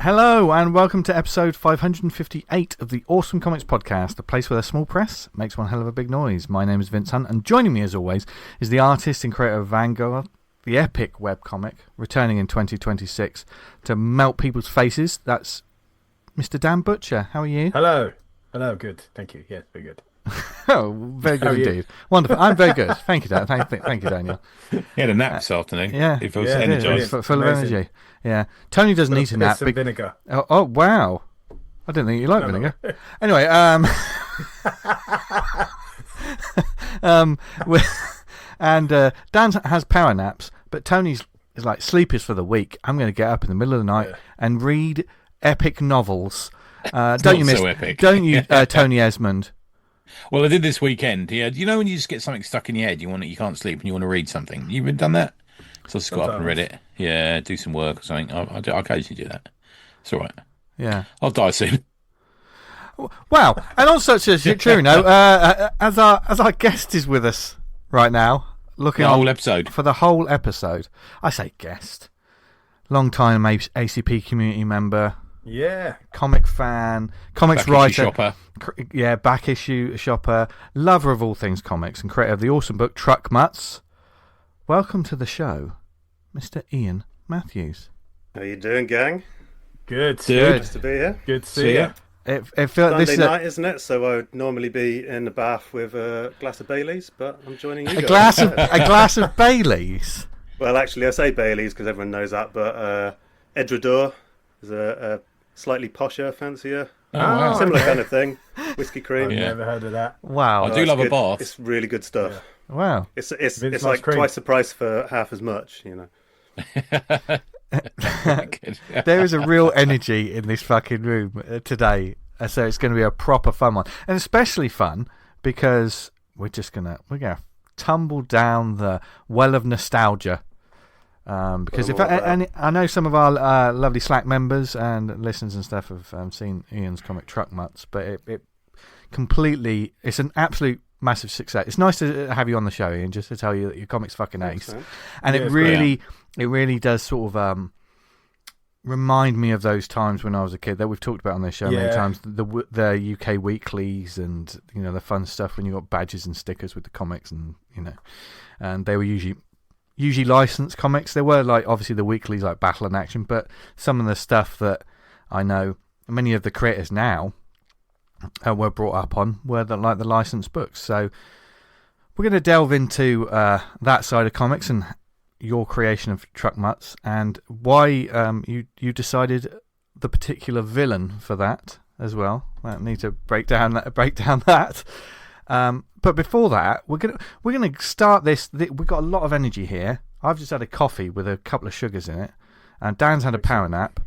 Hello and welcome to episode 558 of the Awesome Comics Podcast, a place where the small press makes one hell of a big noise. My name is Vince Hunt, and joining me as always is the artist and creator of Vanguard, the epic webcomic, returning in 2026 to melt people's faces. That's Mr. Dan Butcher. How are you? Hello, good. Thank you. Yeah, very good. Oh, very good indeed. Wonderful. I'm very good. Thank you, Dan. Thank you, Daniel. He had a nap this afternoon. Yeah. He feels energised. Full of energy. Yeah. Tony doesn't need a nap. Some vinegar. Oh, wow. I didn't think you liked vinegar. No. Anyway, Dan has power naps, but Tony's is like sleepers for the week. I'm going to get up in the middle of the night and read epic novels. Don't you miss? So epic. Don't you, Tony Esmond? Well, I did this weekend. Yeah, you know when you just get something stuck in your head, you can't sleep, and you want to read something. You ever done that? So I just got up and read it. Yeah, do some work or something. I occasionally do that. It's all right. Yeah, I'll die soon. Wow, and also it's true. You know, as our guest is with us right now, looking the whole episode for the whole episode. I say guest, long time ACP community member. Yeah, comic fan, comics back writer, issue shopper. Back issue shopper, lover of all things comics, and creator of the awesome book Truck Mutts. Welcome to the show, Mr. Ian Matthews. How you doing, gang? Good. Nice to be here. Good to see you. It feels Sunday night, isn't it? So I would normally be in the bath with a glass of Baileys, but I'm joining you guys. A glass of Baileys. Well, actually, I say Baileys because everyone knows that, but Edredor is a slightly posher, fancier, similar kind of thing. Whiskey cream. I've never heard of that. Wow, I do love a bath. It's really good stuff. Yeah. Wow, it's like twice the price for half as much. You know. There is a real energy in this fucking room today, so it's going to be a proper fun one, and especially fun because we're gonna tumble down the well of nostalgia. Because I know some of our lovely Slack members and listeners and stuff have seen Ian's comic Truck Mutts, but it's an absolute massive success. It's nice to have you on the show, Ian, just to tell you that your comic's fucking ace. And it really does sort of remind me of those times when I was a kid that we've talked about on this show many times. The UK weeklies and the fun stuff when you got badges and stickers with the comics, and they were usually licensed comics. There were obviously the weeklies like Battle and Action, but some of the stuff that I know many of the creators now were brought up on were the licensed books. So we're going to delve into that side of comics and your creation of Truck Mutts and why you decided the particular villain for that as well. I need to break down that. But before that, we're gonna start this. We've got a lot of energy here. I've just had a coffee with a couple of sugars in it, and Dan's had a power nap.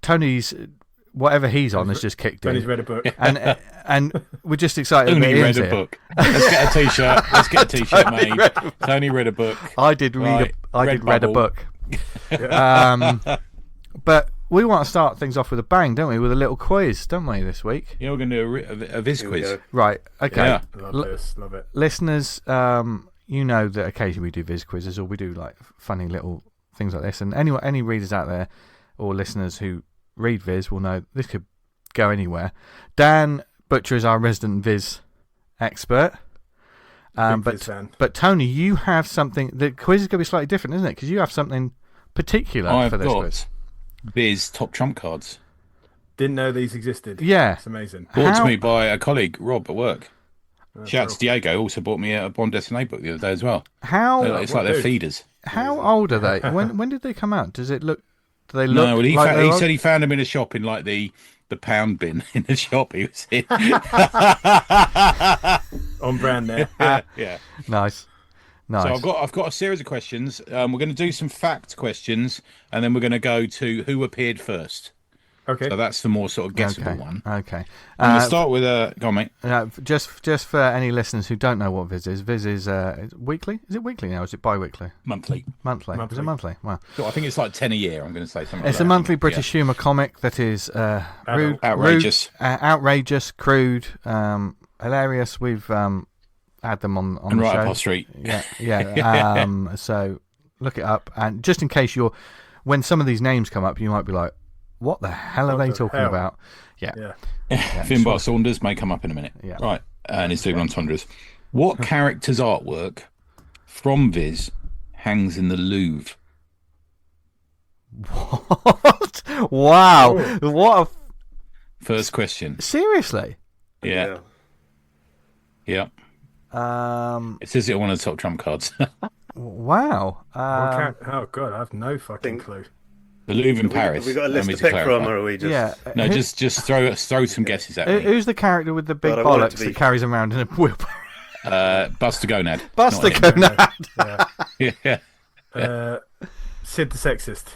Tony's whatever he's on has just kicked in. Tony's read a book, and we're just excited. Tony read a book. Let's get a t-shirt. Let's get a t-shirt made. Tony read a book. I did read a book. But we want to start things off with a bang, don't we? With a little quiz, don't we, this week? Yeah, we're going to do a Viz quiz. Right, okay. Yeah. Love it. Listeners, you know that occasionally we do Viz quizzes or we do funny little things like this. And any readers out there or listeners who read Viz will know this could go anywhere. Dan Butcher is our resident Viz expert. But Tony, you have something. The quiz is going to be slightly different, isn't it? Because you have something particular for this quiz. Viz top trump cards. Didn't know these existed. Yeah, it's amazing. Brought to me by a colleague, Rob, at work. Shout out to Diego. Also bought me a Bond Destiny book the other day as well. It's like they're feeders. How old are they? When did they come out? Do they look? No, well, he said he found them in a shop in the pound bin in the shop he was in. On brand there. Yeah. Nice. So I've got a series of questions. We're going to do some fact questions, and then we're going to go to who appeared first. Okay. So that's the more sort of guessable one. Okay. I'm going to start with go on, mate. Just for any listeners who don't know what Viz is weekly? Is it weekly now? Or is it bi-weekly? Monthly. Is it monthly? Wow. So I think it's 10 a year. I'm going to say something. It's a monthly British humour comic that is rude, outrageous, crude, hilarious. We've had them on and the right show. up our street. Yeah. So look it up, and just in case when some of these names come up, you might be like, What the hell are What they the talking hell? about? Yeah. Finbar Saunders may come up in a minute. Yeah. Right. And it's doing on Tundras. What character's artwork from Viz hangs in the Louvre? What? Wow. What First question. seriously? Yeah. Yeah. It says it on one of the top trump cards. Wow. Oh god, I have no fucking clue. The Louvre in Paris. Have we got a list Let me to pick clarify. from, or are we just... Yeah. No, just throw some guesses at me. Who's the character with the big God, I want it bollocks to be- that carries him around in a wheelbarrow? Buster Gonad. Buster Not him. Gonad. Yeah. Sid the Sexist.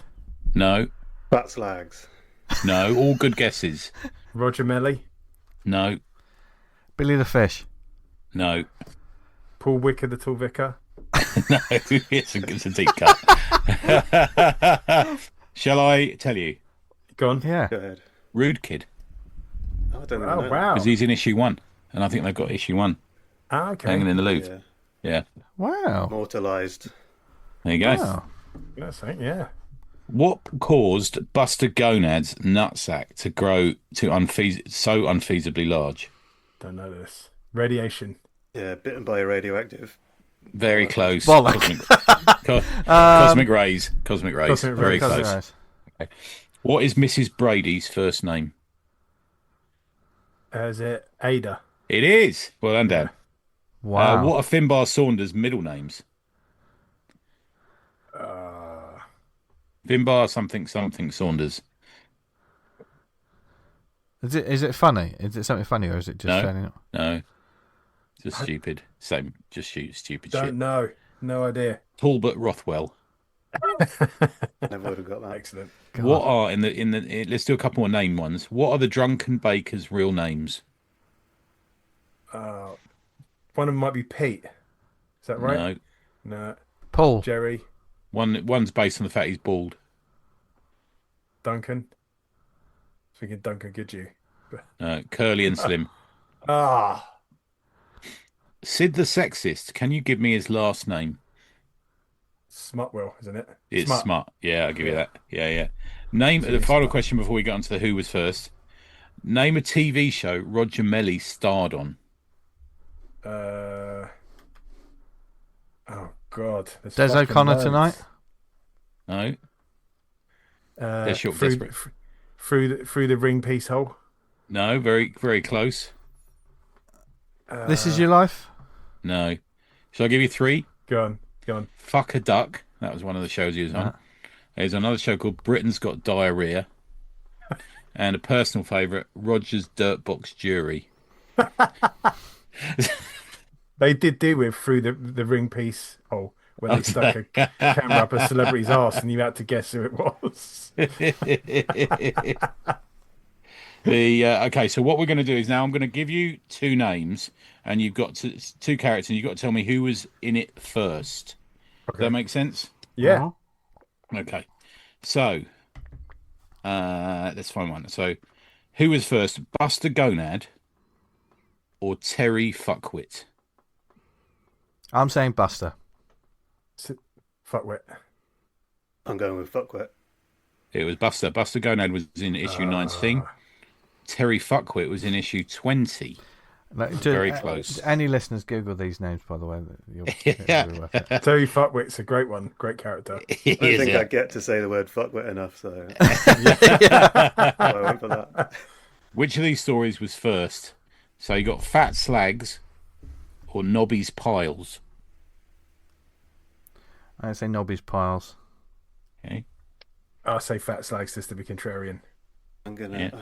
No. Bat Slags. No. All good guesses. Roger Melly. No. Billy the Fish. No. Paul Wicker the Tall Vicar. No. It's a deep cut. Shall I tell you? Go on. Yeah. Go ahead. Rude Kid. Oh, I don't even Oh know. wow. Because he's in issue 1. And I think they've got issue 1 Okay. hanging in the Louvre. Yeah. Yeah. Wow. Immortalised. There you go. Wow. That's right. Yeah. What caused Buster Gonad's nutsack to grow to so unfeasibly large? Don't know this. Radiation. Yeah, bitten by a radioactive. Very close. Bollock. Cosmic rays. Cosmic rays. Cosmic Very rays. close. What is Mrs. Brady's first name? Is it Ada? It is. Well done, Dan. Wow. What are Finbar Saunders' middle names? Finbar something Saunders. Is it funny? Is it something funny, or is it just No. turning up? No. Just stupid. Same. Just stupid Don't shit. know. No idea. Talbot Rothwell. Never would have got that. Excellent. God. What are let's do a couple more name ones. What are the drunken bakers' real names? One of them might be Pete. Is that right? No. Paul. Jerry. One's based on the fact he's bald. Duncan. Thinking Duncan Goodyew. Curly and Slim. Sid the Sexist. Can you give me his last name? Smartwell, isn't it? It's Smart. Yeah, I'll give you that. Yeah. Name the final question before we get on to the who was first. Name a TV show Roger Melly starred on. Oh God. There's Des fucking O'Connor loads. tonight. No. They're short, through, desperate. through the ring piece hole. No, very, very close. This Is Your Life. No. Shall I give you 3? Go on. Fuck a Duck. That was one of the shows he was on. There's another show called Britain's Got Diarrhea. And a personal favourite, Roger's Dirtbox Jury. They did deal with through the ring piece hole when they stuck a camera up a celebrity's arse and you had to guess who it was. Okay, so what we're going to do is now I'm going to give you 2 names and you've got 2 characters and you've got to tell me who was in it first. Okay. Does that make sense? Yeah. Okay. So, let's find one. So, who was first, Buster Gonad or Terry Fuckwit? I'm saying Buster. Fuckwit. I'm going with Fuckwit. It was Buster. Buster Gonad was in issue 19. Terry Fuckwit was in issue 20. Very close. Any listeners, Google these names, by the way. Yeah. It'll be worth it. Terry Fuckwit's a great one. Great character. I don't think I get to say the word Fuckwit enough, so I went for that. Which of these stories was first? So you got Fat Slags or Nobby's Piles. I'd say Nobby's Piles. Okay. I'll say Fat Slags just to be contrarian. I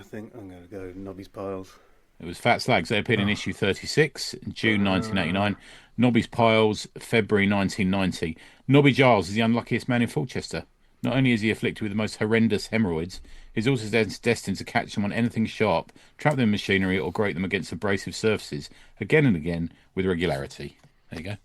think I'm gonna go Nobby's Piles. It was Fat Slags. They appeared in issue 36 in June 1989. Nobby's Piles, February 1990. Nobby Giles is the unluckiest man in Fulchester. Not only is he afflicted with the most horrendous hemorrhoids, he's also destined to catch them on anything sharp, trap them in machinery, or grate them against abrasive surfaces, again and again, with regularity. There you go.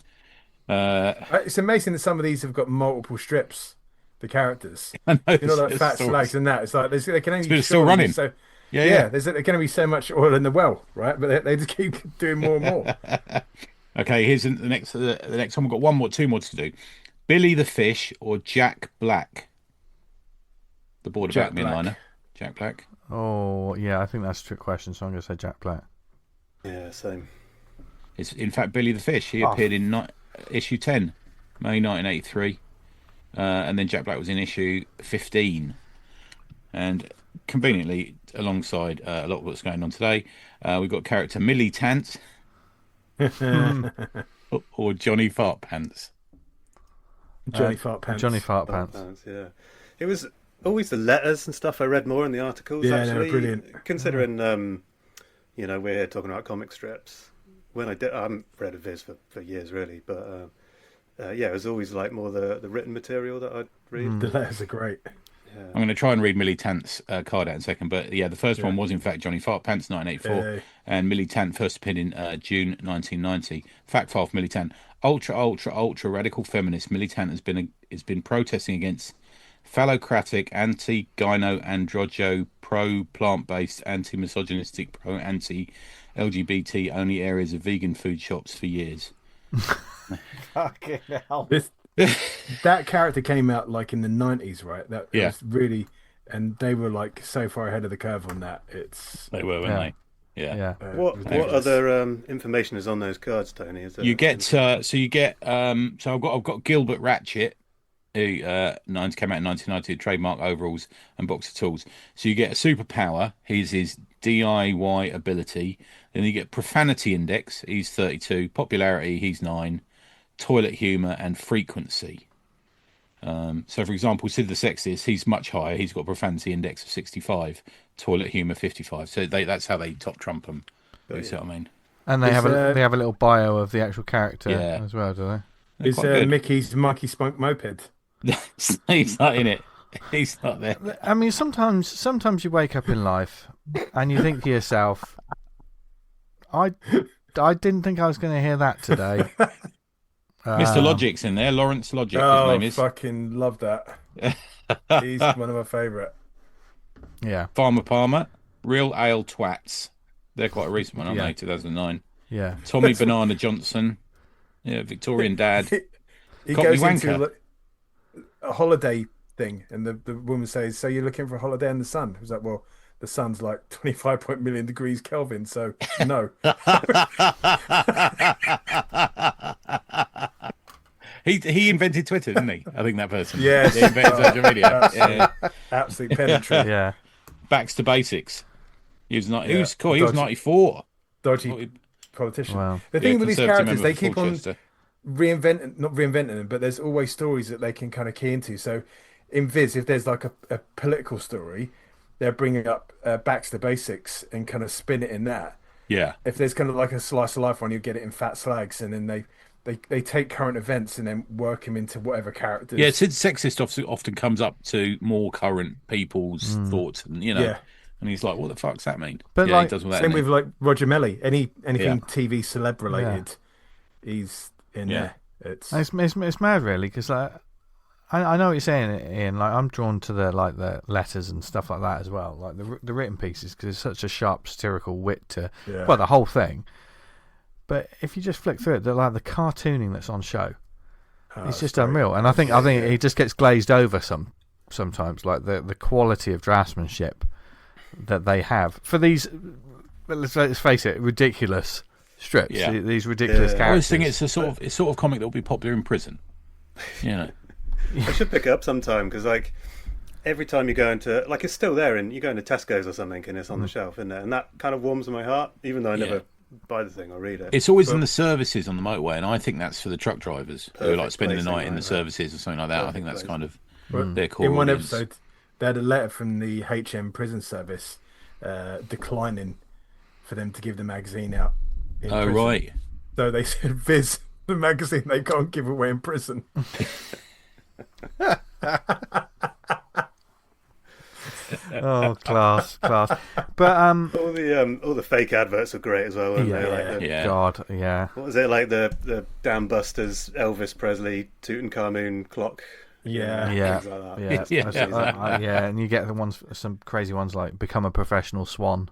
It's amazing that some of these have got multiple strips. The characters, I know, you know, like Fat Slags and that. It's like they can only still running. So Yeah. There's going to be so much oil in the well, right? But they just keep doing more and more. Okay, here's the next one. We've got 2 more to do. Billy the Fish or Jack Black? The border Jack backman liner. Jack Black. Oh, yeah, I think that's a trick question, so I'm going to say Jack Black. Yeah, same. It's in fact Billy the Fish. He appeared in issue 10, May 1983, and then Jack Black was in issue 15. And conveniently, alongside a lot of what's going on today, we've got character Millie Tant or Johnny Fart Pants. Johnny Fart Pants. Johnny Fart Pants. Yeah, it was always the letters and stuff I read more in the articles. Yeah, actually, no, brilliant. Considering, we're here talking about comic strips. When I haven't read a Viz for years really, but it was always like more the written material that I'd read. The letters are great. Yeah. I'm going to try and read Millie Tant's card out in a second, but the first one was in fact Johnny Fart Pants, 1984, and Millie Tant first appeared in June 1990. Fact file for Millie Tant: ultra radical feminist. Millie Tant has been protesting against phallocratic, anti-gyno-androgo, pro-plant-based, anti-misogynistic, pro-anti-LGBT only areas of vegan food shops for years. Fucking hell. That character came out like in the 90s, right? That Yeah. was really, and they were like so far ahead of the curve on that. They were, weren't they? Yeah. Yeah. What ridiculous. other information is on those cards, Tony? Is there You get so I've got Gilbert Ratchet, who came out in 1990, trademark overalls and boxer tools. So you get a superpower. He's his DIY ability. Then you get profanity index. He's 32. Popularity. He's 9. Toilet humor and frequency. So, for example, Sid the Sexiest, he's much higher. He's got a profanity index of 65. Toilet humor 55. So that's how they top trump them. You see what I mean? And they have a little bio of the actual character as well, do they? Is Mickey's Monkey Spunk Moped? He's not in it. He's not there. I mean, sometimes you wake up in life and you think to yourself, I didn't think I was going to hear that today. Mr. Logic's in there. Lawrence Logic, his Oh, name is. fucking love that. He's one of my favourite. Yeah. Farmer Palmer, Real Ale Twats. They're quite a recent one, aren't Yeah. they? 2009. Yeah. Tommy Banana Johnson. Yeah, Victorian Dad. He Cockney goes Wanker. into a holiday thing, and the woman says, "So you're looking for a holiday in the sun?" He's like, "Well, the sun's like 25 million degrees Kelvin, so no." He invented Twitter, didn't he? I think that person. Yes. He invented social media. Yeah. Absolute penetrant. Yeah. Backs to basics. He was not. He Yeah. was cool. He was 94. Dodgy politician. Wow. The thing with these Conservative characters, member they for keep on Colchester. not reinventing them, but there's always stories that they can kind of key into. So in Viz, if there's like a political story, they're bringing up backs to basics and kind of spin it in that. Yeah. If there's kind of like a slice of life one, you get it in Fat Slags, and then they take current events and then work them into whatever characters. Yeah, Sid Sexist often comes up to more current people's thoughts, and Yeah. and he's like, "What the fuck's that mean?" But yeah, like- he does all that. Same doesn't with like Roger Melly. Anything Yeah. TV celeb related, he's in Yeah. there. It's It's mad, really, because I know what you're saying, Ian. Like, I'm drawn to the letters and stuff like that as well, like the written pieces, because it's such a sharp satirical wit to the whole thing. But if you just flick through it, the cartooning that's on show, it's just unreal. And I think it just gets glazed over sometimes, like the quality of draftsmanship that they have for these. Let's face it, ridiculous strips. Yeah. These ridiculous I characters. always think it's a sort of comic that will be popular in prison. You know. I should pick it up sometime because, like, every time you go into, like, it's still there, and you go into Tesco's or something, and it's on the shelf, isn't it? And that kind of warms my heart, even though I never buy the thing or read it. It's always in the services on the motorway, and I think that's for the truck drivers who are like Perfect spending the placing, night in the right, services or something like that. I think Perfect that's place. kind of Well, their core in one audience. episode, they had a letter from the HM prison service declining for them to give the magazine out. In Oh, prison. right. So they said, "Viz, the magazine they can't give away in prison." Oh, class. But all the fake adverts are great as well, weren't they? Like Yeah. God, yeah. what was it, like the Dam Busters, Elvis Presley, Tutankhamun clock? Yeah. Yeah, Things like that. yeah, Yeah. and you get some crazy ones like become a professional swan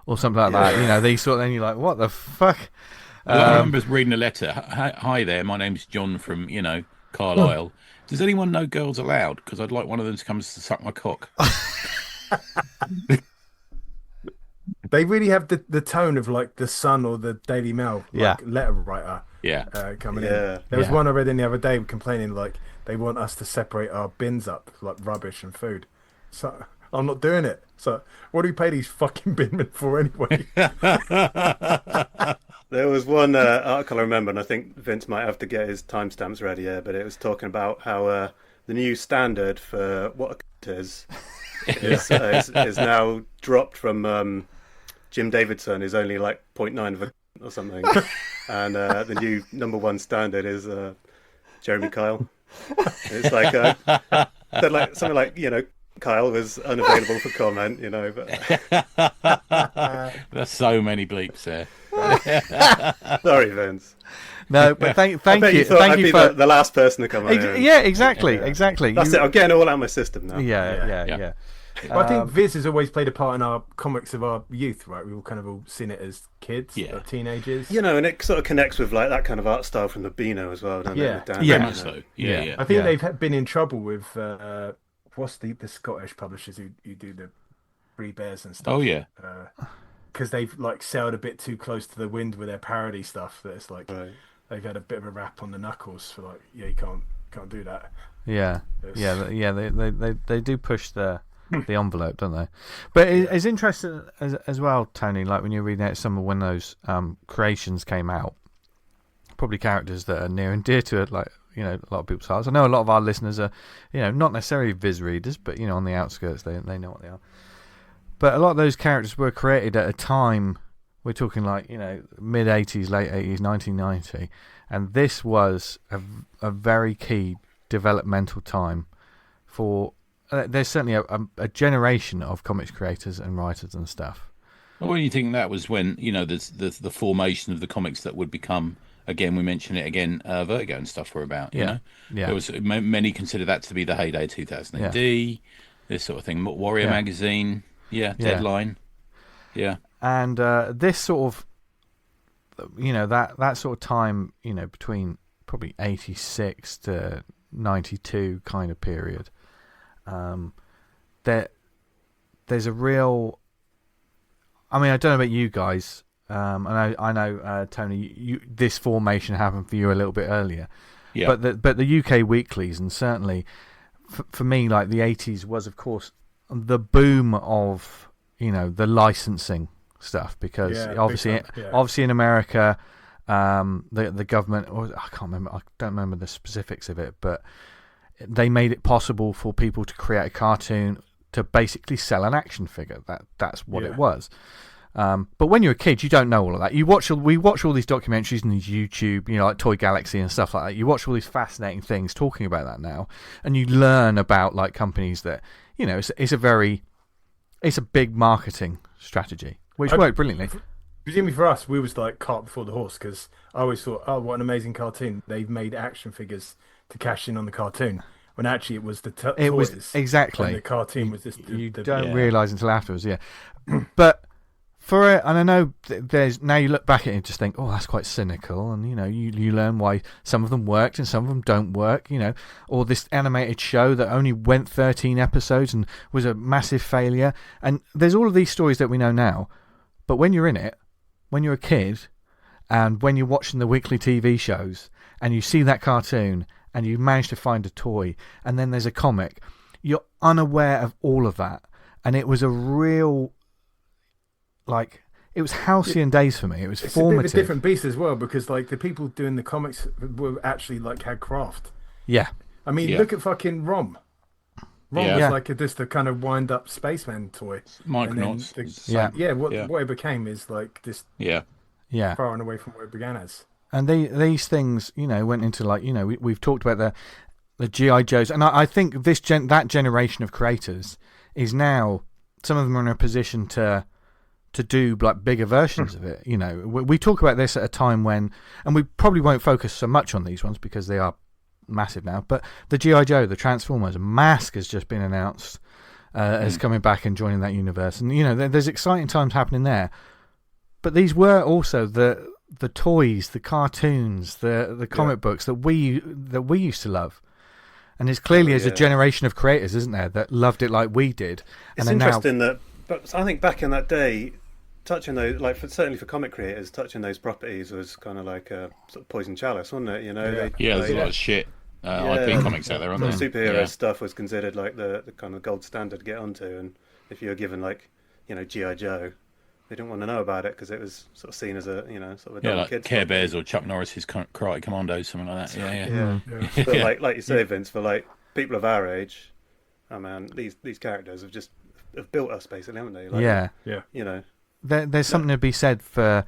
or something like that. You know, these sort. Then you're like, what the fuck? I remember reading a letter. Hi there, my name's John from Carlisle. Does anyone know Girls Aloud? Because I'd like one of them to come to suck my cock. They really have the tone of like the Sun or the Daily Mail, like letter writer. Yeah. Coming in. There was one I read in the other day complaining like they want us to separate our bins up like rubbish and food. So I'm not doing it. So what do we pay these fucking binmen for anyway? There was one article I remember, and I think Vince might have to get his timestamps ready here, but it was talking about how the new standard for what a is now dropped from Jim Davidson is only like 0.9 of a or something, and the new number one standard is Jeremy Kyle. It's like they're like something like, you know, Kyle was unavailable for comment, you know. But there's so many bleeps there. Sorry, Vince. No, but thank you. Thank you you for the last person to come on here. Yeah, exactly. That's it. I'm getting all out of my system now. Yeah. Well, I think Viz has always played a part in our comics of our youth, right? We've all kind of all seen it as kids, or teenagers. You know, and it sort of connects with like that kind of art style from the Beano as well, doesn't it? Very much so. Yeah. I think they've been in trouble with what's the Scottish publishers who do the Three Bears and stuff. Oh yeah. Because they've like sailed a bit too close to the wind with their parody stuff. That it's like they've had a bit of a rap on the knuckles for like, you can't do that. They do push the envelope, don't they? But it's interesting as well, Tony, like when you're reading out some of when those creations came out, probably characters that are near and dear to it, like, you know, a lot of people's hearts. I know a lot of our listeners are, you know, not necessarily Viz readers, but, you know, on the outskirts, they know what they are. But a lot of those characters were created at a time, we're talking like, you know, mid-80s, late 80s, 1990, and this was a very key developmental time for... there's certainly a generation of comics creators and writers and stuff. Well, you think that was when, you know, the formation of the comics that would become, again, we mentioned it again, Vertigo and stuff were about, you know? Yeah. There was, many consider that to be the heyday of 2000 AD, this sort of thing. Warrior Magazine, Deadline. Yeah. And this sort of, you know, that sort of time, you know, between probably 86 to 92 kind of period, there's a real... I mean, I don't know about you guys, and I know, Tony, this formation happened for you a little bit earlier. Yeah. But the UK weeklies, and certainly for me, like the 80s was, of course, the boom of, you know, the licensing stuff, because obviously in America, the government, or I don't remember the specifics of it, but they made it possible for people to create a cartoon to basically sell an action figure. That's what it was. But when you're a kid, you don't know all of that. We watch all these documentaries and these YouTube, you know, like Toy Galaxy and stuff like that. You watch all these fascinating things talking about that now, and you learn about like companies that, you know, it's a big marketing strategy, which worked brilliantly. Presumably for us, we was like cart before the horse, because I always thought, oh, what an amazing cartoon. They've made action figures to cash in on the cartoon, when actually it was the toys. It was exactly, and the cartoon was just you don't realise until afterwards, But for it, and I know there's, now you look back at it and just think, oh, that's quite cynical, and you know, you learn why some of them worked and some of them don't work, you know, or this animated show that only went 13 episodes and was a massive failure, and there's all of these stories that we know now. But when you're in it, when you're a kid, and when you're watching the weekly TV shows, and you see that cartoon, and you manage to find a toy, and then there's a comic, you're unaware of all of that. And it was a real, like, it was halcyon days for me. It was formative. It's a bit of a different beast as well, because like the people doing the comics were actually like had craft. Yeah. I mean, look at fucking Rom. Rom was like just a kind of wind up spaceman toy. Micronauts. What it became is like this. Yeah. Far and away from where it began as. And these things, you know, went into like, you know, we've talked about the G.I. Joes, and I think that generation of creators is now, some of them are in a position to do like bigger versions of it. You know, we talk about this at a time when, and we probably won't focus so much on these ones because they are massive now, but the G.I. Joe, the Transformers, Mask has just been announced as coming back and joining that universe, and you know, there's exciting times happening there. But these were also the toys, the cartoons, the comic books that we used to love. And it's clearly there's a yeah. generation of creators, isn't there, that loved it like we did. It's and interesting that, but I think back in that day, touching those, like certainly for comic creators, touching those properties was kind of like a sort of poison chalice, wasn't it? You know, there's a lot of shit IP comics out there, aren't there? Superhero stuff was considered like the kind of gold standard to get onto, and if you were given like, you know, G.I. Joe, they didn't want to know about it because it was sort of seen as a, you know, sort of a like kids Care property. Bears or Chuck Norris's Karate Commandos, something like that. Yeah. But like you say, Vince, for like people of our age, oh man, these characters have built us basically, haven't they? Like, yeah. You know, There's something to be said for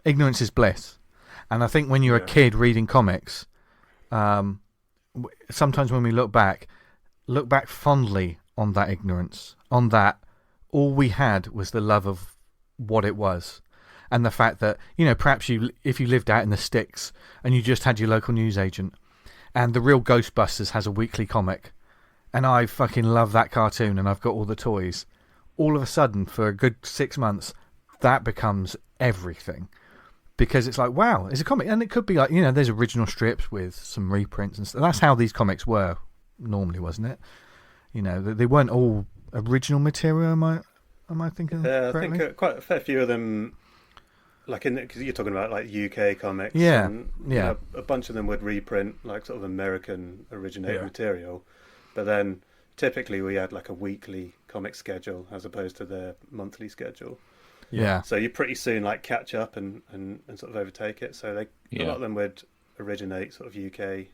ignorance is bliss. And I think when you're a kid reading comics, sometimes when we look back fondly on that ignorance, on that all we had was the love of what it was. And the fact that, you know, perhaps if you lived out in the sticks and you just had your local newsagent and the real Ghostbusters has a weekly comic and I fucking love that cartoon and I've got all the toys, all of a sudden for a good 6 months that becomes everything, because it's like, wow, it's a comic. And it could be like, you know, there's original strips with some reprints and stuff. That's how these comics were normally, wasn't it? You know, they weren't all original material. Am I thinking correctly? I think quite a fair few of them, like because you're talking about like UK comics, and, you know, a bunch of them would reprint like sort of American originated material, but then typically we had like a weekly comic schedule as opposed to the monthly schedule. Yeah. So you pretty soon like catch up and sort of overtake it. So a lot of them would originate sort of UK.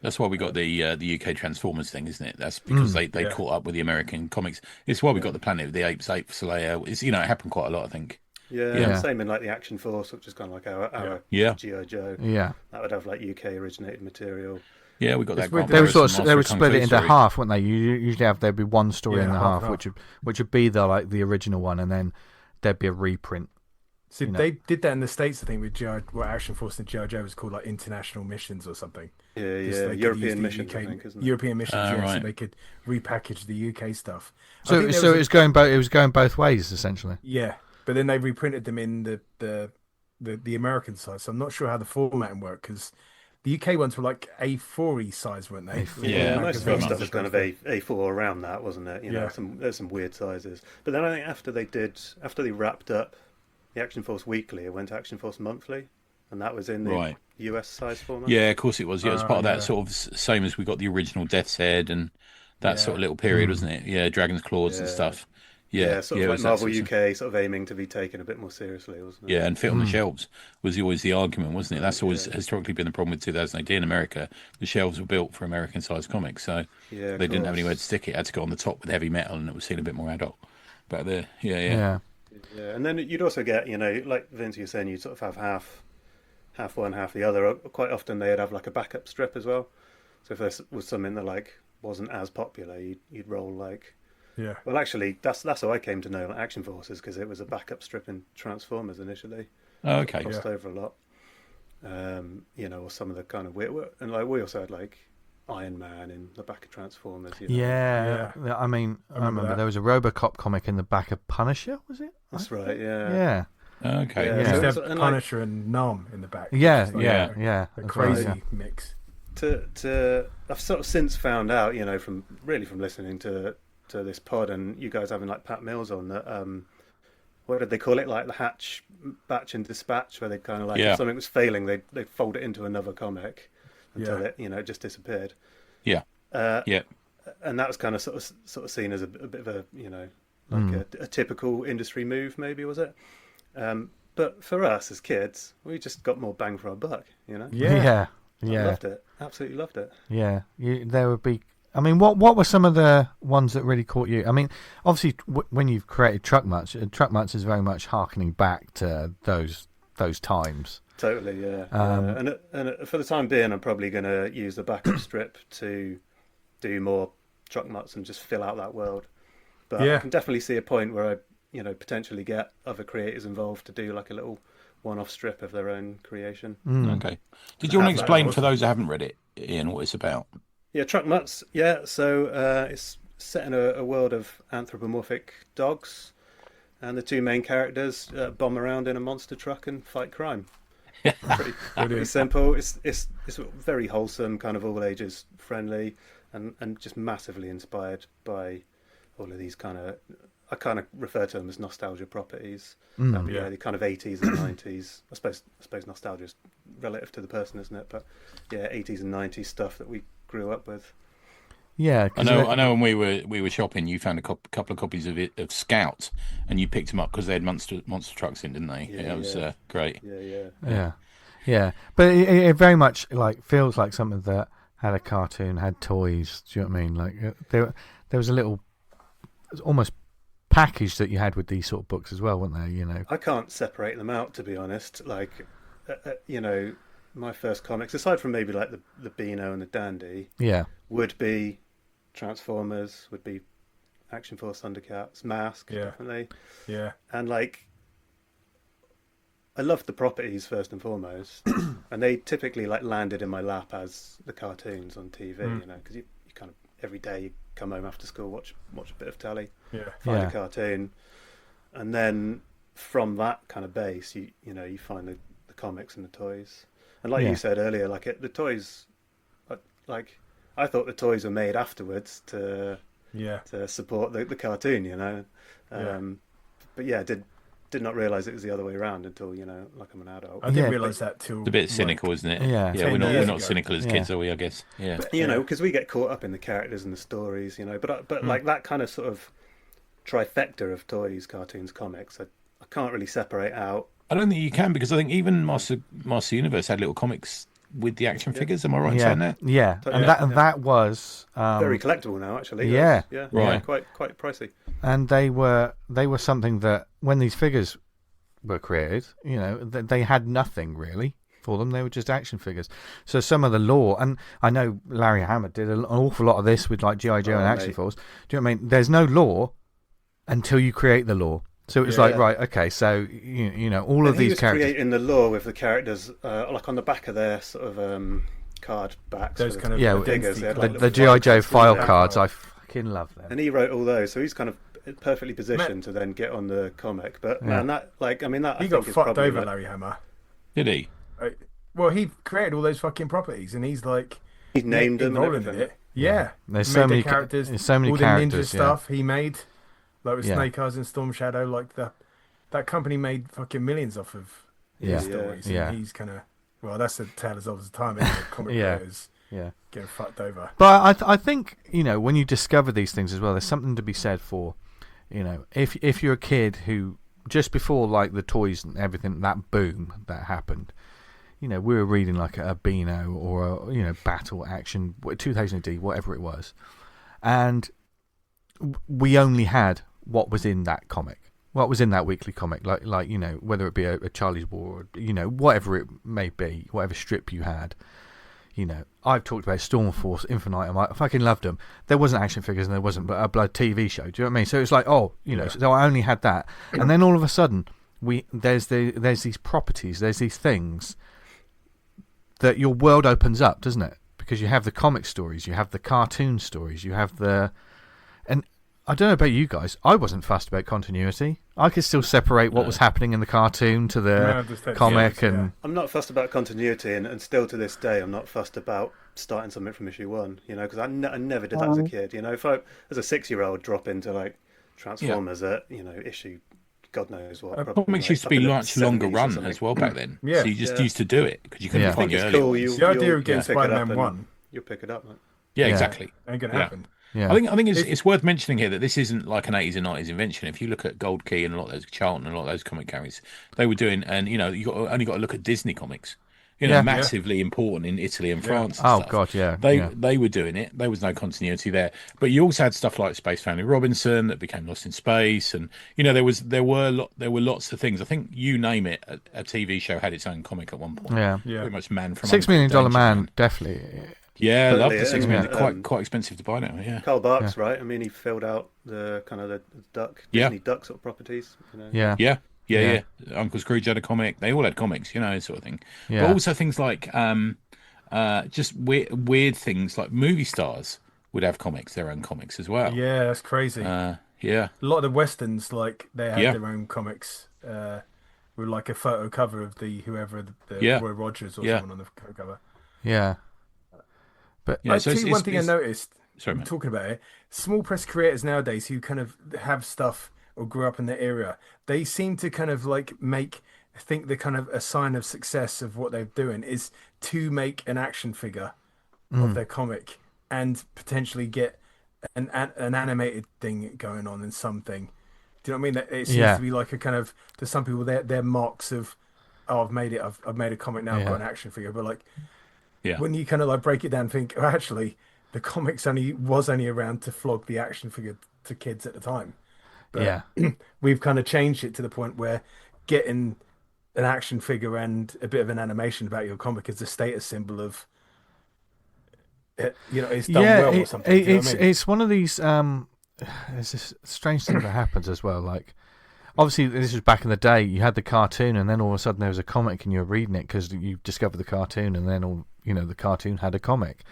That's why we got the UK Transformers thing, isn't it? That's because they caught up with the American comics. It's why we got the Planet of the Apes, Slayer. It's, you know, it happened quite a lot, I think. Yeah. Same in like the Action Force, which is kind of like our G.I. Joe. Yeah. That would have like UK originated material. Yeah, we got that. They would split it into half, wouldn't they? You usually there'd be one story in the half, which would be the original one, and then there'd be a reprint. See, they did that in the States, I think, with Action Force and G.I. Joe was called like International Missions or something. Yeah, European Missions, I think, isn't it? European Missions, right. So they could repackage the UK stuff. So it was going both ways, essentially. Yeah, but then they reprinted them in the American side, so I'm not sure how the formatting worked, because the UK ones were like A4-y size, weren't they? Yeah, most of the stuff was kind of A4 around that, wasn't it? You know, there's some weird sizes. But then I think after they wrapped up the Action Force Weekly, it went to Action Force Monthly, and that was in the US size format. Yeah, of course it was. Yeah, it was part of that sort of same as we got the original Death's Head and that sort of little period, wasn't it? Yeah, Dragon's Claws and stuff. Yeah, sort of like Marvel UK sort of aiming to be taken a bit more seriously, wasn't it? Yeah, and fit on the shelves was always the argument, wasn't it? That's always historically been the problem with 2018 in America. The shelves were built for American-sized comics, so they didn't have anywhere to stick it. It had to go on the top with heavy metal, and it was seen a bit more adult back there. Yeah, and then you'd also get, you know, like Vince, you're saying, you'd sort of have half one, half the other. Quite often they'd have like a backup strip as well. So if there was something that like wasn't as popular, you'd roll like. Yeah. Well, actually, that's how I came to know Action Forces, because it was a backup strip in Transformers initially. Oh, okay. It crossed over a lot. You know, or some of the kind of weird, and like we also had like Iron Man in the back of Transformers. You know? Yeah. I mean, I remember there was a RoboCop comic in the back of Punisher. Was it? That's right. Yeah. Yeah. Okay. Yeah. So Used to have Punisher and Nam in the back. Yeah. A crazy mix. I've sort of since found out, you know, from listening to this pod and you guys having like Pat Mills on, that what did they call it, like the hatch, batch and dispatch, where they kind of like if something was failing, they'd fold it into another comic until it, you know, just disappeared. And that was kind of sort of seen as a bit of a, you know, like a typical industry move, maybe, was it? But for us as kids, we just got more bang for our buck, you know. Yeah. I loved it, absolutely loved it. Yeah, there would be. I mean, what were some of the ones that really caught you? I mean, obviously, when you've created Truck Mutts is very much harkening back to those times. Totally, yeah. And for the time being, I'm probably going to use the backup strip to do more Truck Mutts and just fill out that world. But I can definitely see a point where I, you know, potentially get other creators involved to do like a little one-off strip of their own creation. Okay. Did you want to explain for those who haven't read it, Ian, what it's about? Yeah, Truck Mutts. Yeah, so it's set in a world of anthropomorphic dogs, and the two main characters bomb around in a monster truck and fight crime. pretty simple. It's very wholesome, kind of all ages friendly, and just massively inspired by all of these kind of. I kind of refer to them as nostalgia properties. The kind of 80s and 90s. I suppose nostalgia is relative to the person, isn't it? But yeah, 80s and 90s stuff that we grew up with. Yeah, I know. When we were shopping, you found a couple of copies of Scout, and you picked them up because they had monster trucks in, didn't they? Yeah, it was great. Yeah. But it very much feels like something that had a cartoon, had toys. Do you know what I mean? Like there was a little, almost package that you had with these sort of books as well, weren't there? You know, I can't separate them out, to be honest. My first comics, aside from maybe like the Beano and the Dandy, would be Transformers, would be Action Force, Thundercats, Mask, definitely. Yeah. And I loved the properties first and foremost, and they typically landed in my lap as the cartoons on TV, because you kind of every day you come home after school, watch a bit of telly, find a cartoon, and then from that kind of base, you find the comics and the toys. And you said earlier, the toys, I thought the toys were made afterwards to support the cartoon, But did not realise it was the other way around until I'm an adult. I didn't realise that till it's a bit cynical, isn't it? Yeah, we're not cynical as kids, are we? I guess. Yeah, but, because we get caught up in the characters and the stories, But that kind of sort of trifecta of toys, cartoons, comics, I can't really separate out. I don't think you can, because I think even Master Universe had little comics with the action figures. Am I right in saying that? Yeah, and that was very collectible now, actually. Yeah, right. Quite pricey. And they were something that when these figures were created, they had nothing really for them. They were just action figures. So some of the lore, and I know Larry Hama did an awful lot of this with G.I. Joe and Action Force. Do you know what I mean? There's no lore until you create the lore. So it was right, okay, so, all of these characters. Creating the lore with the characters, on the back of their sort of card backs. Those kind of figures. The G.I. Joe file cards, I fucking love them. And he wrote all those, so he's kind of perfectly positioned to then get on the comic. But, man, that he got fucked over, Larry Hama. Did he? Well, he created all those fucking properties, and he's he's named them and everything. Yeah. There's so many characters. There's so many all characters. The ninja stuff he made. With Snake Eyes and Storm Shadow, that company made fucking millions off of his stories. Yeah. And he's kind of, that's a tale as old as time, isn't it? Comic players getting fucked over. But I think, when you discover these things as well, there's something to be said for, if you're a kid who, just before the toys and everything, that boom that happened, we were reading a Beano or a, Battle Action, 2000 AD, whatever it was. And we only had what was in that comic, what was in that weekly comic, whether it be a Charlie's War, or, whatever it may be, whatever strip you had. I've talked about Storm Force, Infinitum. I fucking loved them. There wasn't action figures and there wasn't a blood TV show. Do you know what I mean? So it's so I only had that, and then all of a sudden there's these properties, there's these things that your world opens up, doesn't it? Because you have the comic stories, you have the cartoon stories, you have and I don't know about you guys, I wasn't fussed about continuity. I could still separate what was happening in the cartoon to the comic. And I'm not fussed about continuity, and still to this day I'm not fussed about starting something from issue 1, because I never did that as a kid. If I, as a 6-year-old, drop into Transformers at, issue God knows what. Comics used to be much longer run as well back then. So you just used to do it because you couldn't find it earlier. Cool. The idea of getting Spider-Man 1. You'll pick it up, mate. Yeah, exactly. Ain't going to happen. Yeah. I think it's worth mentioning here that this isn't like an 80s and 90s invention. If you look at Gold Key and a lot of those Charlton and a lot of those comic carriers, they were doing, and only got to look at Disney comics. Massively important in Italy and France. And stuff. God, yeah. They were doing it. There was no continuity there. But you also had stuff like Space Family Robinson that became Lost in Space, and there were lots of things. I think you name it, a TV show had its own comic at one point. Yeah. Pretty much Man from $6 Million Man, definitely. Yeah, I love the $6 million. Quite expensive to buy now. Yeah, Karl Barks, right? I mean, he filled out the kind of the Disney duck sort of properties. Yeah. Uncle Scrooge had a comic. They all had comics, sort of thing. Yeah. But also things like just weird things like movie stars would have their own comics as well. Yeah, that's crazy. Yeah, a lot of the westerns, they had their own comics. with like a photo cover of whoever Yeah. Roy Rogers or Yeah. someone on the cover. Yeah. But Yeah, I so tell you one thing I noticed. Sorry, man. Talking about it, small press creators nowadays who kind of have stuff or grew up in the area, they seem to kind of like think the kind of a sign of success of what they're doing is to make an action figure of their comic and potentially get an animated thing going on in something. Do you know what I mean? That it seems to be like a kind of, to some people, they're marks of, oh, I've made it. I've made a comic now. I've got an action figure. But like, when you kind of like break it down and think, oh, actually, the comics was only around to flog the action figure to kids at the time. But we've kind of changed it to the point where getting an action figure and a bit of an animation about your comic is a status symbol of, it's done well or something. It's one of these. There's this strange thing that happens as well. Like, obviously, this was back in the day. You had the cartoon, and then all of a sudden there was a comic, and you were reading it because you discovered the cartoon, and then the cartoon had a comic.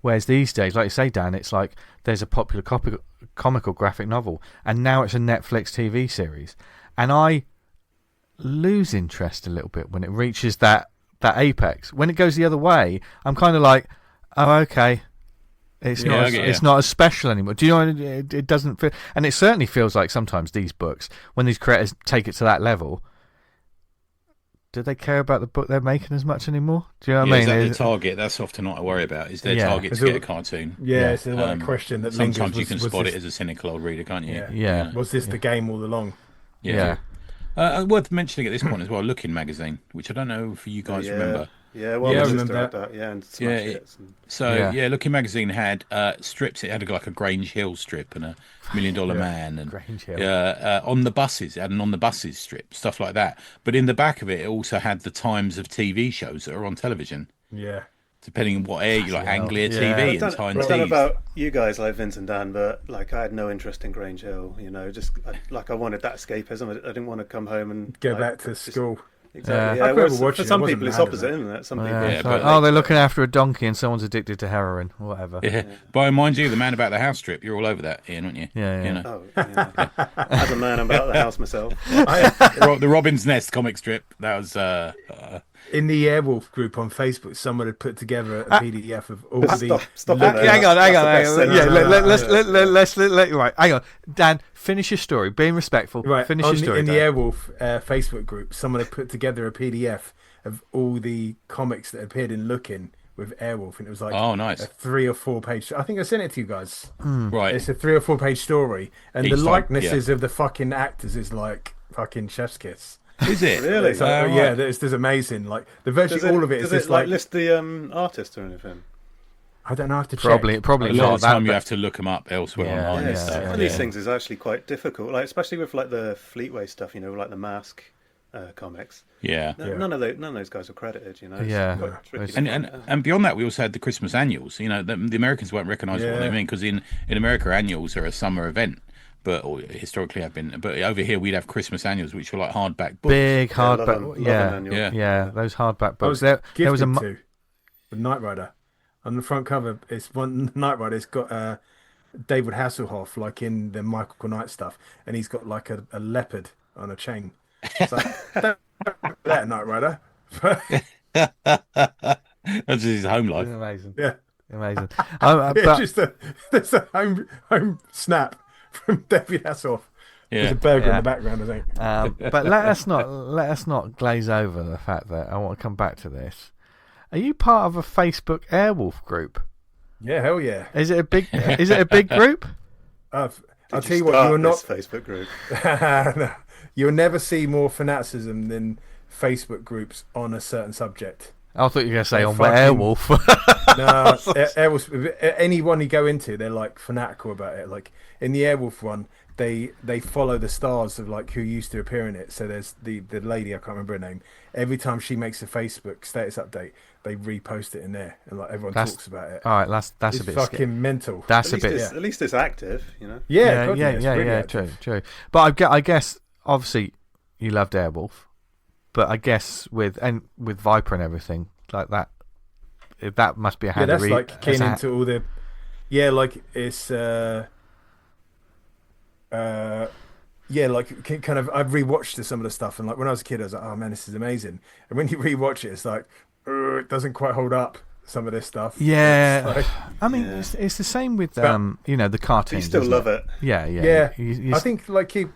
Whereas these days, like you say, Dan, it's like there's a popular comic or graphic novel, and now it's a Netflix TV series, and I lose interest a little bit when it reaches that apex. When it goes the other way, I'm kind of like, oh, okay. It's not as special anymore. Do you know? It doesn't feel, and it certainly feels like sometimes these books, when these creators take it to that level, do they care about the book they're making as much anymore? Do you know what I mean? Is that the target? That's often what I worry about. Is their target to get a cartoon? It's a question that sometimes you can spot it as a cynical old reader, can't you? Yeah. Was this the game all along? Yeah. Worth mentioning at this point as well, Looking magazine, which I don't know if you guys remember. Yeah, well, I my remember sister had that. Yeah, and smash hits. Looking magazine had strips. It had like a Grange Hill strip and a $1 Million Man, and Grange Hill. on the buses, it had an On the Buses strip, stuff like that. But in the back of it, it also had the times of TV shows that are on television. Yeah. Depending on what area, like Anglia TV and Tyne I don't know about you guys like Vince and Dan, but like I had no interest in Grange Hill. I wanted that escapism. I didn't want to come home and go back to school. Exactly. I remember for watching some it. people, it's opposite, isn't it? Some people. They're looking after a donkey and someone's addicted to heroin or whatever. Yeah. But mind you, the Man About the House strip, you're all over that, Ian, aren't you? Yeah. As a man about the house myself. The Robin's Nest comic strip, that was... in the Airwolf group on Facebook, someone had put together a PDF of all Stop hang on. Let's right. Hang on, Dan. Finish your story. Being respectful. Right. Finish your story. In the Airwolf Facebook group, someone had put together a PDF of all the comics that appeared in Looking with Airwolf, and it was like a 3 or 4 page. I think I sent it to you guys. Right. It's a 3 or 4 page story, and Each the time, likenesses of the fucking actors is like fucking chef's kiss. Is it? Really? There's amazing. Like all of it is just like list the artist or anything. I don't know. I have to check. Probably a lot of the time that, you have to look them up elsewhere online. And stuff. Some of these things is actually quite difficult, like especially with like the Fleetway stuff. Like the Mask comics. Yeah. None of those guys are credited. And beyond that, we also had the Christmas annuals. The Americans won't recognise what they mean because in America, annuals are a summer event. But historically have been. But over here, we'd have Christmas annuals, which were like hardback books. Big hardback. Those hardback books. There was a Knight Rider. On the front cover, it's one Knight Rider. It's got David Hasselhoff, like in the Michael Knight stuff, and he's got like a leopard on a chain. It's like that Knight Rider. That's his home life. Amazing. Yeah, amazing. There's a home snap from David Hasselhoff. There's a burger in the background, I think. But let us not glaze over the fact that I want to come back to this. Are you part of a Facebook Airwolf group? Yeah, hell yeah. Is it a big group? I'll tell you what, you're not Facebook group. No, you'll never see more fanaticism than Facebook groups on a certain subject. I thought you were going to say on Airwolf. No, Airwolf. Anyone you go into, they're like fanatical about it. Like in the Airwolf one, they follow the stars of like who used to appear in it. So there's the lady, I can't remember her name. Every time she makes a Facebook status update, they repost it in there, and like everyone talks about it. All right, that's a bit fucking mental. That's at least it's active, Yeah, true. But I guess obviously you loved Airwolf, but I guess with Viper and everything like that, that must be a hand. Yeah, that's like keen into all the. Yeah, like it's. like kind of I've rewatched some of the stuff, and like when I was a kid, I was like, oh man, this is amazing. And when you rewatch it, it's like it doesn't quite hold up. Some of this stuff. Yeah, like, I mean, it's the same with the cartoons. You still love it. Yeah. I think like you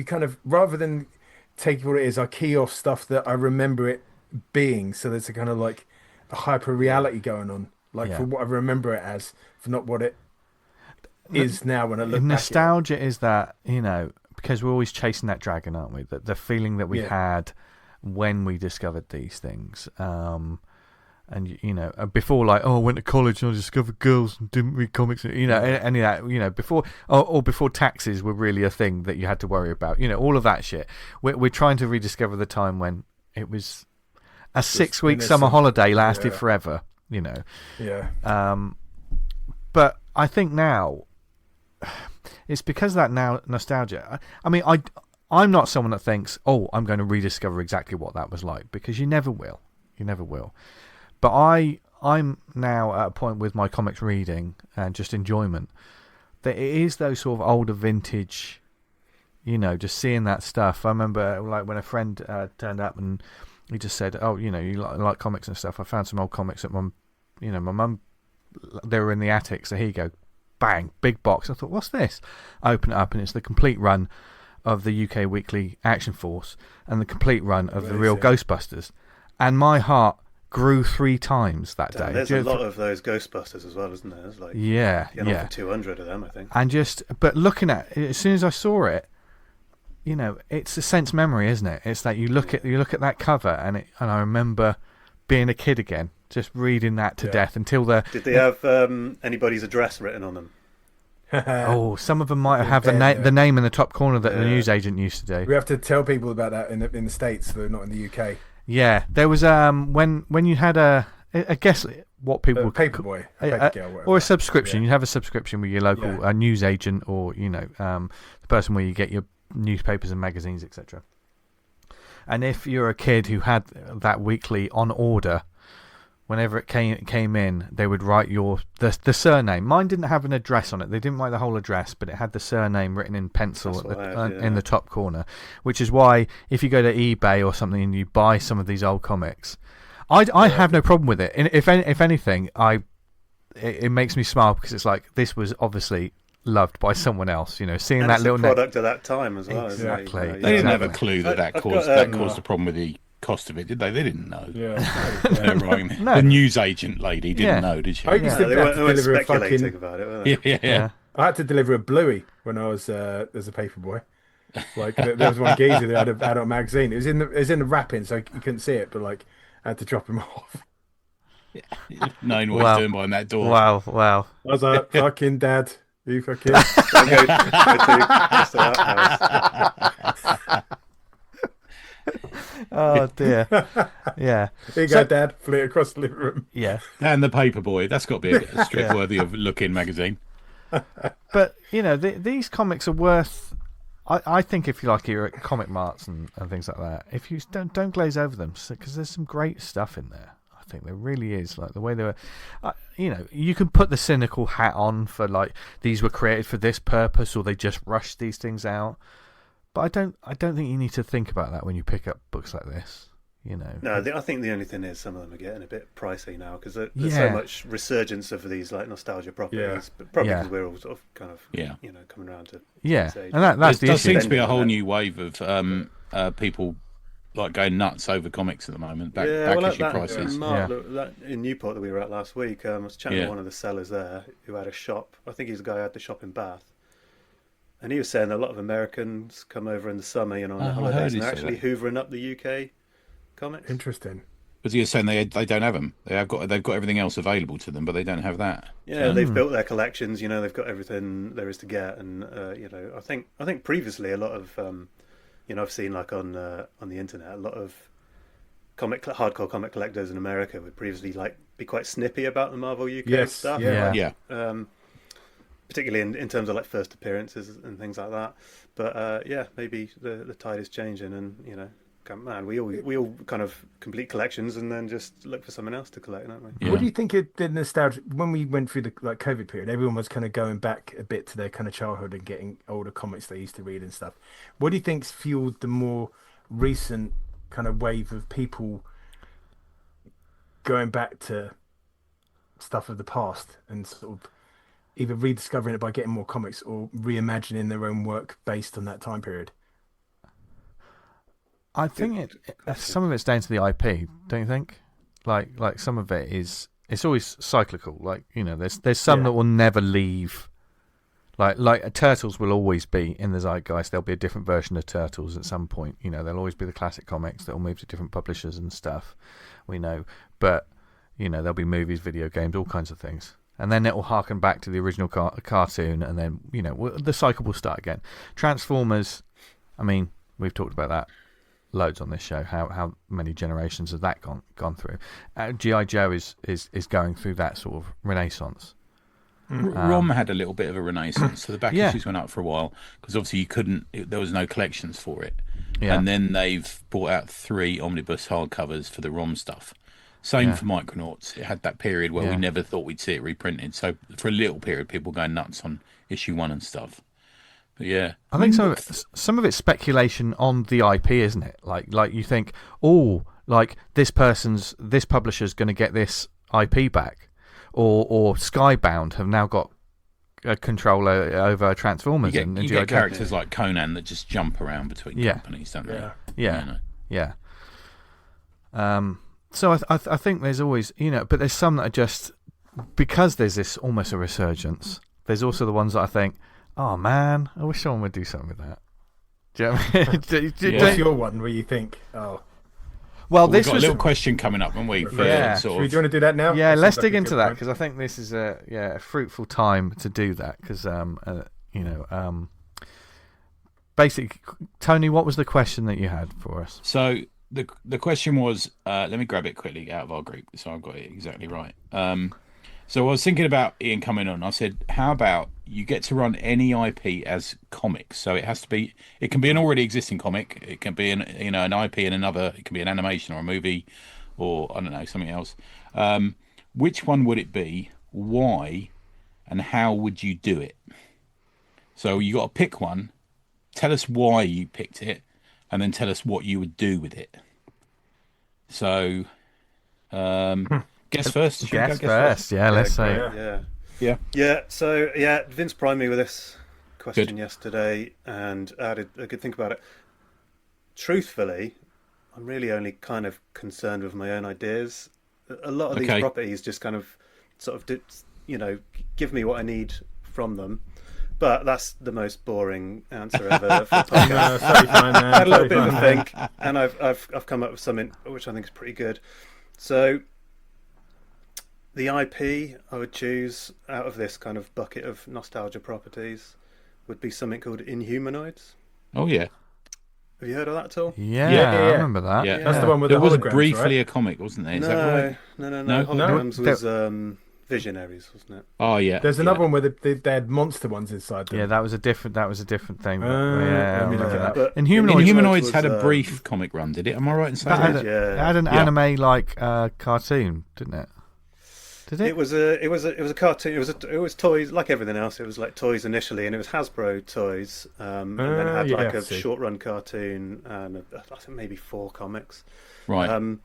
kind of rather than take what it is, I key off stuff that I remember it being. So there's a kind of like a hyper reality going on, like for what I remember it as, for not what it is now when I look back. Nostalgia is that, because we're always chasing that dragon, aren't we? The feeling that we had when we discovered these things. And before, like, I went to college and I discovered girls and didn't read comics. Any of that. Before or before taxes were really a thing that you had to worry about. All of that shit. We're trying to rediscover the time when it was a 6-week summer holiday lasted forever. Yeah. But I think now it's because of that nostalgia. I mean, I'm not someone that thinks, I'm going to rediscover exactly what that was like, because you never will. You never will. But I'm now at a point with my comics reading and just enjoyment that it is those sort of older vintage, just seeing that stuff. I remember like when a friend turned up and he just said, you like comics and stuff. I found some old comics at my mum, they were in the attic. So here you go, bang, big box. I thought, what's this? I open it up and it's the complete run of the UK Weekly Action Force and the complete run of the real Ghostbusters. And my heart grew 3 times that day. There's a lot of those Ghostbusters as well, isn't there? There's like for 200 of them, I think. And but looking at it, as soon as I saw it, it's a sense memory, isn't it? It's that you look at that cover and I remember being a kid again, just reading that to death until Did they have anybody's address written on them? Some of them might have the name in the top corner that the newsagent used to do. We have to tell people about that in the States, though, not in the UK. Yeah, there was when you had I guess what people would paperboy, or a subscription. You have a subscription with your local newsagent, or the person where you get your newspapers and magazines, etc. And if you're a kid who had that weekly on order, whenever it came in, they would write the surname. Mine didn't have an address on it. They didn't write the whole address, but it had the surname written in pencil in the top corner. Which is why if you go to eBay or something and you buy some of these old comics, I have no problem with it. And if anything, it makes me smile, because it's like, this was obviously loved by someone else. Seeing and that little product of that time as well. Exactly. They didn't have a clue that caused the problem with the cost of it, did they? They didn't know. Yeah. No. The newsagent lady didn't know, did she? I used to they weren't speculating about it, were they? Yeah. I had to deliver a Bluey when I was as a paperboy. Like there was one geezer that had an adult magazine. It was in the wrapping, so you couldn't see it. But like, I had to drop him off. Knowing what he's doing behind that door. Wow. I was like, fucking dad, you fucking. Oh dear. Yeah. Here you go, Dad. Flew across the living room. Yeah. And the Paperboy. That's got to be a strip worthy of looking magazine. But these comics are worth. I think if you like, you're at comic marts and things like that. If you don't glaze over them, because there's some great stuff in there. I think there really is. Like the way they were, you can put the cynical hat on for like these were created for this purpose, or they just rushed these things out. But I don't think you need to think about that when you pick up books like this. No, I think the only thing is some of them are getting a bit pricey now, because there's so much resurgence of these like nostalgia properties. But probably because we're all sort of kind of coming around to this age. And that's the issue. There seems to be a whole new wave of people like going nuts over comics at the moment. Back issue prices. That in Newport that we were at last week, I was chatting with one of the sellers there who had a shop. I think he's the guy who had the shop in Bath. And he was saying that a lot of Americans come over in the summer, on their holidays, and they're actually hoovering up the UK comics. Interesting. But you're saying they don't have them. They've got everything else available to them, but they don't have that. Yeah, they've built their collections. They've got everything there is to get, and I think previously a lot of I've seen like on the internet a lot of hardcore comic collectors in America would previously like be quite snippy about the Marvel UK stuff. Yeah. Particularly in terms of like first appearances and things like that. But maybe the tide is changing, and man, we all kind of complete collections and then just look for something else to collect, don't we? Yeah. What do you think the nostalgia when we went through the COVID period? Everyone was kind of going back a bit to their kind of childhood and getting older comics they used to read and stuff. What do you think's fueled the more recent kind of wave of people going back to stuff of the past and sort of either rediscovering it by getting more comics or reimagining their own work based on that time period? I think some of it's down to the IP, don't you think? Like some of it is, it's always cyclical. Like, you know, there's some that will never leave. Like Turtles will always be in the zeitgeist. There'll be a different version of Turtles at some point. You know, there'll always be the classic comics that will move to different publishers and stuff. We know, but you know, there'll be movies, video games, all kinds of things. And then it will harken back to the original cartoon, and then, you know, the cycle will start again. Transformers, I mean, we've talked about that loads on this show, how many generations have that gone through. G.I. Joe is going through that sort of renaissance. Rom had a little bit of a renaissance, so the back issues went up for a while, because obviously there was no collections for it. Yeah. And then they've brought out 3 omnibus hardcovers for the Rom stuff. Same for Micronauts. It had that period where we never thought we'd see it reprinted. So for a little period, people were going nuts on issue 1 and stuff. But yeah, I think some of it's speculation on the IP, isn't it? Like you think, like this publisher's going to get this IP back, or Skybound have now got control over Transformers. You get characters like Conan that just jump around between companies, don't they? Yeah. So I think there's always, you know, but there's some that are just, because there's this almost a resurgence. There's also the ones that I think, oh man, I wish someone would do something with that. Do you know what I mean? What's your one where you think, oh? Well, this was a little question coming up, haven't we? Do you want to do that now? Yeah, let's dig into that, because I think this is a fruitful time to do that, because basically, Tony, what was the question that you had for us? So the question was, let me grab it quickly out of our group, so I've got it exactly right. So I was thinking about Ian coming on. I said, how about you get to run any IP as comics? So it can be an already existing comic. It can be an IP in another. It can be an animation or a movie, or I don't know, something else. Which one would it be? Why? And how would you do it? So you got to pick one. Tell us why you picked it, and then tell us what you would do with it. So, guess first. Guess first. Yeah, let's say. Yeah. So Vince primed me with this question yesterday, and I had a good think about it. Truthfully, I'm really only kind of concerned with my own ideas. A lot of these properties just kind of sort of give me what I need from them. But that's the most boring answer ever for a podcast. I had a little bit of a think, and I've come up with something which I think is pretty good. So the IP I would choose out of this kind of bucket of nostalgia properties would be something called Inhumanoids. Oh yeah. Have you heard of that at all? Yeah. I remember that. Yeah. That's the one with the holograms, was briefly right? a comic, wasn't there? Is No. Holograms was Visionaries, wasn't it? Oh yeah. There's another one where they had monster ones inside them. Yeah, that was a different thing. Let me look at that. Inhumanoids had a brief comic run, did it? Am I right in saying that? It had an anime like cartoon, didn't it? Did it? It was a cartoon. It was toys like everything else. It was like toys initially, and it was Hasbro toys, and then it had like a short run cartoon and I think maybe 4 comics. Right. And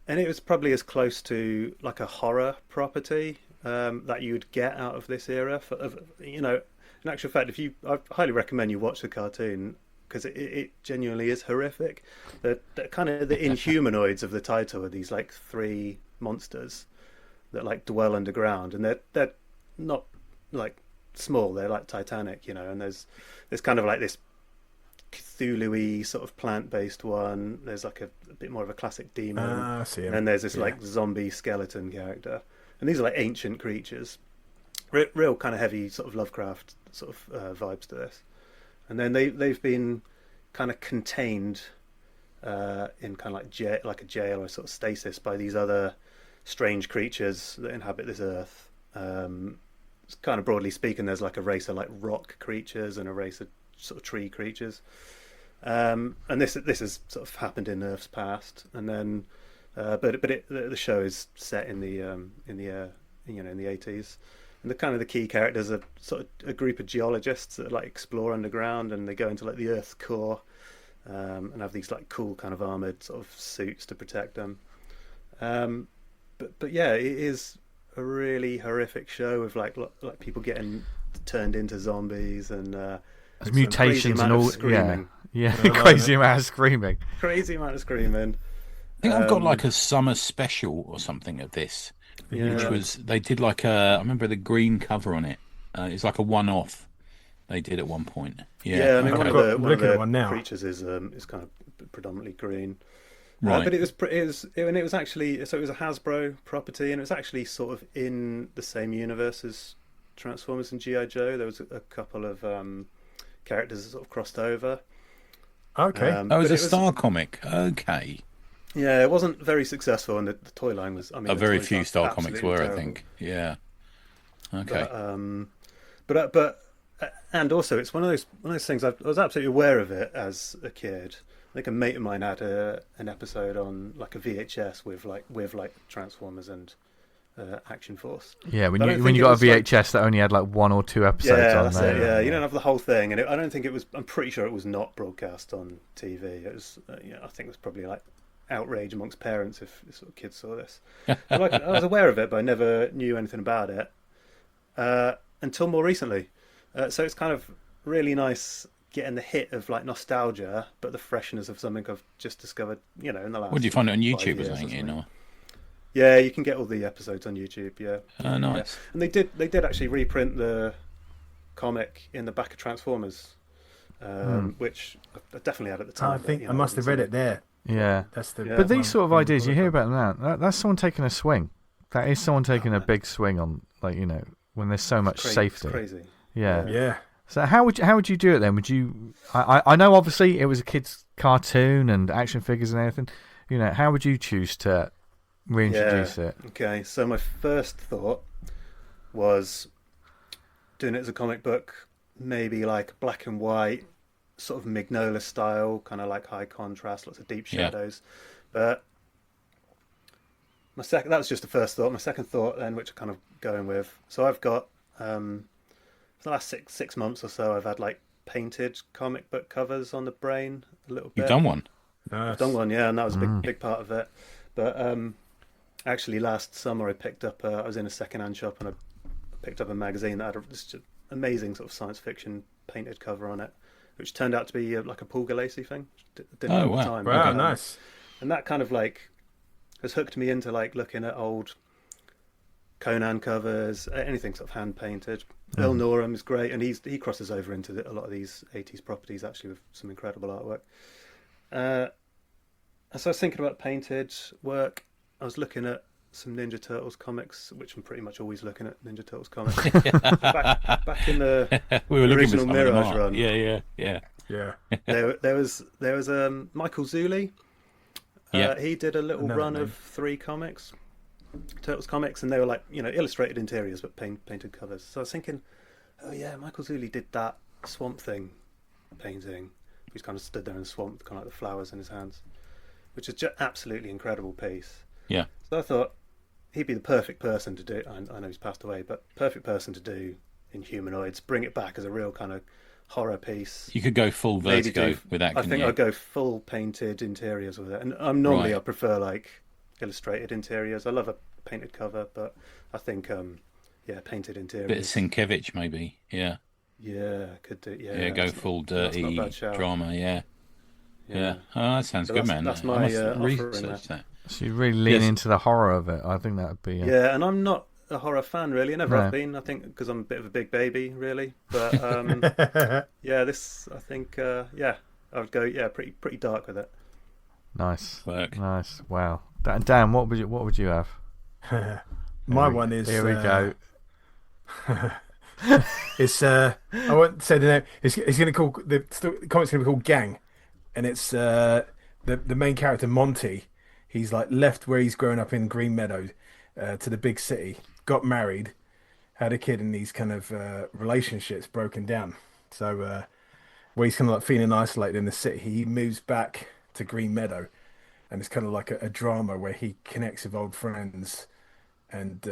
it was probably as close to like a horror property that you'd get out of this era. In actual fact, I highly recommend you watch the cartoon, because it genuinely is horrific. The kind of the Inhumanoids of the title are these like 3 monsters that like dwell underground, and they're not like small, they're like titanic, and there's kind of like this Cthulhu-y sort of plant-based one. There's like a bit more of a classic demon, I see him. and there's this like zombie skeleton character, and these are like ancient creatures, real kind of heavy sort of Lovecraft sort of vibes to this. And then they've been kind of contained in kind of like a jail or a sort of stasis by these other strange creatures that inhabit this earth. Kind of broadly speaking, there's like a race of like rock creatures and a race of sort of tree creatures, And this has sort of happened in Earth's past, and then the show is set in the in the 80s, and the key characters are sort of a group of geologists that like explore underground, and they go into like the Earth's core, and have these like cool kind of armored sort of suits to protect them. But yeah, it is a really horrific show with like people getting turned into zombies and mutations and all. Screaming. Yeah, crazy amount of screaming. Crazy amount of screaming. I think I've got like a summer special or something of this, which was they did like I remember the green cover on it. It's like a one-off they did at one point. Yeah, I mean one of the one now. creatures is kind of predominantly green. Right. But it was actually, so it was a Hasbro property, and it was actually sort of in the same universe as Transformers and G.I. Joe. There was a couple of characters that sort of crossed over. Okay. It was a Star comic. Okay. Yeah, it wasn't very successful, and the toy line was. I mean, very few Star comics were, terrible. I think. Yeah. Okay. But and also it's one of those things. I was absolutely aware of it as a kid. I think a mate of mine had an episode on like a VHS with like Transformers and Action Force. Yeah, when you got a VHS that only had like 1 or 2 episodes on that's there. it, yeah, you don't have the whole thing, and I don't think it was. I'm pretty sure it was not broadcast on TV. It was, I think it was probably like outrage amongst parents if sort of kids saw this. I was aware of it, but I never knew anything about it until more recently. So it's kind of really nice getting the hit of like nostalgia, but the freshness of something I've just discovered, in the last. Would you find it on YouTube or years something? Or? Yeah, you can get all the episodes on YouTube. Yeah. Oh, nice. Yeah. And they did actually reprint the comic in the back of Transformers, which I definitely had at the time. I think I must have read it there. Yeah. That's the. But these sort of ideas, you hear about them now. That's someone taking a swing. That is someone taking a big swing on, like, when there's so much safety. It's crazy. Yeah. Yeah. So how would you do it then? Would you? I know obviously it was a kids' cartoon and action figures and everything. How would you choose to reintroduce it? Okay, so my first thought was doing it as a comic book, maybe like black and white, sort of Mignola style, kind of like high contrast, lots of deep shadows. But that was just the first thought. My second thought then, which I'm kind of going with. So I've got for the last six months or so, I've had like painted comic book covers on the brain a little bit. You've done one? I've done one, yeah, and that was a big part of it. But actually, last summer I picked up. I was in a second-hand shop and I picked up a magazine that had this amazing sort of science fiction painted cover on it, which turned out to be like a Paul Gulacy thing. Didn't know at the time. Wow, nice. And that kind of like has hooked me into like looking at old Conan covers, anything sort of hand painted. Earl Norham is great, and he crosses over into a lot of these 80s properties actually with some incredible artwork. So I was thinking about painted work. I was looking at some Ninja Turtles comics, which I'm pretty much always looking at Ninja Turtles comics. back in the original Mirage run. Yeah. There was Michael Zulli. He did a little run of 3 comics, Turtles comics, and they were like illustrated interiors but painted covers. So I was thinking, oh yeah, Michael Zulli did that Swamp Thing painting. He's kind of stood there in the swamp with kind of like the flowers in his hands, which is just absolutely incredible piece. Yeah. So I thought he'd be the perfect person to do. I know he's passed away, but perfect person to do Inhumanoids. Bring it back as a real kind of horror piece. You could go full Vertigo with that. I think I'd go full painted interiors with it. And normally I prefer like illustrated interiors. I love a painted cover, but I think painted interiors. Bit of Sienkiewicz maybe. Yeah. Yeah, could do. Yeah, go full dirty drama. Yeah. Oh, that sounds So good, man. that's I my must offering research there. that. So you really lean into the horror of it. I think that would be. Yeah, and I'm not a horror fan really. I never have been. I think because I'm a bit of a big baby, really. But this I think I would go pretty dark with it. Nice. Work. Nice. Wow. Dan, what would you have? My one is. Here we go. It's I won't say the name. It's going to call the comic's going to be called Gang, and it's the main character Monty. He's like left where he's grown up in Green Meadow to the big city. Got married, had a kid, and these kind of relationships broken down. So where he's kind of like feeling isolated in the city. He moves back to Green Meadow, and it's kind of like a drama where he connects with old friends and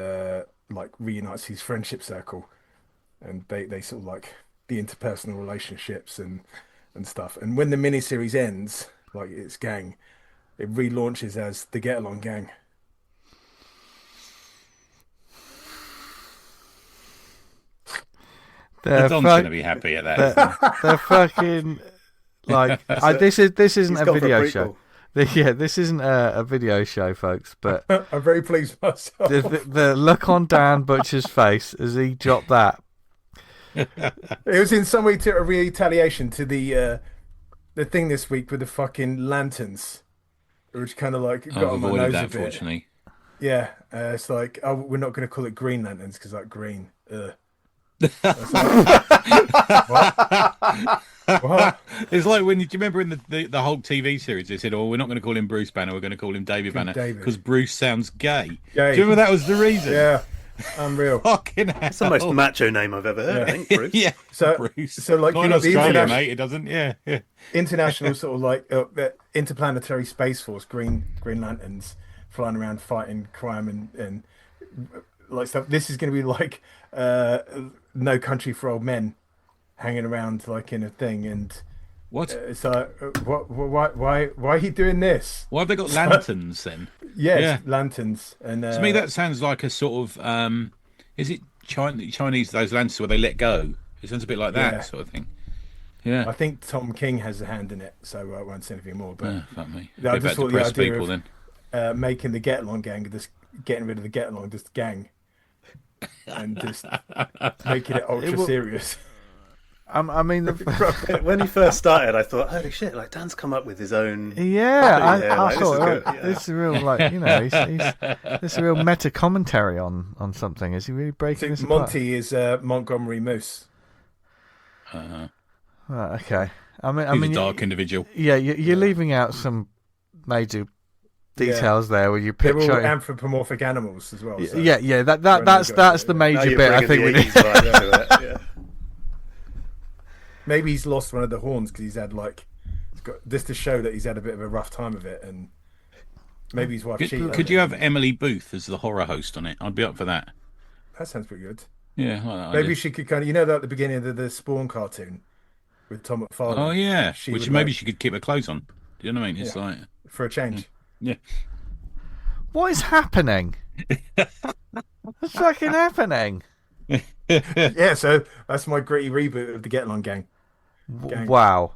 like reunites his friendship circle, and they sort of like the interpersonal relationships and stuff. And when the miniseries ends, like its gang, it relaunches as the Getalong Gang. Don's going to be happy at that. They're fucking like this isn't He's a gone for video a show. prequel. Yeah, this isn't a video show, folks. But I'm very pleased with myself. the look on Dan Butcher's face as he dropped that. It was in some way to a retaliation to the thing this week with the fucking lanterns, which kind of like got I've on my avoided nose that, a bit. fortunately. Yeah, it's like, oh, we're not going to call it Green Lanterns because like green. That's like, what? It's like when do you remember in the whole TV series they said, "Oh, we're not going to call him Bruce Banner, we're going to call him David Banner because Bruce sounds gay." Gay. Do you remember that was the reason? Yeah, unreal. Fucking hell. It's the most macho name I've ever heard, I think, Bruce. Yeah. So, Bruce. so like Not you in know, the Australia, international, mate. It doesn't. Yeah. international sort of like interplanetary space force, Green Lanterns flying around fighting crime and like stuff. This is going to be like No Country for Old Men, hanging around like in a thing. And What? it's like, why are you doing this? Why have they got lanterns then? Yes, Yeah. lanterns. And To me, that sounds like a sort of is it Chinese those lanterns where they let go? It sounds a bit like that Yeah. sort of thing. Yeah. I think Tom King has a hand in it, so I won't say anything more. But Oh, fuck me. Yeah, I Bit just about thought the depressed idea people of- then. making the Getalong Gang, just getting rid of the Getalong, just gang, and just making it ultra will- serious. I mean, When he first started, I thought, holy shit, like Dan's come up with his own. yeah, Yeah, I like, this is thought good, yeah. this is real, like, you know, this is a real meta commentary on something. Is he really breaking this apart? Monty is Montgomery Moose. Uh-huh. Right, okay. I He's mean, a dark individual. yeah, you're leaving out some major details there where you They're all picture. anthropomorphic animals as well. So. Yeah, When that's they go that's to the it. Now major you're bit. I bringing think the we 80s vibe to it, yeah. Maybe he's lost one of the horns because he's had like, it's got just to show that he's had a bit of a rough time of it, and maybe his wife cheated. on Could him. you have Emily Booth as the horror host on it? I'd be up for that. That sounds pretty good. Yeah. I like that Maybe idea. she could kind of, you know, that at the beginning of the Spawn cartoon with Tom McFarlane. Oh yeah. She Which would maybe like- she could keep her clothes on. Do you know what I mean? It's Yeah. like for a change. yeah. What is happening? What's fucking happening? Yeah, so that's my gritty reboot of the Getalong Gang. Gang. Wow.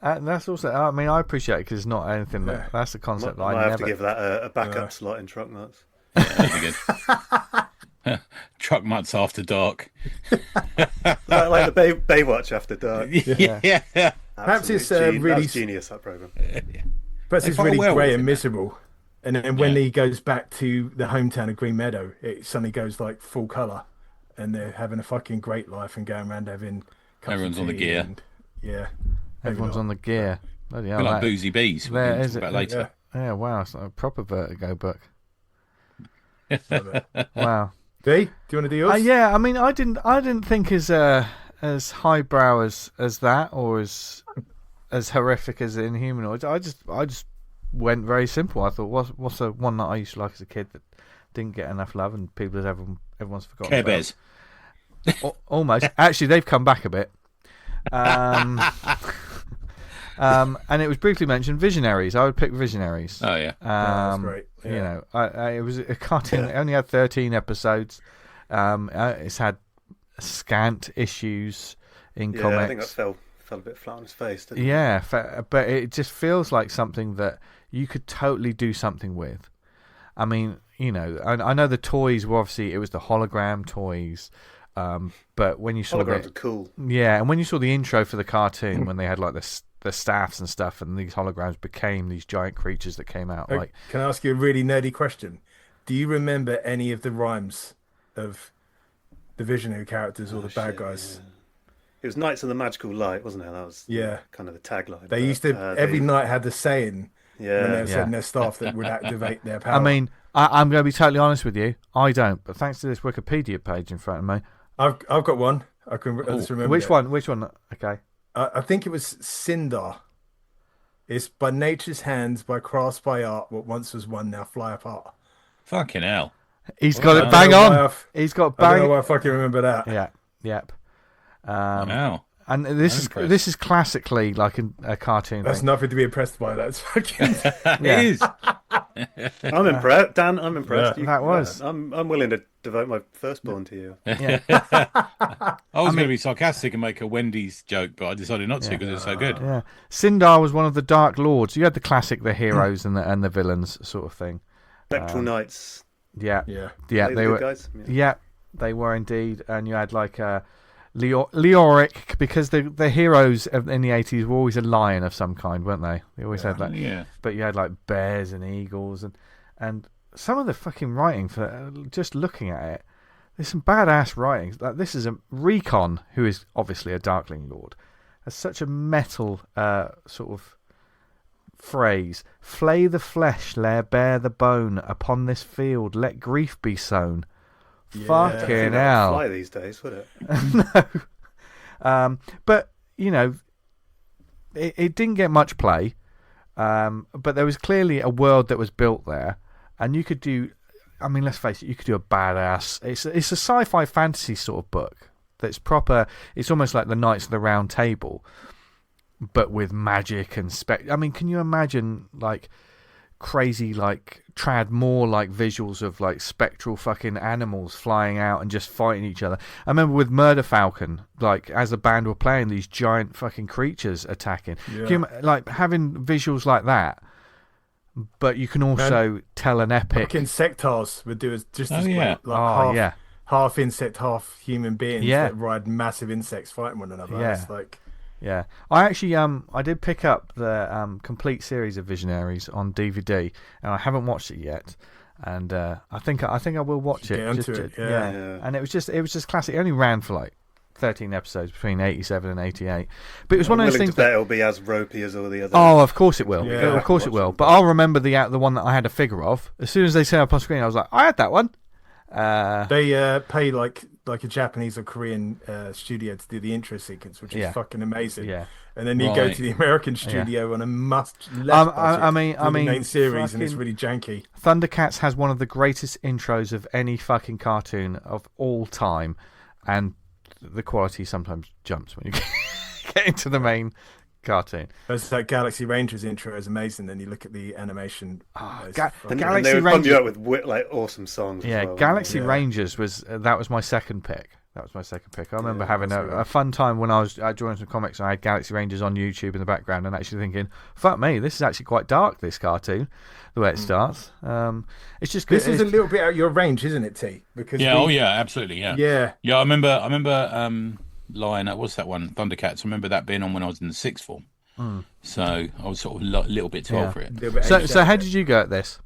That's also. I mean, I appreciate it because it's not anything. That's a concept Might I have never. to give that a backup slot in Truck Mutts. Yeah, that'd be good. Truck Mutts After Dark. Like the Baywatch After Dark. Yeah. Perhaps it's Absolute really that's genius, that program. Perhaps They it's follow really well grey with and it. miserable. And then when Yeah. he goes back to the hometown of Green Meadow, it suddenly goes like full colour. And they're having a fucking great life and going around having cups of Everyone's on the tea gear. and- yeah. Everyone's on the gear. Bloody hell, Feel like that- Boozy Bees. There We'll is talk it. about later. Yeah, wow, it's like a proper Vertigo book. Love it. Wow. D, do you want to do yours? Yeah, I mean, I didn't think as highbrow as that, or as horrific as Inhumanoids. I just went very simple. I thought, what's the one that I used to like as a kid that didn't get enough love and everyone's forgotten Care about? Bears. Almost. Actually, they've come back a bit. And it was briefly mentioned Visionaries. I would pick Visionaries. Oh yeah. that's great. Yeah. You know, it was a cartoon. It only had 13 episodes. It's had scant issues in Yeah, comics. I think that fell a bit flat on his face, didn't it? Yeah, but it just feels like something that you could totally do something with. I mean, you know, I know the toys were obviously, it was the hologram toys, but when you saw Holograms are cool. yeah, and when you saw the intro for the cartoon, when they had like the staffs and stuff, and these holograms became these giant creatures that came out, like Can I ask you a really nerdy question? Do you remember any of the rhymes of the visionary characters or the bad guys? Yeah. It was Knights of the Magical Light, wasn't it? That was Yeah. kind of the tagline. They used to every night had the saying when they were Yeah. setting their staff that would activate their power. I mean, I'm going to be totally honest with you. I don't, but thanks to this Wikipedia page in front of me, I've got one. I just remember Which one? Which one? Okay. I think it was Cinder. It's by nature's hands, by crafts, by art. What once was one, now fly apart. Fucking hell. He's got it bang on. He's got bang. I don't know why I fucking remember that. Yeah. Yep. Wow. And this is classically like a cartoon. That's thing. nothing to be impressed by. That's fucking. It is. I'm impressed, Dan. I'm impressed. Yeah, that was. I'm willing to devote my firstborn to you. Yeah. I was going to be sarcastic and make a Wendy's joke, but I decided not to because it's so good. Yeah. Sindar was one of the Dark Lords. You had the classic, the heroes and the villains sort of thing. Spectral Knights. Yeah. Yeah. Yeah. They were. guys. Yeah, they were indeed. And you had like Leoric, because the heroes in the 80s were always a lion of some kind, weren't they? They always had that. Yeah. But you had like bears and eagles and some of the fucking writing for just looking at it. There's some badass writings. Like this is a Recon, who is obviously a Darkling Lord, has such a metal sort of phrase. Flay the flesh, lay bare the bone. Upon this field, let grief be sown. Yeah. Fucking hell. Fly these days, would it? No. But, you know, it didn't get much play. But there was clearly a world that was built there. And you could do, I mean, let's face it, you could do a badass. It's a sci-fi fantasy sort of book that's proper. It's almost like the Knights of the Round Table, but with magic and I mean, can you imagine, like, crazy, like trad more like visuals of like spectral fucking animals flying out and just fighting each other? I remember with Murder Falcon, like as the band were playing, these giant fucking creatures attacking. Yeah. Like having visuals like that, but you can also tell an epic. Fucking Insectars would do just as great. Like half insect, half human beings that ride massive insects fighting one another. Yeah. It's like. Yeah, I actually I did pick up the complete series of Visionaries on DVD, and I haven't watched it yet. And I think I will watch it. Yeah. And it was just classic. It only ran for like 13 episodes between 87 and 88. But it was one of those things that it'll be as ropey as all the others. Oh, of course it will. Yeah, of course it will. But I'll remember the one that I had a figure of. As soon as they set up on screen, I was like, I had that one. They pay like a Japanese or Korean studio to do the intro sequence, which is fucking amazing. Yeah. And then you go to the American studio on a much less budget I mean, main series, and it's really janky. Thundercats has one of the greatest intros of any fucking cartoon of all time, and the quality sometimes jumps when you get into the main cartoon. There's that Galaxy Rangers intro is amazing. Then you look at the animation. Galaxy and they would pump you up with like awesome songs. Yeah, as well. Galaxy Rangers was my second pick. That was my second pick. I remember having a fun time when I was drawing some comics. And I had Galaxy Rangers on YouTube in the background, and actually thinking, "Fuck me, this is actually quite dark. This cartoon, the way it starts. It's just good. This is a little bit out of your range, isn't it, T? Because absolutely, yeah. I remember. Lion, what's that one? Thundercats. I remember that being on when I was in the sixth form. So I was sort of a little bit too old for it. So how did you go at this?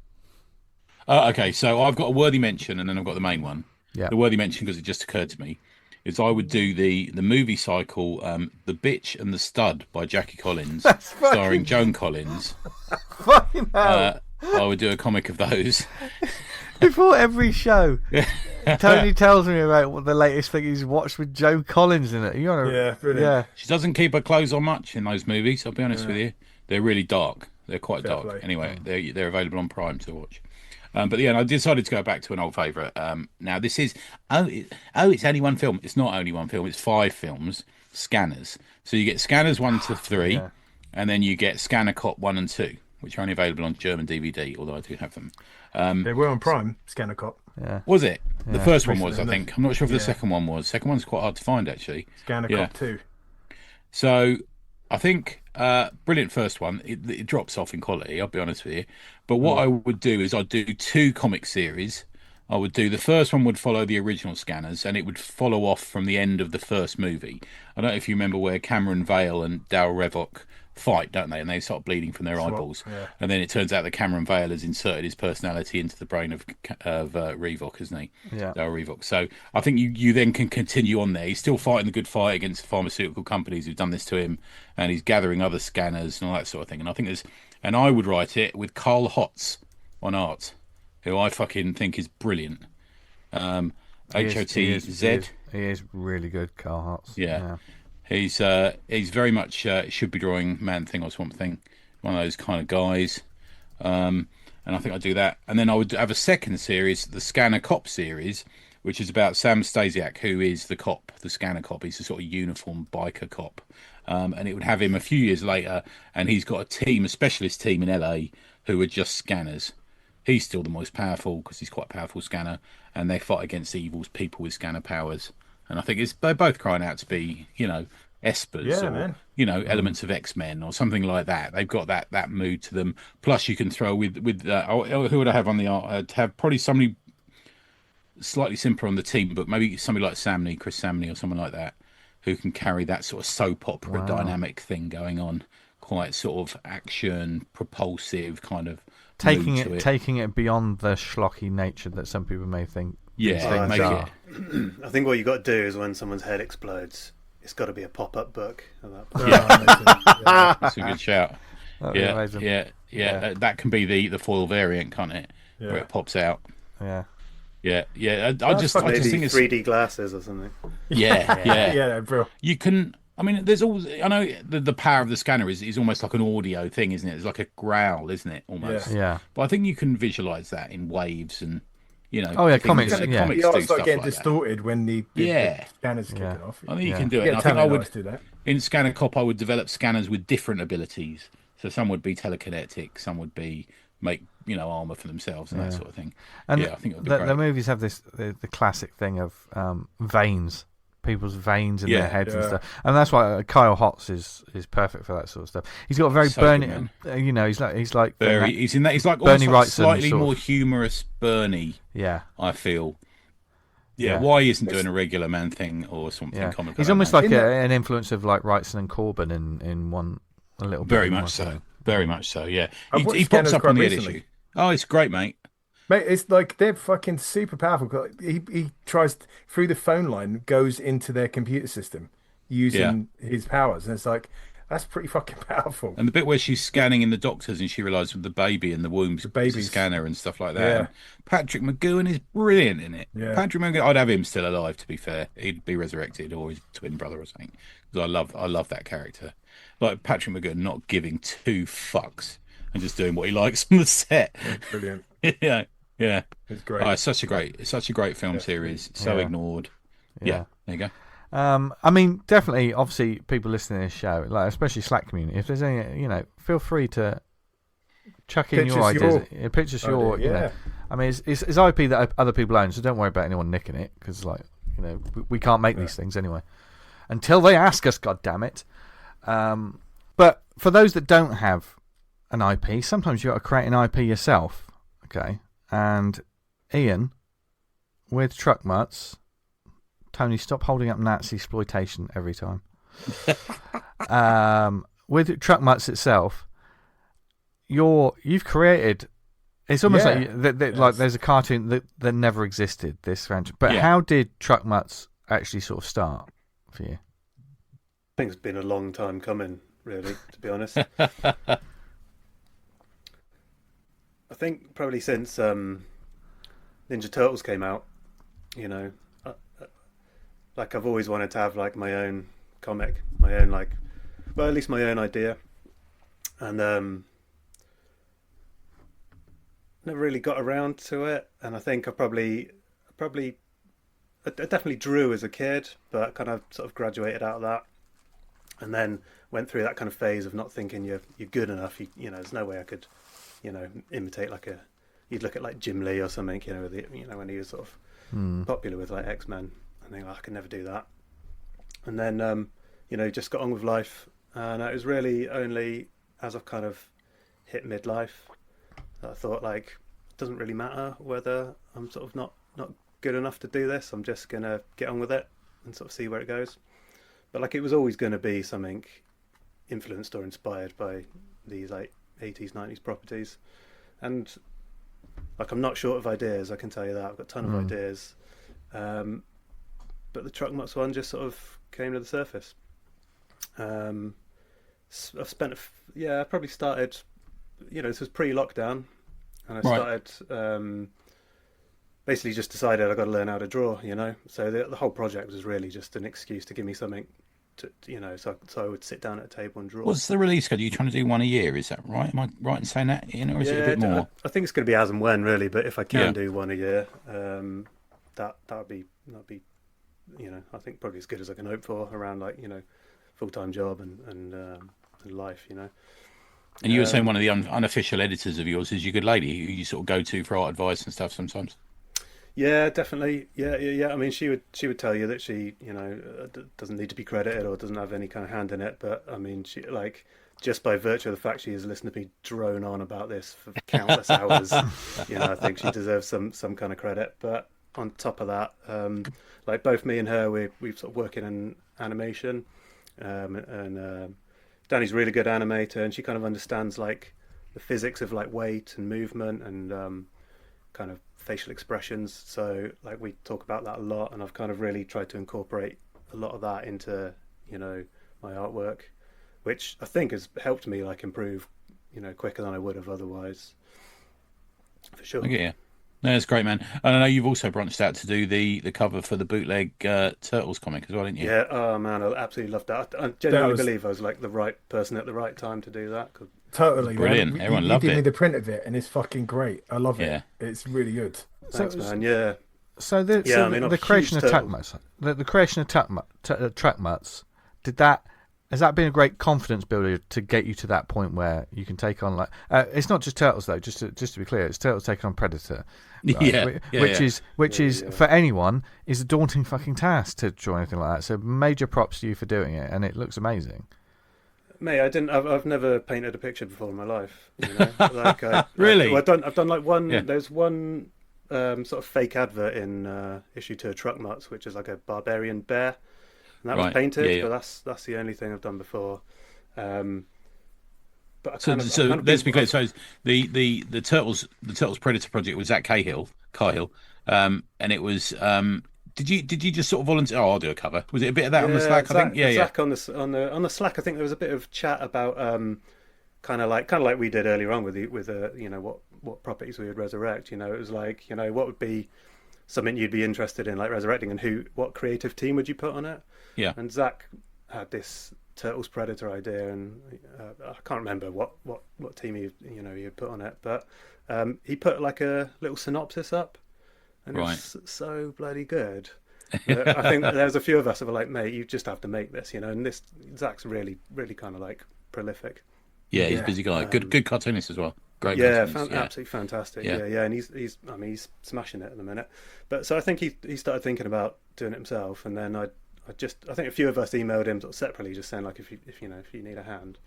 Okay, so I've got a worthy mention, and then I've got the main one. Yeah. The worthy mention, because it just occurred to me, is I would do the movie cycle, The Bitch and the Stud by Jackie Collins, starring Joan Collins. Fucking hell. I would do a comic of those. Before every show, Tony tells me about what the latest thing he's watched with Joan Collins in it. Brilliant. Yeah. She doesn't keep her clothes on much in those movies, I'll be honest with you. They're really dark. They're quite dark. Play. Anyway, they're available on Prime to watch. But yeah, I decided to go back to an old favourite. Now this is it's only one film. It's not only one film. It's 5 films. Scanners. So you get Scanners 1 to 3, and then you get Scanner Cop 1 and 2, which are only available on German DVD. Although I do have them. They were on Prime. Scanner Cop. Yeah. Was it? Yeah. The first one was, I think. I'm not sure if the second one was. Second one's quite hard to find actually. Scanner Cop 2. So I think brilliant first one. It drops off in quality, I'll be honest with you. But what I would do is I'd do 2 comic series. I would do the first one would follow the original Scanners, and it would follow off from the end of the first movie. I don't know if you remember where Cameron Vale and Dal Revok fight, don't they? And they start bleeding from their eyeballs. Yeah. And then it turns out that Cameron Vale has inserted his personality into the brain of Revok, hasn't he? Yeah. Dal Revok. So I think you then can continue on there. He's still fighting the good fight against pharmaceutical companies who've done this to him, and he's gathering other scanners and all that sort of thing. And I think and I would write it with Carl Hotz on art, who I fucking think is brilliant. HOTZ. He is really good, Carl Hotz. Yeah. He's very much should be drawing Man Thing or Swamp Thing, one of those kind of guys. And I think I'd do that. And then I would have a second series, the Scanner Cop series, which is about Sam Stasiak, who is the cop, the Scanner Cop. He's a sort of uniform biker cop. And it would have him a few years later, and he's got a team, a specialist team in LA, who are just scanners. He's still the most powerful because he's quite a powerful scanner, and they fight against evils, people with scanner powers. And I think they're both crying out to be, Espers or elements of X-Men or something like that. They've got that mood to them. Plus, you can throw with who would I have on the art? I'd have probably somebody slightly simpler on the team, but maybe somebody like Chris Samney or someone like that, who can carry that sort of soap opera dynamic thing going on, quite sort of action, propulsive kind of taking it beyond the schlocky nature that some people may think. Yeah, make it. I think what you got to do is when someone's head explodes, it's got to be a pop-up book. At that point. Yeah, that's a good shout. Yeah. That can be the foil variant, can't it? Yeah. Where it pops out. Yeah. Yeah. I just think it's 3D glasses or something. Yeah, bro. You can. I mean, there's all. I know the power of the scanner is almost like an audio thing, isn't it? It's like a growl, isn't it? Almost. Yeah. But I think you can visualize that in waves and. Oh yeah, comics. Comics the art do start stuff getting like distorted when the scanner's kicking off. I think you can do it. And I think I would do that. In Scanner Cop, I would develop scanners with different abilities. So some would be telekinetic, some would be make armor for themselves and that sort of thing. And I think it would be great. The movies have the classic thing of veins. People's veins in their heads and stuff, and that's why Kyle Hotz is perfect for that sort of stuff. He's got a very Bernie, he's like very. He's in that. He's like Bernie Wrightson, slightly more humorous Bernie. Yeah, I feel. Yeah, why isn't doing a regular Man Thing or something comic? He's almost like an influence of like Wrightson and Corbin in one a little bit. Very much so. Yeah, he pops up on the issue. Oh, it's great, mate. Mate, it's like they're fucking super powerful. He tries through the phone line, goes into their computer system using his powers, and it's like that's pretty fucking powerful. And the bit where she's scanning in the doctors and she realises with the baby in the womb's a scanner and stuff like that. Yeah. And Patrick McGoohan is brilliant in it. Yeah. Patrick McGoohan, I'd have him still alive. To be fair, he'd be resurrected or his twin brother or something. Because I love that character. Like Patrick McGoohan not giving two fucks and just doing what he likes on the set. That's brilliant. Yeah, it's great. Oh, it's such a great film series. So ignored. Yeah, there you go. I mean, definitely. Obviously, people listening to this show, like especially Slack community, if there's any, feel free to chuck in your ideas. Pictures your, I mean, it's IP that other people own, so don't worry about anyone nicking it because, we can't make these things anyway until they ask us. God damn it! But for those that don't have an IP, sometimes you got to create an IP yourself. Okay. And Ian, with Truck Mutts, Tony, stop holding up Nazi exploitation every time. With Truck Mutts itself, you've created. It's almost like like there's a cartoon that never existed. This franchise, but how did Truck Mutts actually sort of start for you? I think it's been a long time coming, really, to be honest. I think probably since Ninja Turtles came out, like I've always wanted to have like my own comic, my own at least my own idea, and never really got around to it. And I think I definitely drew as a kid, but kind of sort of graduated out of that, and then went through that kind of phase of not thinking you're good enough. There's no way I could. Imitate you'd look at like Jim Lee or something, when he was sort of popular with like X-Men, and think, I could never do that. And then, just got on with life. And it was really only as I've kind of hit midlife that I thought it doesn't really matter whether I'm sort of not good enough to do this. I'm just going to get on with it and sort of see where it goes. But it was always going to be something influenced or inspired by these 80s, 90s properties, and I'm not short of ideas, I can tell you that. I've got a ton of ideas, but the Truck Mutts one just sort of came to the surface. I've spent I probably started, this was pre-lockdown, and I started basically just decided I got to learn how to draw. So the whole project was really just an excuse to give me something so I would sit down at a table and draw. What's the release schedule? You're trying to do one a year, is that right? Am I right in saying that, Ian, or is it a bit more? I think it's going to be as and when, really. But if I can Yeah. do one a year, that'd be I think probably as good as I can hope for around full-time job and life. And you were saying one of the unofficial editors of yours is your good lady, who you sort of go to for art advice and stuff sometimes. Yeah, definitely. Yeah. I mean, she would tell you that she, doesn't need to be credited or doesn't have any kind of hand in it. But I mean, she just by virtue of the fact she has listened to me drone on about this for countless hours, I think she deserves some kind of credit. But on top of that, both me and her, we've sort of working in animation, and Danny's a really good animator, and she kind of understands the physics of weight and movement and kind of facial expressions. So we talk about that a lot, and I've kind of really tried to incorporate a lot of that into my artwork, which I think has helped me improve quicker than I would have otherwise, for sure. Okay, yeah. No, that's great, man. And I know you've also branched out to do the cover for the Bootleg Turtles comic as well, didn't you? Yeah, oh man, I absolutely loved that. I genuinely believe I was the right person at the right time to do that. Totally, brilliant. Man. Everyone loved it. You did me the print of it, and it's fucking great. I love it. Yeah. It's really good. Thanks, man. Yeah. So the creation of Truck Mutts, the creation of Truck Mutts, has that been a great confidence builder to get you to that point where you can take on it's not just Turtles though, just to be clear, it's Turtles taking on Predator, right? which is for anyone is a daunting fucking task to draw anything like that. So major props to you for doing it, and it looks amazing. Mate, I've never painted a picture before in my life. Really? I've done one. Yeah. There's one sort of fake advert in issue 2 of Truck Mutts, which is a barbarian bear, and that was painted. But that's the only thing I've done before. But let's be clear. So the Turtles Predator project was Zach Cahill, and it was. Did you just sort of volunteer? Oh, I'll do a cover. Was it a bit of that on the Slack? I think. Zach on the Slack. I think there was a bit of chat about kind of like we did earlier on with what properties we would resurrect. It was what would be something you'd be interested in resurrecting, and what creative team would you put on it? Yeah. And Zach had this Turtles Predator idea, and I can't remember what team he had put on it, but he put a little synopsis up. And it's so bloody good. I think there's a few of us that were like, mate, you just have to make this, and this Zach's really, really kind of prolific. Yeah, he's a busy guy. Good cartoonist as well. Great. Yeah, absolutely fantastic. Yeah, and he's smashing it at the minute. But so I think he started thinking about doing it himself, and then I think a few of us emailed him sort of separately, just saying if you need a hand.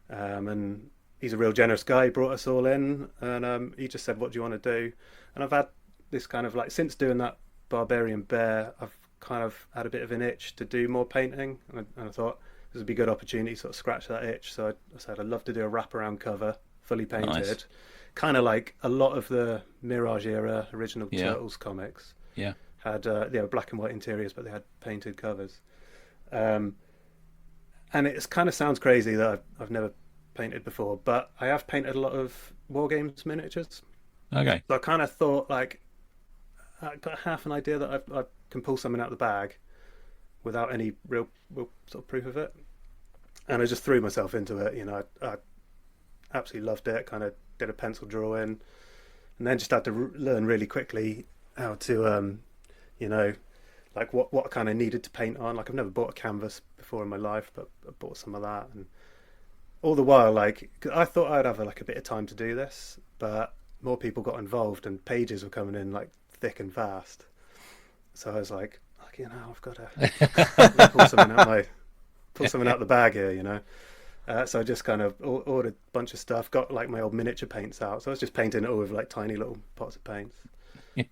And he's a real generous guy. He brought us all in, and he just said, what do you want to do? And I've had this kind of since doing that barbarian bear, I've kind of had a bit of an itch to do more painting, and I thought this would be a good opportunity to sort of scratch that itch. So I said I'd love to do a wraparound cover, fully painted, kind of like a lot of the Mirage era original Turtles comics. Yeah, had they were black and white interiors, but they had painted covers. And it kind of sounds crazy that I've never painted before, but I have painted a lot of war games miniatures. Okay. So I kind of thought I got half an idea that I can pull something out of the bag without any real sort of proof of it, and I just threw myself into it. I absolutely loved it. Kind of did a pencil drawing, and then just had to learn really quickly how to, what I kind of needed to paint on. I've never bought a canvas before in my life, but I bought some of that, and all the while, I thought I'd have a bit of time to do this, but more people got involved, and pages were coming in thick and fast. So I was like, I've got to pull something out the bag here, So I just kind of ordered a bunch of stuff, got my old miniature paints out. So I was just painting it all with tiny little pots of paints.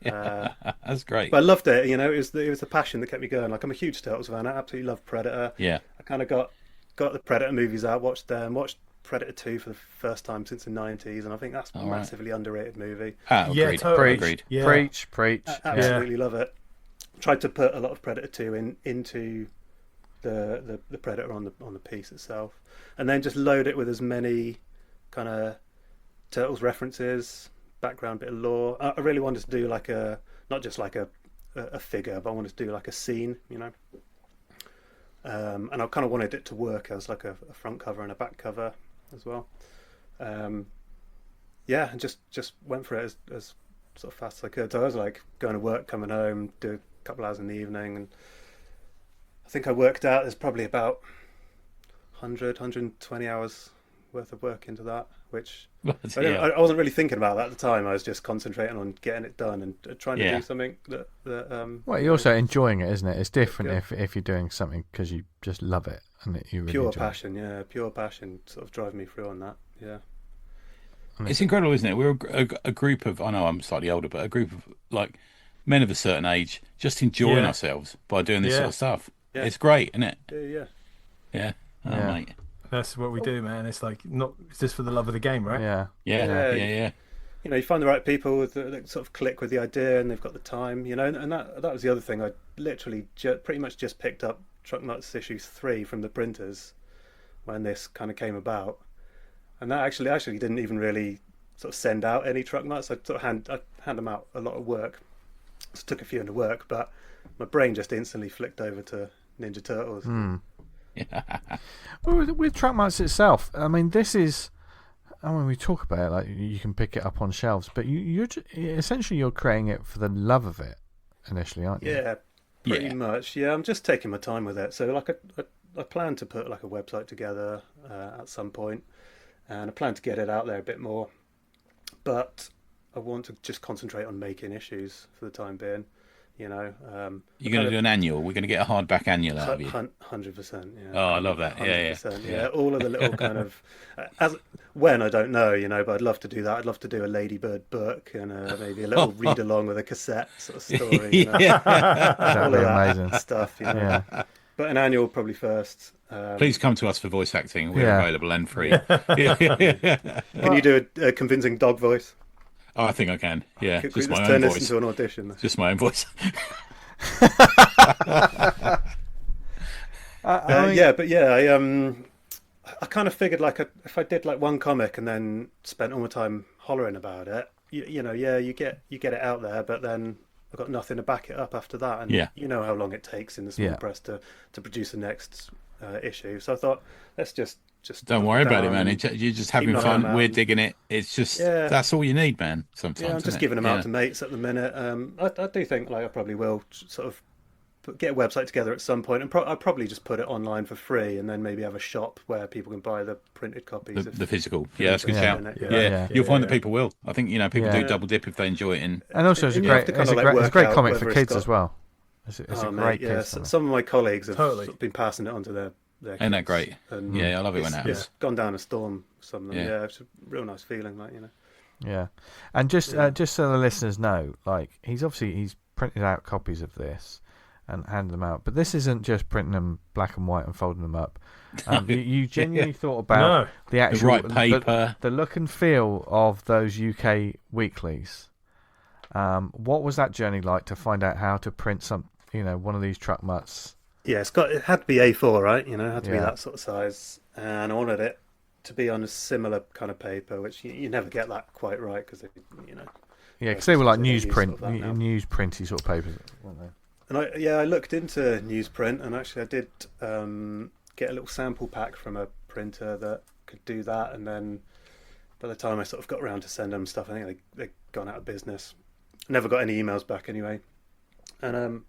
That's great. But I loved it. It was the passion that kept me going. I'm a huge Turtles fan. I absolutely love Predator. Yeah. I kind of got the Predator movies out, watched Predator 2 for the first time since the 90s, and I think that's a massively underrated movie. Agreed. Totally. Agreed. Yeah. Preach. Absolutely love it. Tried to put a lot of Predator 2 into the Predator on the piece itself, and then just load it with as many kind of Turtles references, background bit of lore. I really wanted to do not just like a figure, but I wanted to do like a scene, you know. And I kind of wanted it to work as like a front cover and a back cover as well. Yeah, and just went for it as sort of fast as I could. So I was like going to work, coming home, do a couple hours in the evening, and I think I worked out there's probably about 120 hours worth of work into that, which I wasn't really thinking about that at the time. I was just concentrating on getting it done and trying to do something that well, you're also enjoying it, isn't it? It's different if you're doing something because you just love it and you really pure enjoy passion. Yeah, pure passion sort of driving me through on that. Yeah. It's incredible, isn't it? We're a group of, I know I'm slightly older, but a group of like men of a certain age just enjoying ourselves by doing this sort of stuff. Yeah. It's great, isn't it? Yeah. Oh, mate. That's what we do, man. It's like it's just for the love of the game, right? Yeah. You know, you find the right people that sort of click with the idea, and they've got the time. You know, and that was the other thing. I literally pretty much just picked up Truck Mutts issue 3 from the printers when this kind of came about. And that actually didn't even really sort of send out any Truck Mutts. I sort of hand them out a lot of work. So took a few into work, but my brain just instantly flicked over to Ninja Turtles. Well, with Truck Mutts itself, I mean, this is. I mean, we talk about it like you can pick it up on shelves, but you're essentially you're creating it for the love of it initially, aren't you? Yeah, pretty much. Yeah, I'm just taking my time with it. So like I plan to put like a website together at some point. And I plan to get it out there a bit more, but I want to just concentrate on making issues for the time being. You know, you're going to do an annual. We're going to get a hardback annual out of you. 100%. Yeah. Oh, I love that. 100%, yeah. All of the little kind of when I don't know, you know, but I'd love to do that. I'd love to do a Ladybird book and maybe a little read along with a cassette sort of story. You know? All of that amazing stuff. You know? But an annual probably first. Please come to us for voice acting. We're available and free. Can you do a convincing dog voice? Oh, I think I can. Yeah, just my own voice. This into an audition. Just my own voice. I kind of figured like if I did like one comic and then spent all my time hollering about it, you get it out there, but then I've got nothing to back it up after that, and you know how long it takes in the small press to produce the next issue. So I thought, let's just don't worry about it, man. You're just having fun. We're digging it. It's just that's all you need, man. Sometimes. Yeah, I'm just giving them out to mates at the minute. I do think like I probably will sort of get a website together at some point, and I'll probably just put it online for free, and then maybe have a shop where people can buy the printed copies. The physical. Yeah, that's a good shout. You'll find that people will. I think people do double dip if they enjoy it. And also it's a great comic for kids as well. It's a great kids comic. Some of my colleagues have sort of been passing it on to their kids. Isn't that great? And I love it when it happens. It's gone down a storm. Some of them. Yeah, it's a real nice feeling, like, you know. Yeah, and just so the listeners know, like he's printed out copies of this and handed them out, but this isn't just printing them black and white and folding them up. You genuinely thought about the actual right paper, the look and feel of those UK weeklies. What was that journey like to find out how to print one of these Truck Mutts? Yeah, it had to be A4, right? You know, it had to be that sort of size, and I wanted it to be on a similar kind of paper, which you never get that quite right because because they were like newsprinty sort of papers, weren't they? And I looked into newsprint, and actually I did get a little sample pack from a printer that could do that, and then by the time I sort of got around to send them stuff, I think they'd gone out of business. Never got any emails back anyway, and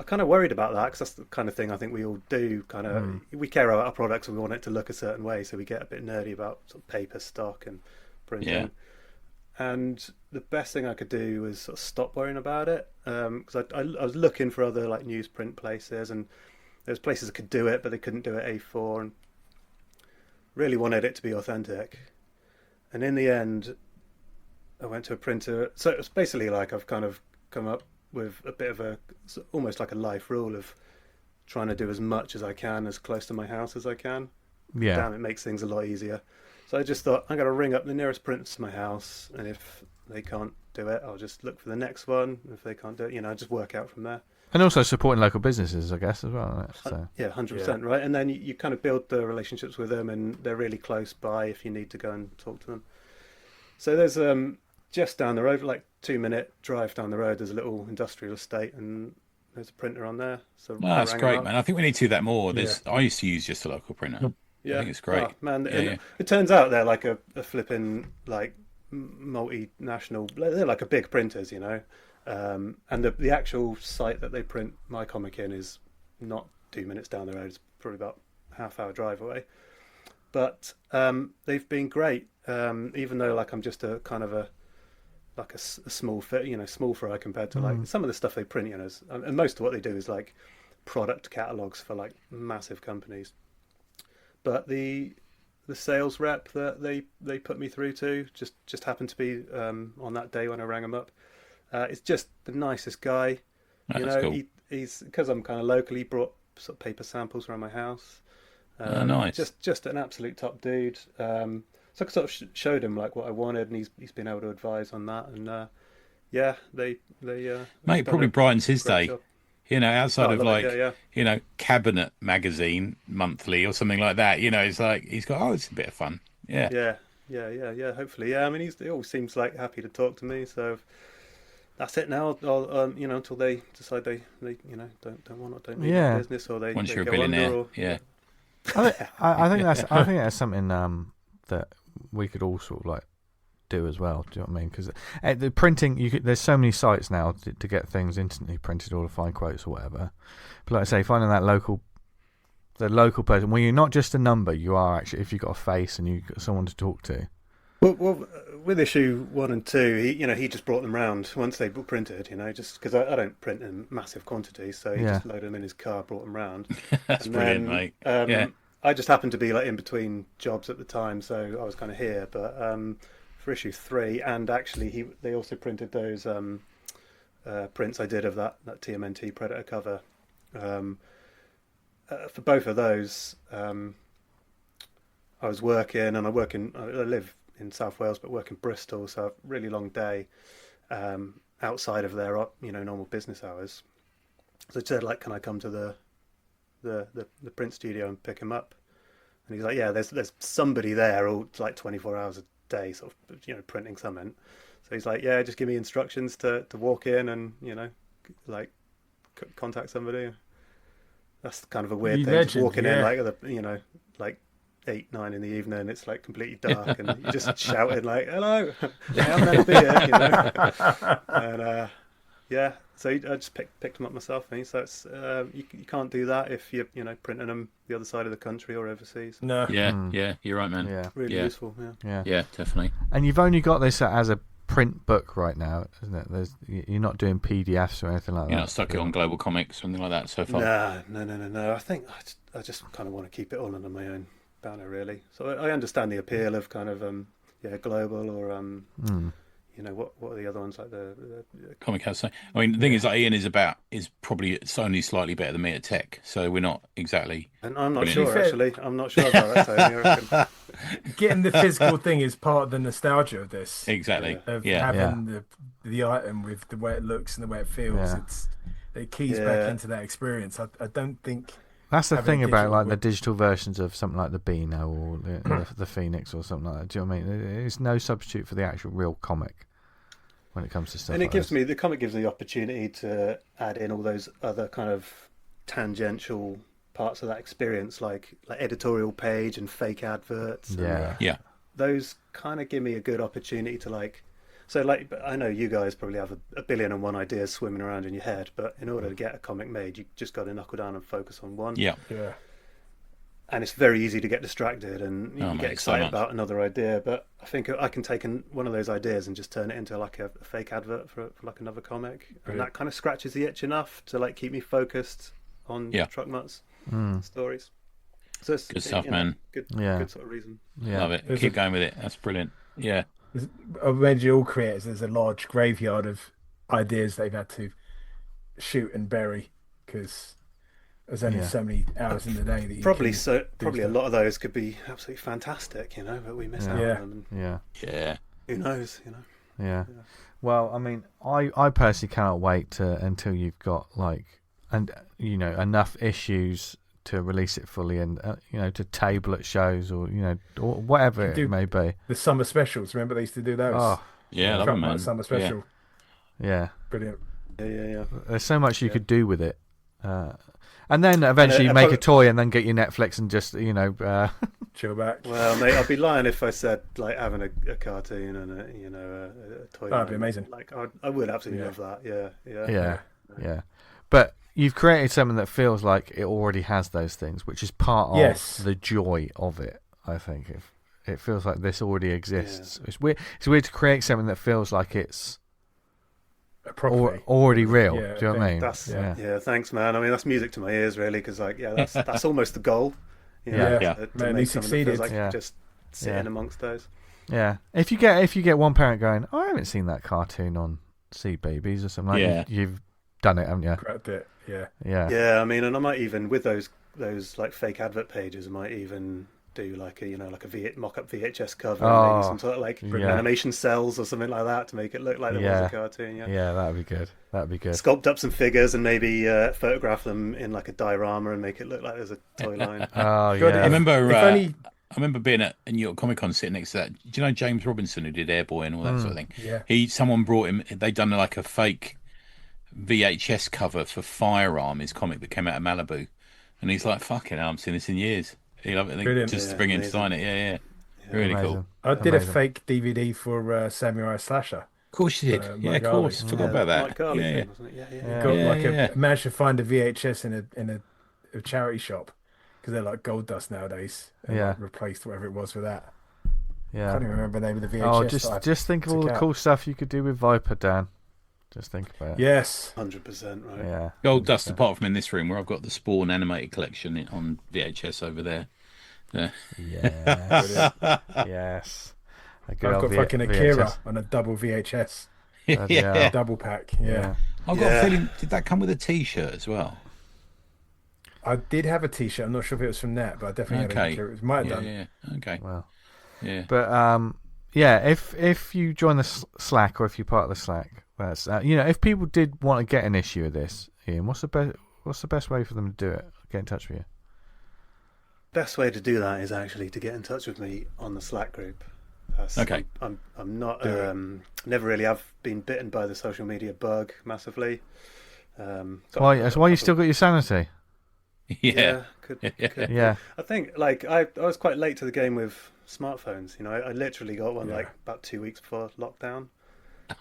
I kind of worried about that because that's the kind of thing I think we all do. Kind of, we care about our products and we want it to look a certain way, so we get a bit nerdy about sort of paper stock and printing. Yeah. And the best thing I could do was sort of stop worrying about it, because I was looking for other like newsprint places, and there's places that could do it, but they couldn't do it A4, and really wanted it to be authentic. And in the end, I went to a printer. So it's basically like I've kind of come up with a bit of almost like a life rule of trying to do as much as I can as close to my house as I can. Yeah. Damn, it makes things a lot easier. So I just thought, I'm going to ring up the nearest printer to my house, and if they can't do it, I'll just look for the next one. If they can't do it, just work out from there. And also supporting local businesses, I guess, as well. Isn't it? So. Yeah, 100%, right? And then you kind of build the relationships with them, and they're really close by if you need to go and talk to them. So there's just down the road, like 2-minute drive down the road, there's a little industrial estate, and there's a printer on there. So Oh, that's I rang great, them up. man. I think we need to do that more. I used to use just a local printer. Yeah, I think it's great. Oh, man, Yeah. it turns out they're like a flipping like multinational. They're like a big printers, you know. And the actual site that they print my comic in is not 2 minutes down the road. It's probably about half-hour drive away. But they've been great, even though like I'm just a kind of a small small fry compared to like some of the stuff they print. And most of what they do is like product catalogs for like massive companies. But the sales rep that they put me through to just happened to be on that day when I rang him up. It's just the nicest guy. Cool. He's because I'm kind of local. He brought sort of paper samples around my house. Nice. Just an absolute top dude. So I sort of showed him like what I wanted, and he's been able to advise on that. And they Mate, probably brightens his day. Job. Outside of like, yeah. Cabinet Magazine monthly or something like that. It's like he's got. It's a bit of fun. Yeah. Yeah. Hopefully, yeah. I mean, he always seems like happy to talk to me. So that's it now. I'll, until they decide they don't want or don't need the business, or they Once they you're a go billionaire, under, or, yeah. I think that's something that we could all sort of like do as well. Do you know what I mean? Because the printing, there's so many sites now to get things instantly printed or to find quotes or whatever. But like I say, finding the local person, when you're not just a number, you are actually, if you've got a face and you've got someone to talk to. Well, with issue 1 and 2, he just brought them round once they were printed. Just because I don't print in massive quantities, so he just loaded them in his car, brought them round. That's brilliant, mate. I just happened to be like in between jobs at the time, so I was kind of here. But for issue 3, and actually they also printed those prints I did of that TMNT Predator cover. For both of those, I was working, and I live in South Wales, but work in Bristol, so a really long day outside of their normal business hours. So I said, like, can I come to the print studio and pick him up? And he's like, yeah, there's somebody there all like 24 hours a day, sort of printing something. So he's like, yeah, just give me instructions to walk in and like contact somebody. That's kind of a weird thing. Just walking in like like 8, 9 in the evening, it's like completely dark, and you're just shouting like, hello, I'm meant to be here, and so I just picked them up myself. So it's you can't do that if you're printing them the other side of the country or overseas. No. Yeah, you're right, man. Yeah, really useful. Yeah, definitely. And you've only got this as a print book right now, isn't it? You're not doing PDFs or anything like that. You're not stuck it on Global Comics or anything like that so far. No. I think I just kind of want to keep it all under my own banner, really. So I understand the appeal of kind of global or what are the other ones like the Comic House. I mean, the thing is that Ian is probably it's only slightly better than me at tech, so we're not exactly. And I'm not sure actually. I'm not sure about that. Tony, I reckon. Getting the physical thing is part of the nostalgia of this. Exactly. Of having the item with the way it looks and the way it feels. It keys back into that experience. I don't think. That's the thing about like the digital versions of something like the Beano or the Phoenix or something like that. Do you know what I mean? It's no substitute for the actual real comic when it comes to stuff. And like the comic gives me the opportunity to add in all those other kind of tangential parts of that experience, like editorial page and fake adverts. Yeah. Those kind of give me a good opportunity to like. So, like, I know you guys probably have a billion and one ideas swimming around in your head, but in order to get a comic made, you just got to knuckle down and focus on one. Yeah. And it's very easy to get distracted and you get excited about another idea. But I think I can take one of those ideas and just turn it into like a fake advert for like another comic. Brilliant. And that kind of scratches the itch enough to like keep me focused on Truck Mutts stories. So it's good stuff, man. Good sort of reason. Yeah. Love it. Keep going with it. That's brilliant. Yeah. Of all creators, there's a large graveyard of ideas they've had to shoot and bury because there's only so many hours in the day that you probably a lot of those could be absolutely fantastic, but we miss out on them. Yeah. Who knows, Yeah. Well, I mean, I personally cannot wait until you've got enough issues to release it fully and to table at shows or whatever it may be. The summer specials, remember they used to do those? Oh yeah, I love them, man. Summer special. Yeah. Brilliant. Yeah. There's so much you could do with it. And then eventually make a toy and then get your Netflix and just, Chill back. Well, mate, I'd be lying if I said like having a cartoon and a toy. That'd be amazing. Like I would absolutely love that. Yeah. But you've created something that feels like it already has those things, which is part of the joy of it. I think it feels like this already exists. Yeah. It's weird to create something that feels like it's already real. Yeah, do you know what I mean? Yeah, thanks, man. I mean, that's music to my ears, really, because that's almost the goal. To man, he succeeded. Like just sitting amongst those. Yeah, if you get one parent going, oh, I haven't seen that cartoon on Sea Babies or something like you've done it, haven't you? Grabbed it. Yeah. Yeah. I mean, and I might even with those like fake advert pages, I might even do like a mock-up VHS cover and maybe some sort of like animation cells or something like that to make it look like there was a cartoon. Yeah, that'd be good. Sculpt up some figures and maybe photograph them in like a diorama and make it look like there's a toy line. Oh yeah. I remember being at New York Comic Con sitting next to that. Do you know James Robinson who did Airboy and all that sort of thing? Yeah. Someone brought him. They'd done like a fake VHS cover for Firearm, his comic that came out of Malibu, and he's like, "Fucking hell, I haven't seen this in years." He loved it just to bring him to sign it. Yeah. Really cool. I did a fake DVD for Samurai Slasher. Of course you did. Of course. Forgot about that. Thing, wasn't it? Yeah. Managed to find a VHS in a charity shop because they're like gold dust nowadays. And like replaced whatever it was for that. Yeah. I can't even remember the name of the VHS. Oh, just think of all the cool stuff you could do with Viper, Dan. Just think about it. Yes. 100%, right. Yeah. Gold dust, apart from in this room where I've got the Spawn animated collection on VHS over there. Yeah. Yes. I've got fucking Akira on a double VHS. Yeah. Double pack. Yeah. I've got a feeling, did that come with a T-shirt as well? I did have a T-shirt. I'm not sure if it was from that, but I definitely had an Akira. It might have done. Yeah. Okay. Well. Yeah. But if you join the Slack or if you're part of the Slack, that's if people did want to get an issue of this, Ian, what's the best way for them to do it? Get in touch with you. Best way to do that is actually to get in touch with me on the Slack group. Okay. I'm not never really have been bitten by the social media bug massively. That's why you still got your sanity. Yeah. Could. Yeah. I think like I was quite late to the game with smartphones. I literally got one like about 2 weeks before lockdown.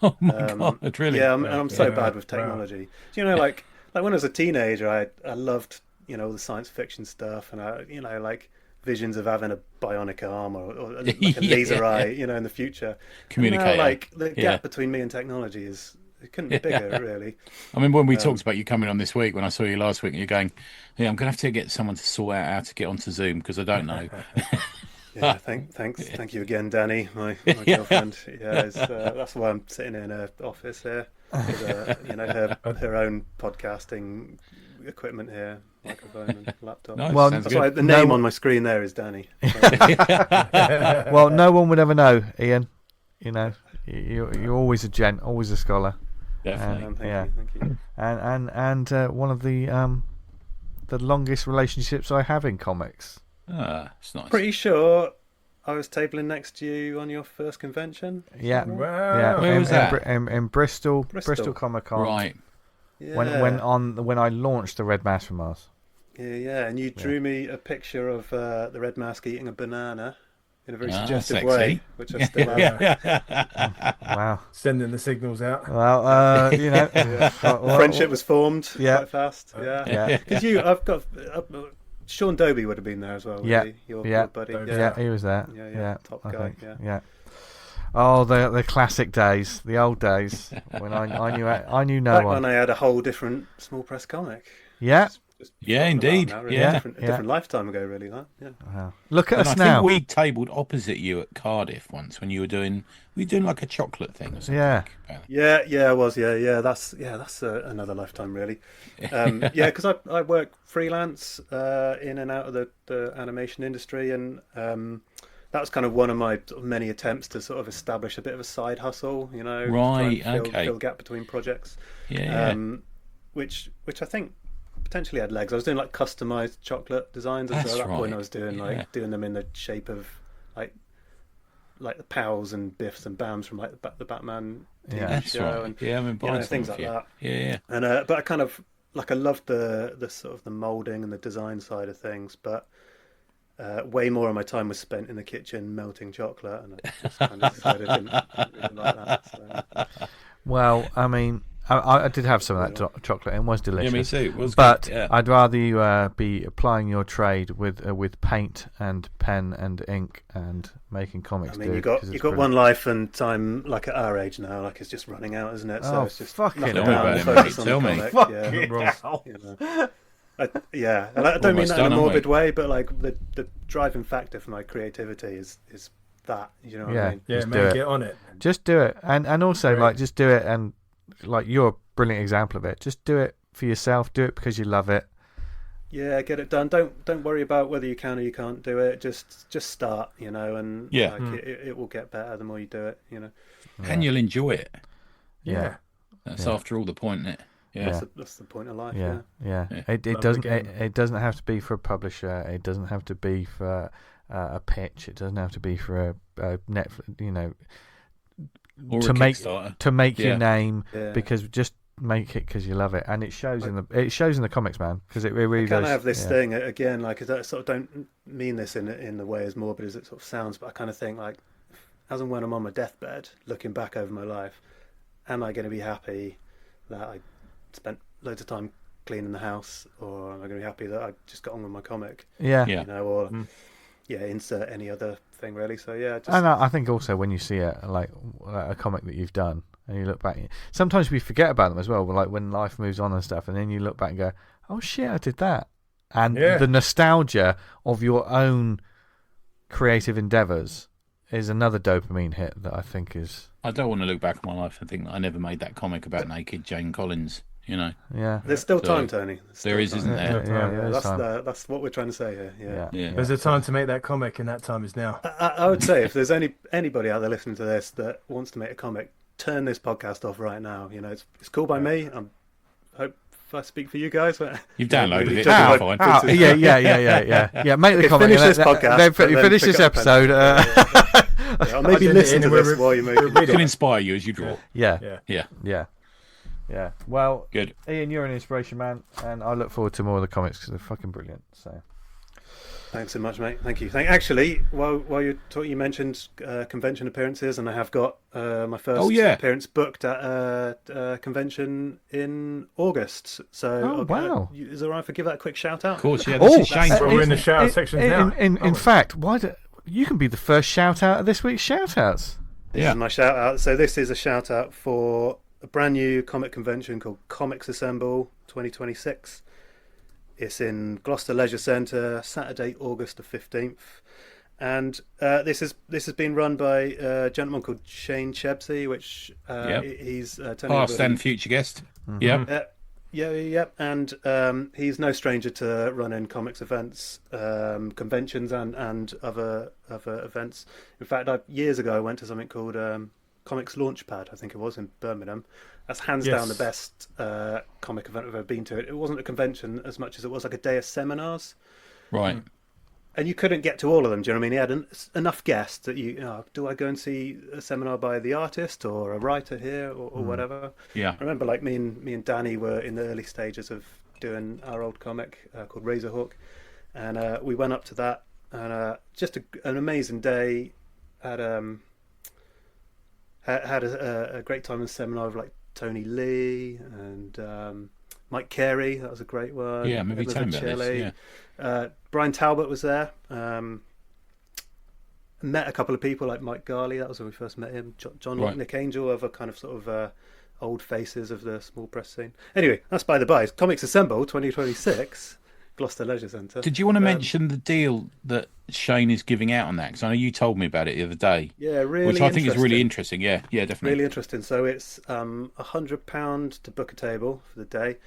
Oh my god! Really? Yeah, I'm so bad with technology. Wow. Like when I was a teenager, I loved all the science fiction stuff, and I like visions of having a bionic arm or like a laser eye, in the future. Communicator. Now, like the gap between me and technology it couldn't be bigger, really. I remember when we talked about you coming on this week, when I saw you last week, and you're going, "Yeah, I'm going to have to get someone to sort out how to get onto Zoom because I don't know." Yeah, thank you again, Danny, my girlfriend. Yeah, that's why I'm sitting in her office here. With, her own podcasting equipment here, microphone and laptop. Nice, well, that's why the name on my screen there is Danny. Well, no one would ever know, Ian. You're always a gent, always a scholar. Definitely. Thank you. And one of the longest relationships I have in comics. It's nice. Pretty sure I was tabling next to you on your first convention. Yeah. Wow. Yeah. Where was that? In Bristol Comic Con. Right. Yeah. When I launched the Red Mask from Mars. Yeah, and you drew me a picture of the Red Mask eating a banana in a very suggestive sexy way, which I still have. Wow. Sending the signals out. Well, Friendship was formed Yeah. quite fast. Yeah. Because I've got Sean Dobie would have been there as well. Yeah. Your buddy. Yeah, he was there. Yeah. Top guy. Yeah. Oh, the classic days, the old days when I knew no Back one. when I had a whole different small press comic. Yeah. Yeah, indeed. Now, really. Yeah. A different lifetime ago, really. That. Yeah. Wow. Look at And us I now. think we tabled opposite you at Cardiff once when you were doing like a chocolate thing or something. Yeah. Yeah, I was. Yeah, that's another lifetime, really. Because I work freelance in and out of the animation industry, and that was kind of one of my many attempts to sort of establish a bit of a side hustle, Right. try and Okay. fill the gap between projects. Yeah. Which I think potentially had legs. I was doing like customized chocolate designs, and so That's at that point right. I was doing doing them in the shape of like like the Pals and Biffs and Bams from like the Batman TV That's show, right. and Yeah, I mean, buying things like that. Yeah. And but I kind of like I loved the sort of the molding and the design side of things, but way more of my time was spent in the kitchen melting chocolate, and I just kind of decided I didn't really like that. So. Well, I mean, I did have some of that chocolate, and it was delicious. Yeah, me too. It was but good. Yeah. I'd rather you be applying your trade with paint and pen and ink and making comics. I mean, you got one life, and time like at our age now, like it's just running out, isn't it? So it's just fucking Tell me about it, mate. Tell me. Yeah, and I don't mean that in a morbid way, but like the driving factor for my creativity is that, you know what I mean? Yeah, man, get on it. Just do it, and also like just do it, and like you're a brilliant example of it. Just do it for yourself. Do it because you love it. Yeah, get it done. Don't worry about whether you can or you can't do it. Just start, you know, and it will get better the more you do it, you know. And you'll enjoy it. Yeah. That's after all the point, isn't it? Yeah. That's the point of life. Yeah. It doesn't have to be for a publisher. It doesn't have to be for a pitch. It doesn't have to be for a Netflix, you know, Or to make your name, Yeah. because just make it because you love it, and it shows in the comics, man, because it really does. I kind of have this thing again, like I sort of don't mean this in the way as morbid as it sort of sounds, but I kind of think like, as and when I'm on my deathbed, looking back over my life, am I going to be happy that I spent loads of time cleaning the house, or am I going to be happy that I just got on with my comic? Yeah. You know, or insert any other thing really. So just... And I think also when you see like a comic that you've done and you look back, sometimes we forget about them as well. Like when life moves on and stuff, and then you look back and go, "Oh shit, I did that," and the nostalgia of your own creative endeavours is another dopamine hit that I think is. I don't want to look back on my life and think that I never made that comic about naked Jane Collins. You know. Yeah. There's still time, Tony. There is, isn't there? Yeah, that's what we're trying to say here. Yeah. There's a time to make that comic, and that time is now. I would say if there's anybody out there listening to this that wants to make a comic, turn this podcast off right now. You know, it's cool by me. I hope I speak for you guys. You've downloaded it. Fine. Yeah. Make the comic. Finish this podcast. Then finish this episode. I'll maybe listen to this while you make it. It can inspire you as you draw. Yeah. Well, good. Ian, you're an inspiration, man, and I look forward to more of the comics because they're fucking brilliant. So, thanks so much, mate. Thank you. Actually, while you're talking, you mentioned convention appearances, and I have got my first appearance booked at a convention in August. So, wow! Is it all right if I give that a quick shout out? Of course, yeah. This is Shane. We're in the shout out section now. In fact, you can be the first shout out of this week's shout outs. This is my shout out. So this is a shout out for a brand new comic convention called Comics Assemble 2026. It's in Gloucester Leisure Centre, Saturday, August the 15th. And this has been run by a gentleman called Shane Chebsey, which he's past and future guest. Mm-hmm. Yeah. And he's no stranger to running comics events, conventions, and other events. In fact, years ago I went to something called Comics Launchpad, I think it was, in Birmingham. That's hands down the best comic event I've ever been to. It wasn't a convention as much as it was like a day of seminars. Right. And you couldn't get to all of them, do you know what I mean? He had enough guests that do I go and see a seminar by the artist or a writer here or whatever? Yeah. I remember like me and Danny were in the early stages of doing our old comic called Razarhawk. And we went up to that, and just an amazing day. Had a great time in the seminar with like Tony Lee and Mike Carey. That was a great one. Yeah, maybe tell him about this. Yeah. Brian Talbot was there. Met a couple of people like Mike Garley. That was when we first met him. John Nick Angel, other kind of sort of old faces of the small press scene. Anyway, that's by the by. Comics Assemble 2026, Gloucester Leisure Centre. Did you want to mention the deal that Shane is giving out on that? Because I know you told me about it the other day. Yeah, really. Which I think is really interesting. Yeah, definitely. Really interesting. So it's £100 to book a table for the day,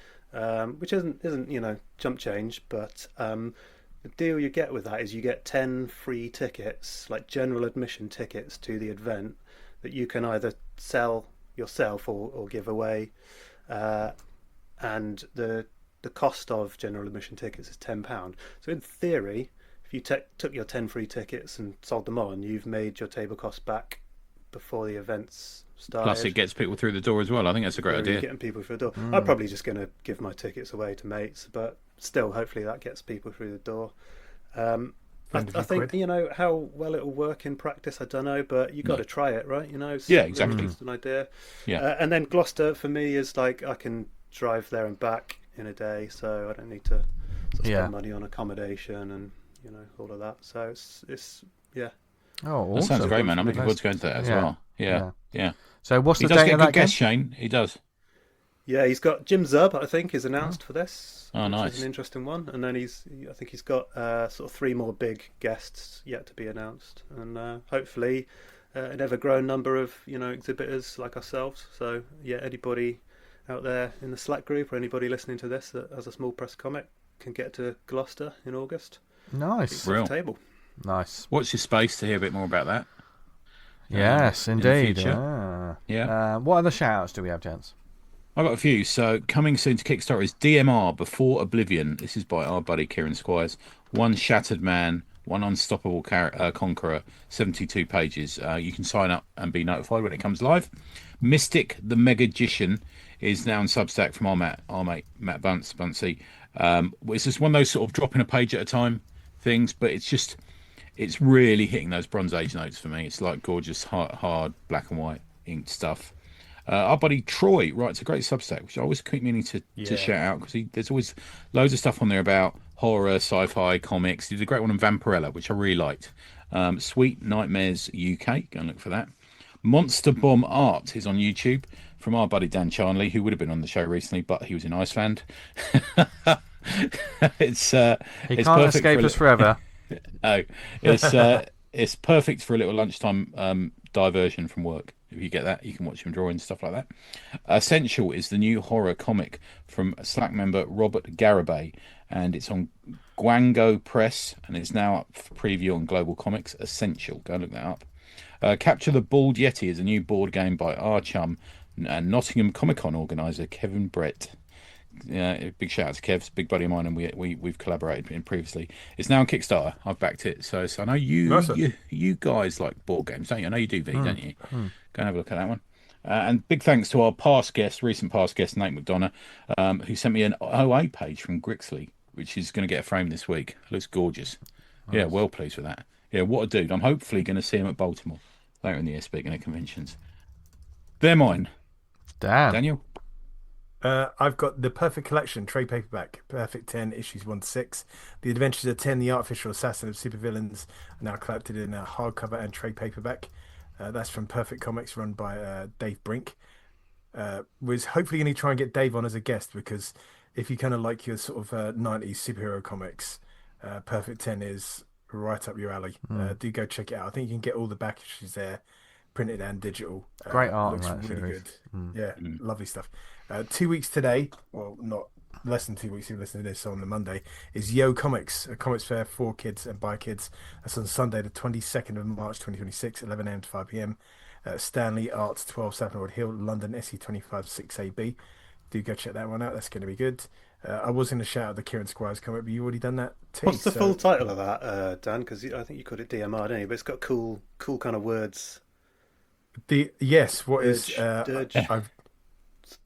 which isn't jump change, but the deal you get with that is you get 10 free tickets, like general admission tickets to the event, that you can either sell yourself or give away, and the cost of general admission tickets is £10. So in theory, if if you took your 10 free tickets and sold them on, you've made your table costs back before the events started. Plus, it gets people through the door as well. I think that's a great idea. Getting people through the door. I'm probably just going to give my tickets away to mates, but still, hopefully that gets people through the door. I think, how well it'll work in practice, I don't know, but you got to try it, right? Yeah, exactly. Just an idea. Yeah. And then Gloucester, for me, is like I can drive there and back in a day, so I don't need to spend money on accommodation and, all of that. So it's yeah. Oh, awesome. That sounds great, man. I'm looking forward to going to that as well. Yeah. So what's the date date of of that? that Guest, Shane. He does. Yeah, he's got Jim Zub, I think, is announced for this. Oh, nice. Which is an interesting one. And then I think he's got sort of 3 more big guests yet to be announced, and hopefully an ever-growing number of exhibitors like ourselves. So yeah, anybody out there in the Slack group or anybody listening to this that has a small press comic can get to Gloucester in August. Nice. Real. Table. Nice. Watch your space to hear a bit more about that. Yes, indeed. Yeah. What other shout-outs do we have, gents? I've got a few. So coming soon to Kickstarter is DMR Before Oblivion. This is by our buddy Kieran Squires. One Shattered Man, One Unstoppable Conqueror, 72 pages. You can sign up and be notified when it comes live. Mystic the Megagician is now on Substack from our mate Matt Bunsey. It's just one of those sort of dropping a page at a time things, but it's really hitting those Bronze Age notes for me. It's like gorgeous, hard black and white inked stuff. Our buddy Troy writes a great Substack, which I always keep meaning to shout out, because there's always loads of stuff on there about horror, sci-fi, comics. He did a great one on Vampirella, which I really liked. Sweet Nightmares UK, go and look for that. Monster Bomb Art is on YouTube from our buddy Dan Charnley, who would have been on the show recently, but he was in Iceland. He can't escape us forever. No, it's perfect for a little lunchtime diversion from work. If you get that, you can watch him draw and stuff like that. Essential is the new horror comic from Slack member Robert Garibay, and it's on Guango Press, and it's now up for preview on Global Comics. Essential, go look that up. Capture the Bald Yeti is a new board game by our chum and Nottingham Comic Con organizer Kevin Brett. Big shout out to Kev's big buddy of mine, and we've collaborated in previously. It's now on Kickstarter. I've backed it, so I know you guys like board games, don't you? I know you do, V, don't you? Go and have a look at that one. And big thanks to our recent past guest Nate McDonough, who sent me an OA page from Grixley, which is going to get a frame this week. It looks gorgeous. Nice. Yeah, well pleased with that. Yeah, what a dude. I'm hopefully going to see him at Baltimore later in the year, speaking of conventions. They're mine. Damn. Daniel? I've got the Perfect Collection trade paperback, Perfect 10 issues 1 to 6. The Adventures of 10, the artificial assassin of supervillains, are now collected in a hardcover and trade paperback. That's from Perfect Comics, run by Dave Brink. Was hopefully going to try and get Dave on as a guest, because if you kind of like your sort of 90s superhero comics, Perfect 10 is right up your alley. Do go check it out. I think you can get all the back issues there, printed and digital. Great art. Looks really good. Yeah, lovely stuff. 2 weeks today, well, not less than 2 weeks if you listen to this on the Monday, is Yo Comics, a comics fair for kids and by kids. That's on Sunday the 22nd of March 2026, 11 a.m. to 5 p.m. Stanley Arts, 12 Saffron Hill, London, SE25 6AB. Do go check that one out. That's going to be good. I was going to shout out the Kieran Squires comic, but you already done that too. What's the full title of that, Dan? Because I think you called it DMR, didn't you? But it's got cool kind of words. Dirge. I've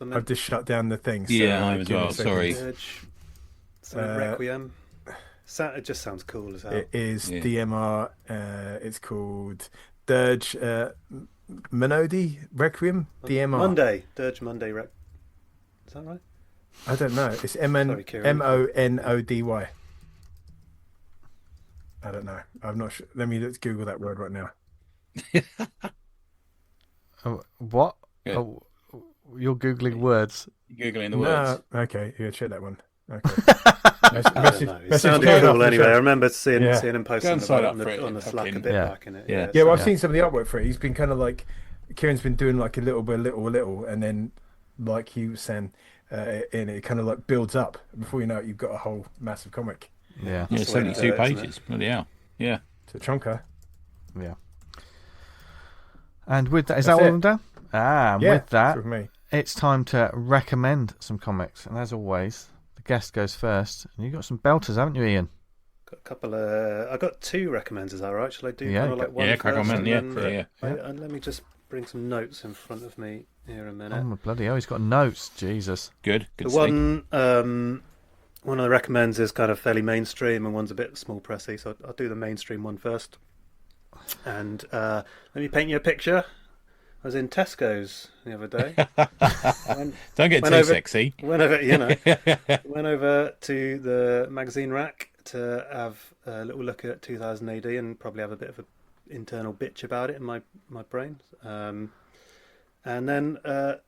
I've just shut down the thing. So Yeah, I as well. Sorry. Dirge, Requiem. It just sounds cool as hell. It is DMR. It's called Dirge Monody Requiem. DMR. Monday. Dirge Monday Is that right? I don't know. It's Monody. I don't know. I'm not sure. Let's Google that word right now. What? Yeah. Oh, you're googling words. Googling the words. No. Okay, yeah, check that one. Okay. I don't know. It sounded cool anyway. I remember seeing him posting about it on the Slack a bit back in it. Yeah. Well, I've seen some of the artwork for it. He's been kind of like, Kieran's been doing like a little, and then like he was saying, and it kind of like builds up. Before you know it, you've got a whole massive comic. Yeah. 72 pages. Bloody hell. Yeah. It's a chunker. Yeah. And with that, is That's that all it. of them done? Yeah, with that, that's with me. it's time to recommend some comics. And as always, the guest goes first. And you've got some belters, haven't you, Ian? Got a couple of. I got 2 recommends. Is that right? Shall I do Yeah, kind of like one yeah, crack on, first, man. and Yeah, then- yeah. And let me just bring some notes in front of me here a minute. Oh, bloody hell, he's got notes. Jesus. Good The to see. one of the recommends is kind of fairly mainstream, and one's a bit small pressy. So I'll do the mainstream one first. And let me paint you a picture. I was in Tesco's the other day. Don't get went too over- sexy. Went over to the magazine rack to have a little look at 2000 AD and probably have a bit of an internal bitch about it in my brain. And then I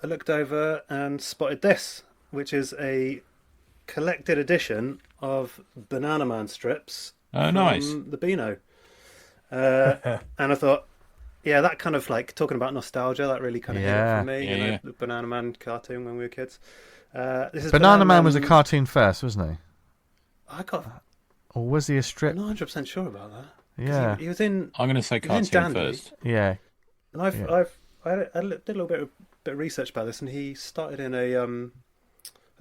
looked over and spotted this, which is a collected edition of Banana Man strips Oh, from nice. the Beano. And I thought, yeah, that kind of like talking about nostalgia, that really kind of hit it for me. Yeah, you know, yeah. the Banana Man cartoon when we were kids. This is Banana Man was a cartoon first, wasn't he? I got. Or was he a strip? I'm not 100% sure about that. 'Cause Yeah. he was in. I'm going to say He was in cartoon Dandy. first. Yeah. And Yeah. I did a little bit of research about this, and he started in a. I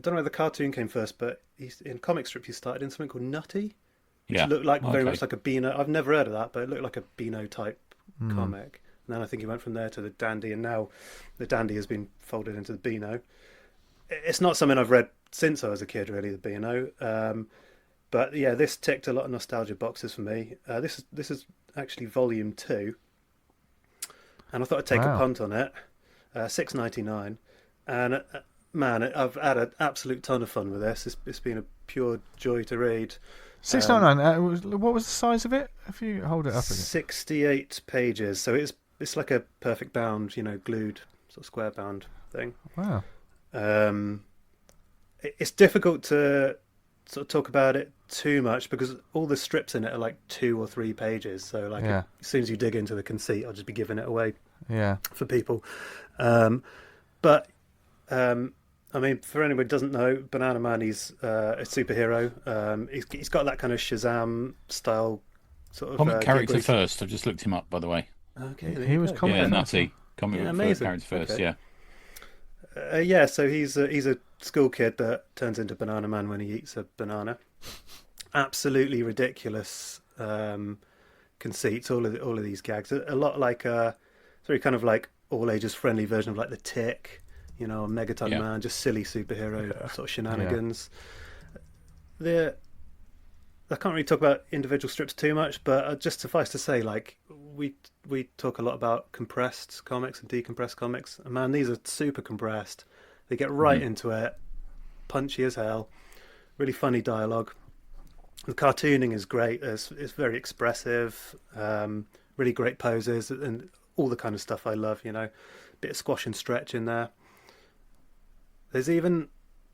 don't know where the cartoon came first, but he's in comic strip. He started in something called Nutty, which Yeah. looked like very Okay. much like a Beano. I've never heard of that, but it looked like a Beano type comic. And then I think he went from there to the Dandy, and now the Dandy has been folded into the Beano. It's not something I've read since I was a kid, really, the Beano. But yeah, this ticked a lot of nostalgia boxes for me. This is actually volume 2, and I thought I'd take a Wow. punt on it. $6.99, and man, I've had an absolute ton of fun with this. It's been a pure joy to read. 699. What was the size of it? If you hold it up again. 68 pages, so it's like a perfect bound, glued sort of square bound thing. Wow. It's difficult to sort of talk about it too much because all the strips in it are like 2 or 3 pages. So like Yeah. as soon as you dig into the conceit, I'll just be giving it away Yeah. for people. But I mean, for anybody who doesn't know, Banana Man, he's a superhero. He's got that kind of Shazam style sort of Comic character gig first. I've just looked him up, by the way. Okay, there He you was go. comic Yeah, first. Nutty. Comic Yeah, book amazing. character first, Okay. yeah. Yeah, so he's a school kid that turns into Banana Man when he eats a banana. Absolutely ridiculous conceits. All of these gags. A lot like very kind of like all ages friendly version of like the Tick, Megaton Yeah. Man, just silly superhero sort of shenanigans. I can't really talk about individual strips too much, but just suffice to say, like we talk a lot about compressed comics and decompressed comics. And man, these are super compressed. They get right into it, punchy as hell, really funny dialogue. The cartooning is great. It's very expressive, really great poses, and all the kind of stuff I love. Bit of squash and stretch in there. There's even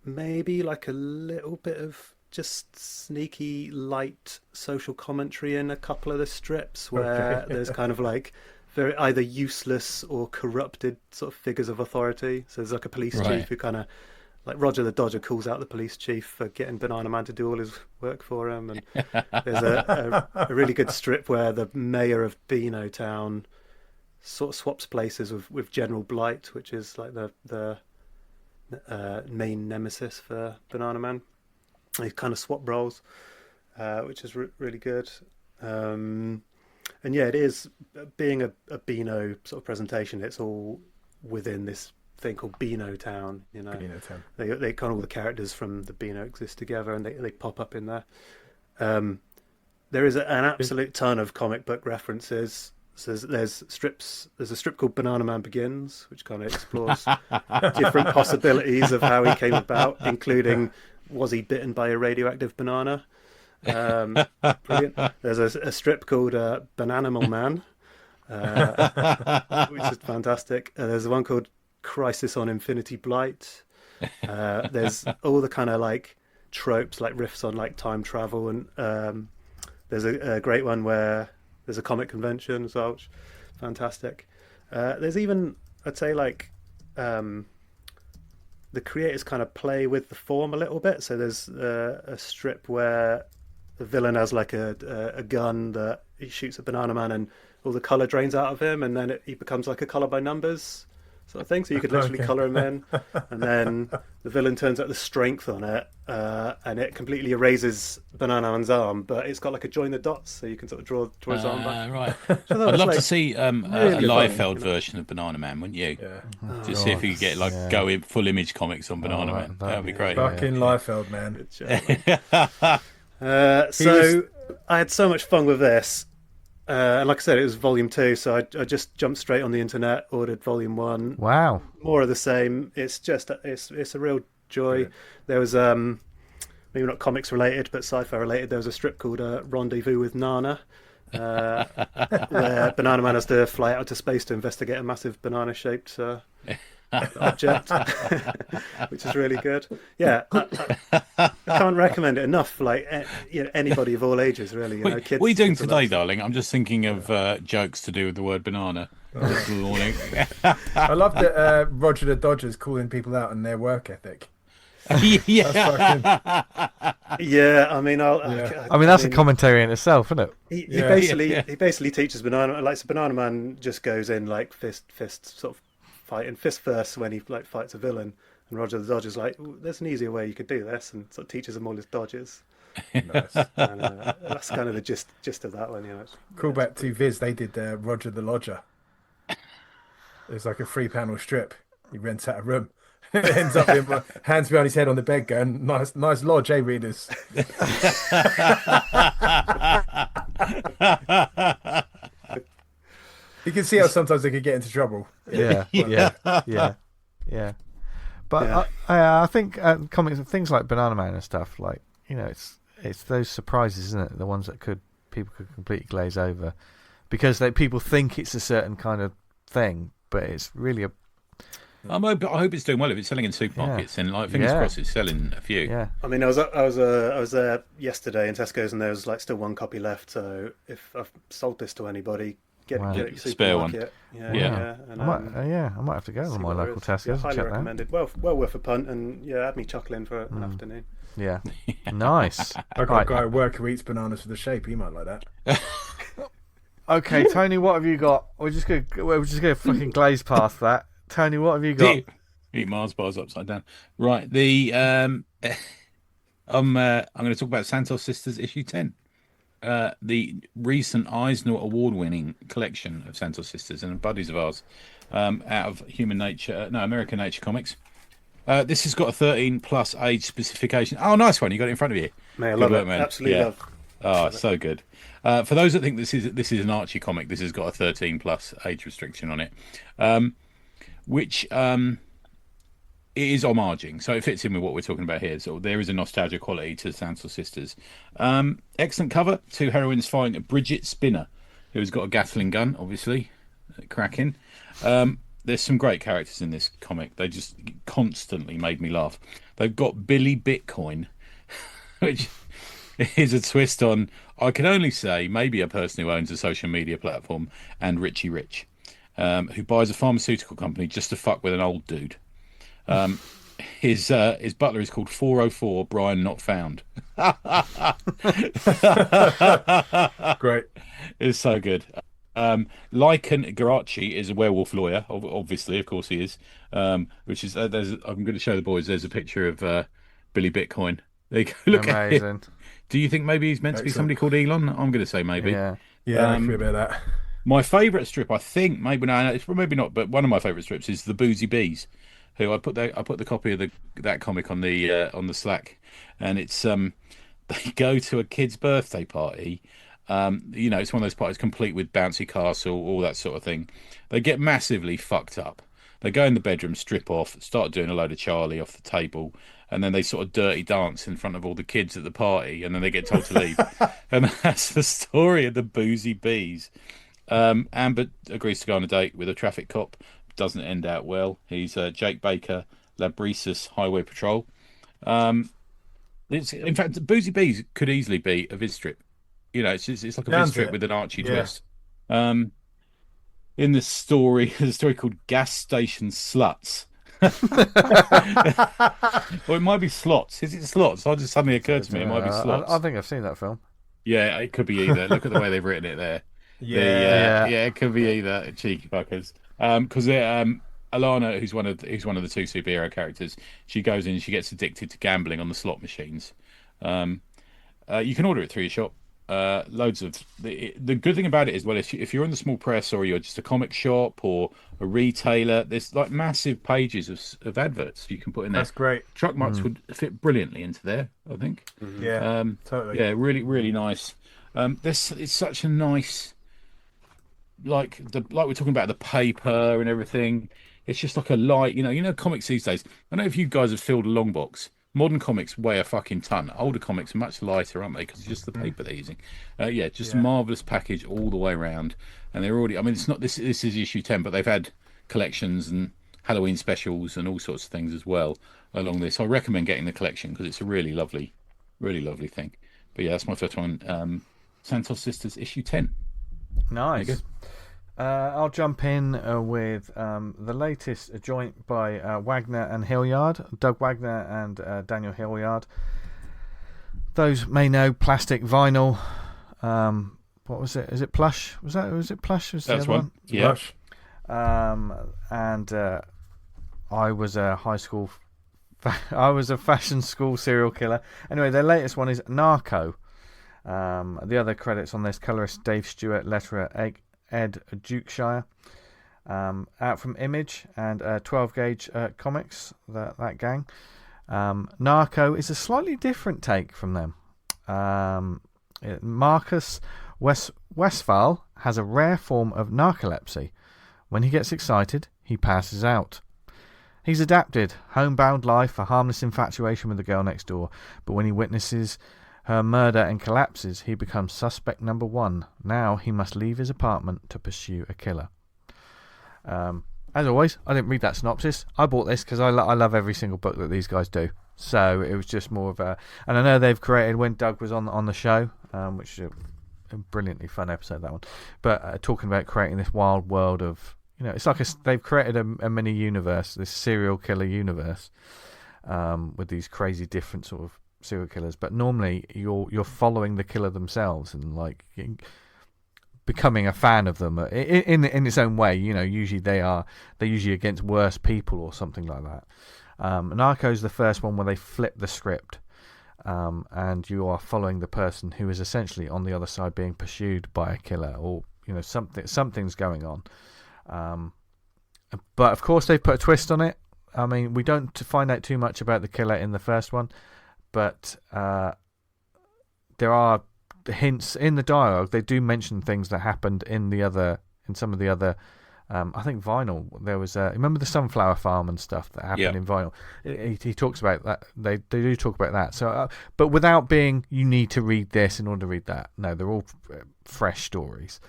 maybe like a little bit of just sneaky light social commentary in a couple of the strips where there's kind of like very either useless or corrupted sort of figures of authority. So there's like a police Right. chief who kind of like Roger the Dodger calls out the police chief for getting Banana Man to do all his work for him, and there's a really good strip where the mayor of Beano Town sort of swaps places with General Blight, which is like the main nemesis for Banana Man. They kind of swap roles, which is really good. And yeah, it is being a Beano sort of presentation. It's all within this thing called Beano Town. Beano Town. They kind of all the characters from the Beano exist together, and they pop up in there. There is an absolute ton of comic book references. So there's strips. There's a strip called Banana Man Begins, which kind of explores different possibilities of how he came about, including was he bitten by a radioactive banana? Brilliant. There's a strip called Bananimal Man, which is fantastic. There's one called Crisis on Infinity Blight. There's all the kind of like tropes, like riffs on like time travel, and there's a great one where there's a comic convention as well, which is fantastic. There's even, I'd say, like the creators kind of play with the form a little bit. So there's a strip where the villain has like a gun that he shoots at Banana Man, and all the color drains out of him, and then he becomes like a color by numbers sort of thing. So you could literally colour them in, and then the villain turns out the strength on it, and it completely erases Banana Man's arm, but it's got like a join the dots, so you can sort of draw his arm back. Right. So I'd love like, to see a really Liefeld fun, version of Banana Man, wouldn't you? Yeah. Just see if we could get like go in full image comics on Banana Man. That would be great. Fucking Liefeld, man. Good job, man. So I had so much fun with this. And like I said, it was volume 2, so I just jumped straight on the internet, ordered volume 1. Wow. More of the same. It's just it's a real joy. Yeah. There was maybe not comics related, but sci-fi related. There was a strip called Rendezvous with Nana, where Banana Man has to fly out to space to investigate a massive banana-shaped object, which is really good. Yeah, I can't recommend it enough. Like, anybody of all ages, really. Kids. What are you doing today, darling? I'm just thinking of jokes to do with the word banana. This morning. I love that Roger the Dodger's calling people out on their work ethic. Yeah. Yeah, I mean, that's a commentary in itself, isn't it? He basically teaches Banana. Like, so Banana Man just goes in like fist sort of fighting fist first when he like fights a villain, and Roger the Dodger's like, there's an easier way you could do this, and sort of teaches him all his dodges. Nice. And, that's kind of the gist of that one. Call back to Viz. They did Roger the Lodger. It's like a 3-panel strip. He rents out a room. It ends up being hands behind his head on the bed going, nice lodge, eh, readers? You can see how sometimes they could get into trouble. Yeah. But I think comics, things like Banana Man and stuff, like, it's those surprises, isn't it? The ones that people could completely glaze over, because people think it's a certain kind of thing, but it's really a. I hope it's doing well. If it's selling in supermarkets, and like fingers crossed, it's selling a few. Yeah. I mean, I was there yesterday in Tesco's, and there was like still one copy left. So if I've sold this to anybody, get it spare one. Yeah. And, I might have to go to my local Tesco's. Highly check recommended. Well worth a punt, and had me chuckling for an afternoon. Yeah. Nice. I've got a guy at work who eats bananas for the shape. He might like that. Okay, Tony, what have you got? We're just gonna fucking glaze past that. Tony, what have you got? Eat Mars bars upside down. Right, I'm going to talk about Santos Sisters issue 10. The recent Eisner Award-winning collection of Santos Sisters and buddies of ours, out of American Nature Comics. This has got a 13+ age specification. Oh, nice one! You got it in front of you. Mate, I love it. Man. Absolutely love. Oh, so good. For those that think this is an Archie comic, this has got a 13+ age restriction on it. Which it is homaging, so it fits in with what we're talking about here. So there is a nostalgia quality to Santos Sisters. Excellent cover. 2 heroines fighting Bridget Spinner, who's got a Gatling gun, obviously, cracking. There's some great characters in this comic. They just constantly made me laugh. They've got Billy Bitcoin, which is a twist on, I can only say, maybe a person who owns a social media platform, and Richie Rich. Who buys a pharmaceutical company just to fuck with an old dude. His butler is called 404 Brian Not Found. Great. It's so good. Lycan Garachi is a werewolf lawyer, obviously, of course he is. Which is I'm going to show the boys. There's a picture of Billy Bitcoin. There you go. Look Amazing. at it. Do you think maybe he's meant to be somebody called Elon? I'm going to say maybe. Yeah, I agree about that. My favourite strip, I think, maybe not, but one of my favourite strips is the Boozy Bees, who I put the copy of that comic on the Slack, and it's they go to a kid's birthday party. It's one of those parties complete with bouncy castle, all that sort of thing. They get massively fucked up. They go in the bedroom, strip off, start doing a load of Charlie off the table, and then they sort of dirty dance in front of all the kids at the party, and then they get told to leave. And that's the story of the Boozy Bees. Amber agrees to go on a date with a traffic cop. Doesn't end out well. He's Jake Baker, Labresus Highway Patrol. In fact, Boozy Bees could easily be a Viz strip. It's like a Viz strip with an Archie twist. In the story, there's a story called Gas Station Sluts. Or it might be Slots. Is it Slots? It just suddenly occurred to me. It might be Slots. I think I've seen that film. Yeah, it could be either. Look at the way they've written it there. It could be either. Cheeky fuckers. Because Alana, who's one of the two superhero characters, she goes in, she gets addicted to gambling on the slot machines. You can order it through your shop. Loads of the good thing about it is, well, if you're in the small press or you're just a comic shop or a retailer, there's like massive pages of adverts you can put in there. That's great. Truck Mutts would fit brilliantly into there, I think. Yeah, totally. Yeah, really, really nice. It's such a nice, like we're talking about the paper and everything. It's just like a light, comics these days. I don't know if you guys have filled a long box. Modern comics weigh a fucking ton. Older comics are much lighter, aren't they? Because it's just the paper they're using. A marvelous package all the way around. And they're already. I mean, it's not this. This is issue 10, but they've had collections and Halloween specials and all sorts of things as well along this. I recommend getting the collection because it's a really lovely thing. But yeah, that's my first one. Santos Sisters issue 10. Nice. I'll jump in with the latest joint by Wagner and Hilliard, Doug Wagner and Daniel Hilliard. Those may know plastic vinyl. What was it? Is it plush? Was it plush? Was that's the other one? Yeah. Plush. And I was a high school. I was a fashion school serial killer. Anyway, their latest one is Narco. The other credits on this: colorist Dave Stewart, letterer Ed Dukeshire, out from Image and 12 Gauge Comics, that gang. Narco is a slightly different take from them. Marcus Westphal has a rare form of narcolepsy. When he gets excited, he passes out. He's adapted homebound life, a harmless infatuation with the girl next door, but when he witnesses her murder and collapses, he becomes suspect number one. Now he must leave his apartment to pursue a killer. As always, I didn't read that synopsis. I bought this because I love every single book that these guys do. So it was just more of a... And I know they've created, when Doug was on the show, which is a brilliantly fun episode, that one, but talking about creating this wild world of... it's like they've created a mini universe, this serial killer universe, with these crazy different sort of serial killers, but normally you're following the killer themselves and like becoming a fan of them in its own way. Usually they're usually against worse people or something like that. Narco's the first one where they flip the script, and you are following the person who is essentially on the other side being pursued by a killer, or something's going on. But of course they've put a twist on it. I mean, we don't find out too much about the killer in the first one, but there are hints in the dialogue. They do mention things that happened in some of the other. I think Vinyl. There was remember the sunflower farm and stuff that happened in Vinyl. He talks about that. They do talk about that. So, but without being, you need to read this in order to read that. No, they're all fresh stories.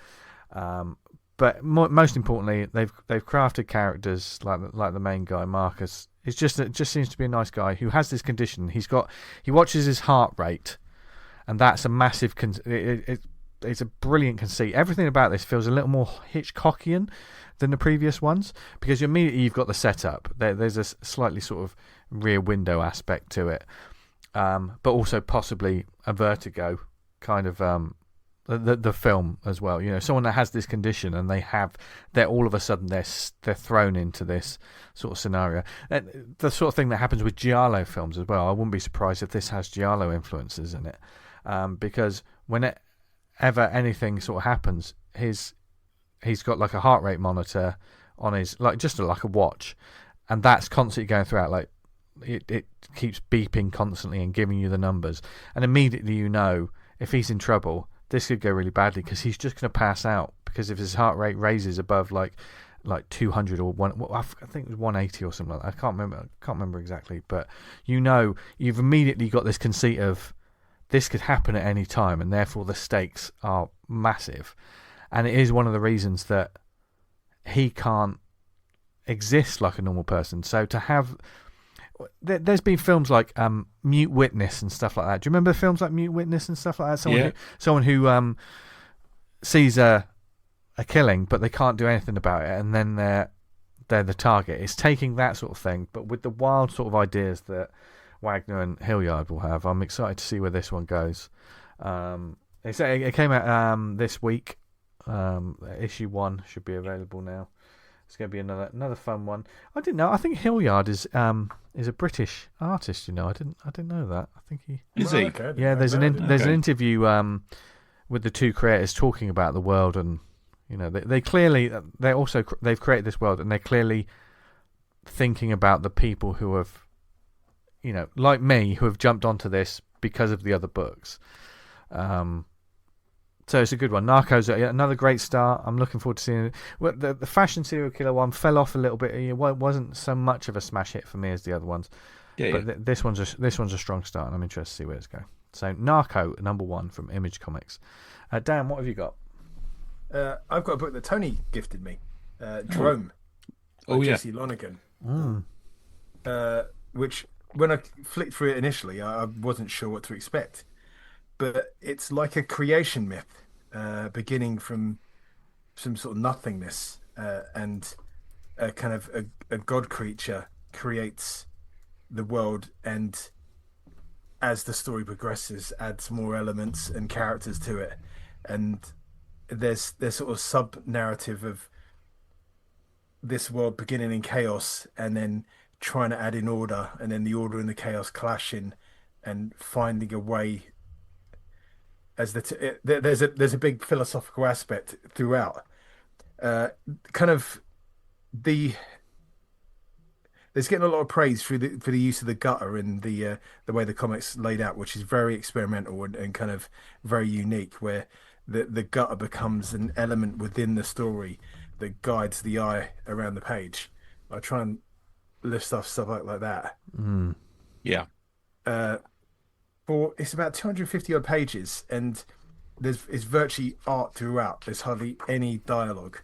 But most importantly, they've crafted characters like the main guy, Marcus. It just seems to be a nice guy who has this condition. He watches his heart rate, and that's a massive. It's a brilliant conceit. Everything about this feels a little more Hitchcockian than the previous ones, because immediately you've got the setup. There's a slightly sort of rear window aspect to it, but also possibly a Vertigo kind of the film as well. Someone that has this condition and they're all of a sudden they're thrown into this sort of scenario. The sort of thing that happens with Giallo films as well. I wouldn't be surprised if this has Giallo influences in it, because whenever anything sort of happens, he's got like a heart rate monitor on his, like just like a watch, and that's constantly going throughout. Like it keeps beeping constantly and giving you the numbers, and immediately if he's in trouble, this could go really badly, because he's just going to pass out, because if his heart rate raises above like 200 or I think it was 180 or something like that. I can't remember exactly, but you've immediately got this conceit of this could happen at any time, and therefore the stakes are massive. And it is one of the reasons that he can't exist like a normal person. So to have... There's been films like Mute Witness and stuff like that. Do you remember films like Mute Witness and stuff like that? Someone who sees a killing, but they can't do anything about it, and then they're the target. It's taking that sort of thing, but with the wild sort of ideas that Wagner and Hilliard will have. I'm excited to see where this one goes. It came out this week. Issue 1 should be available now. It's going to be another fun one. I didn't know. I think Hilliard is a British artist. You know, I didn't know that. I think he Is he? Okay, Yeah, there's an Okay. interview with the two creators talking about the world, and you know they've created this world, and they're clearly thinking about the people who have, you know, like me, who have jumped onto this because of the other books. So it's a good one. Narco's another great start. I'm looking forward to seeing it. Well, the fashion serial killer one fell off a little bit. It wasn't so much of a smash hit for me as the other ones. Yeah, But yeah. this one's a strong start, and I'm interested to see where it's going. So Narco, #1 from Image Comics. Dan, what have you got? I've got a book that Tony gifted me, Drome, by Oh, yeah. Jesse Lonergan. Which, when I flicked through it initially, I wasn't sure what to expect. But it's like a creation myth, beginning from some sort of nothingness, and a kind of a god creature creates the world, and as the story progresses, adds more elements and characters to it, and there's sort of sub narrative of this world beginning in chaos and then trying to add in order, and then the order and the chaos clashing and finding a way as there's a big philosophical aspect throughout. Kind of the there's getting a lot of praise for the use of the gutter and the way the comics laid out, which is very experimental and kind of very unique, where the gutter becomes an element within the story that guides the eye around the page. I try and lift stuff like that. Yeah. For it's about 250 odd pages, and it's virtually art throughout. There's hardly any dialogue.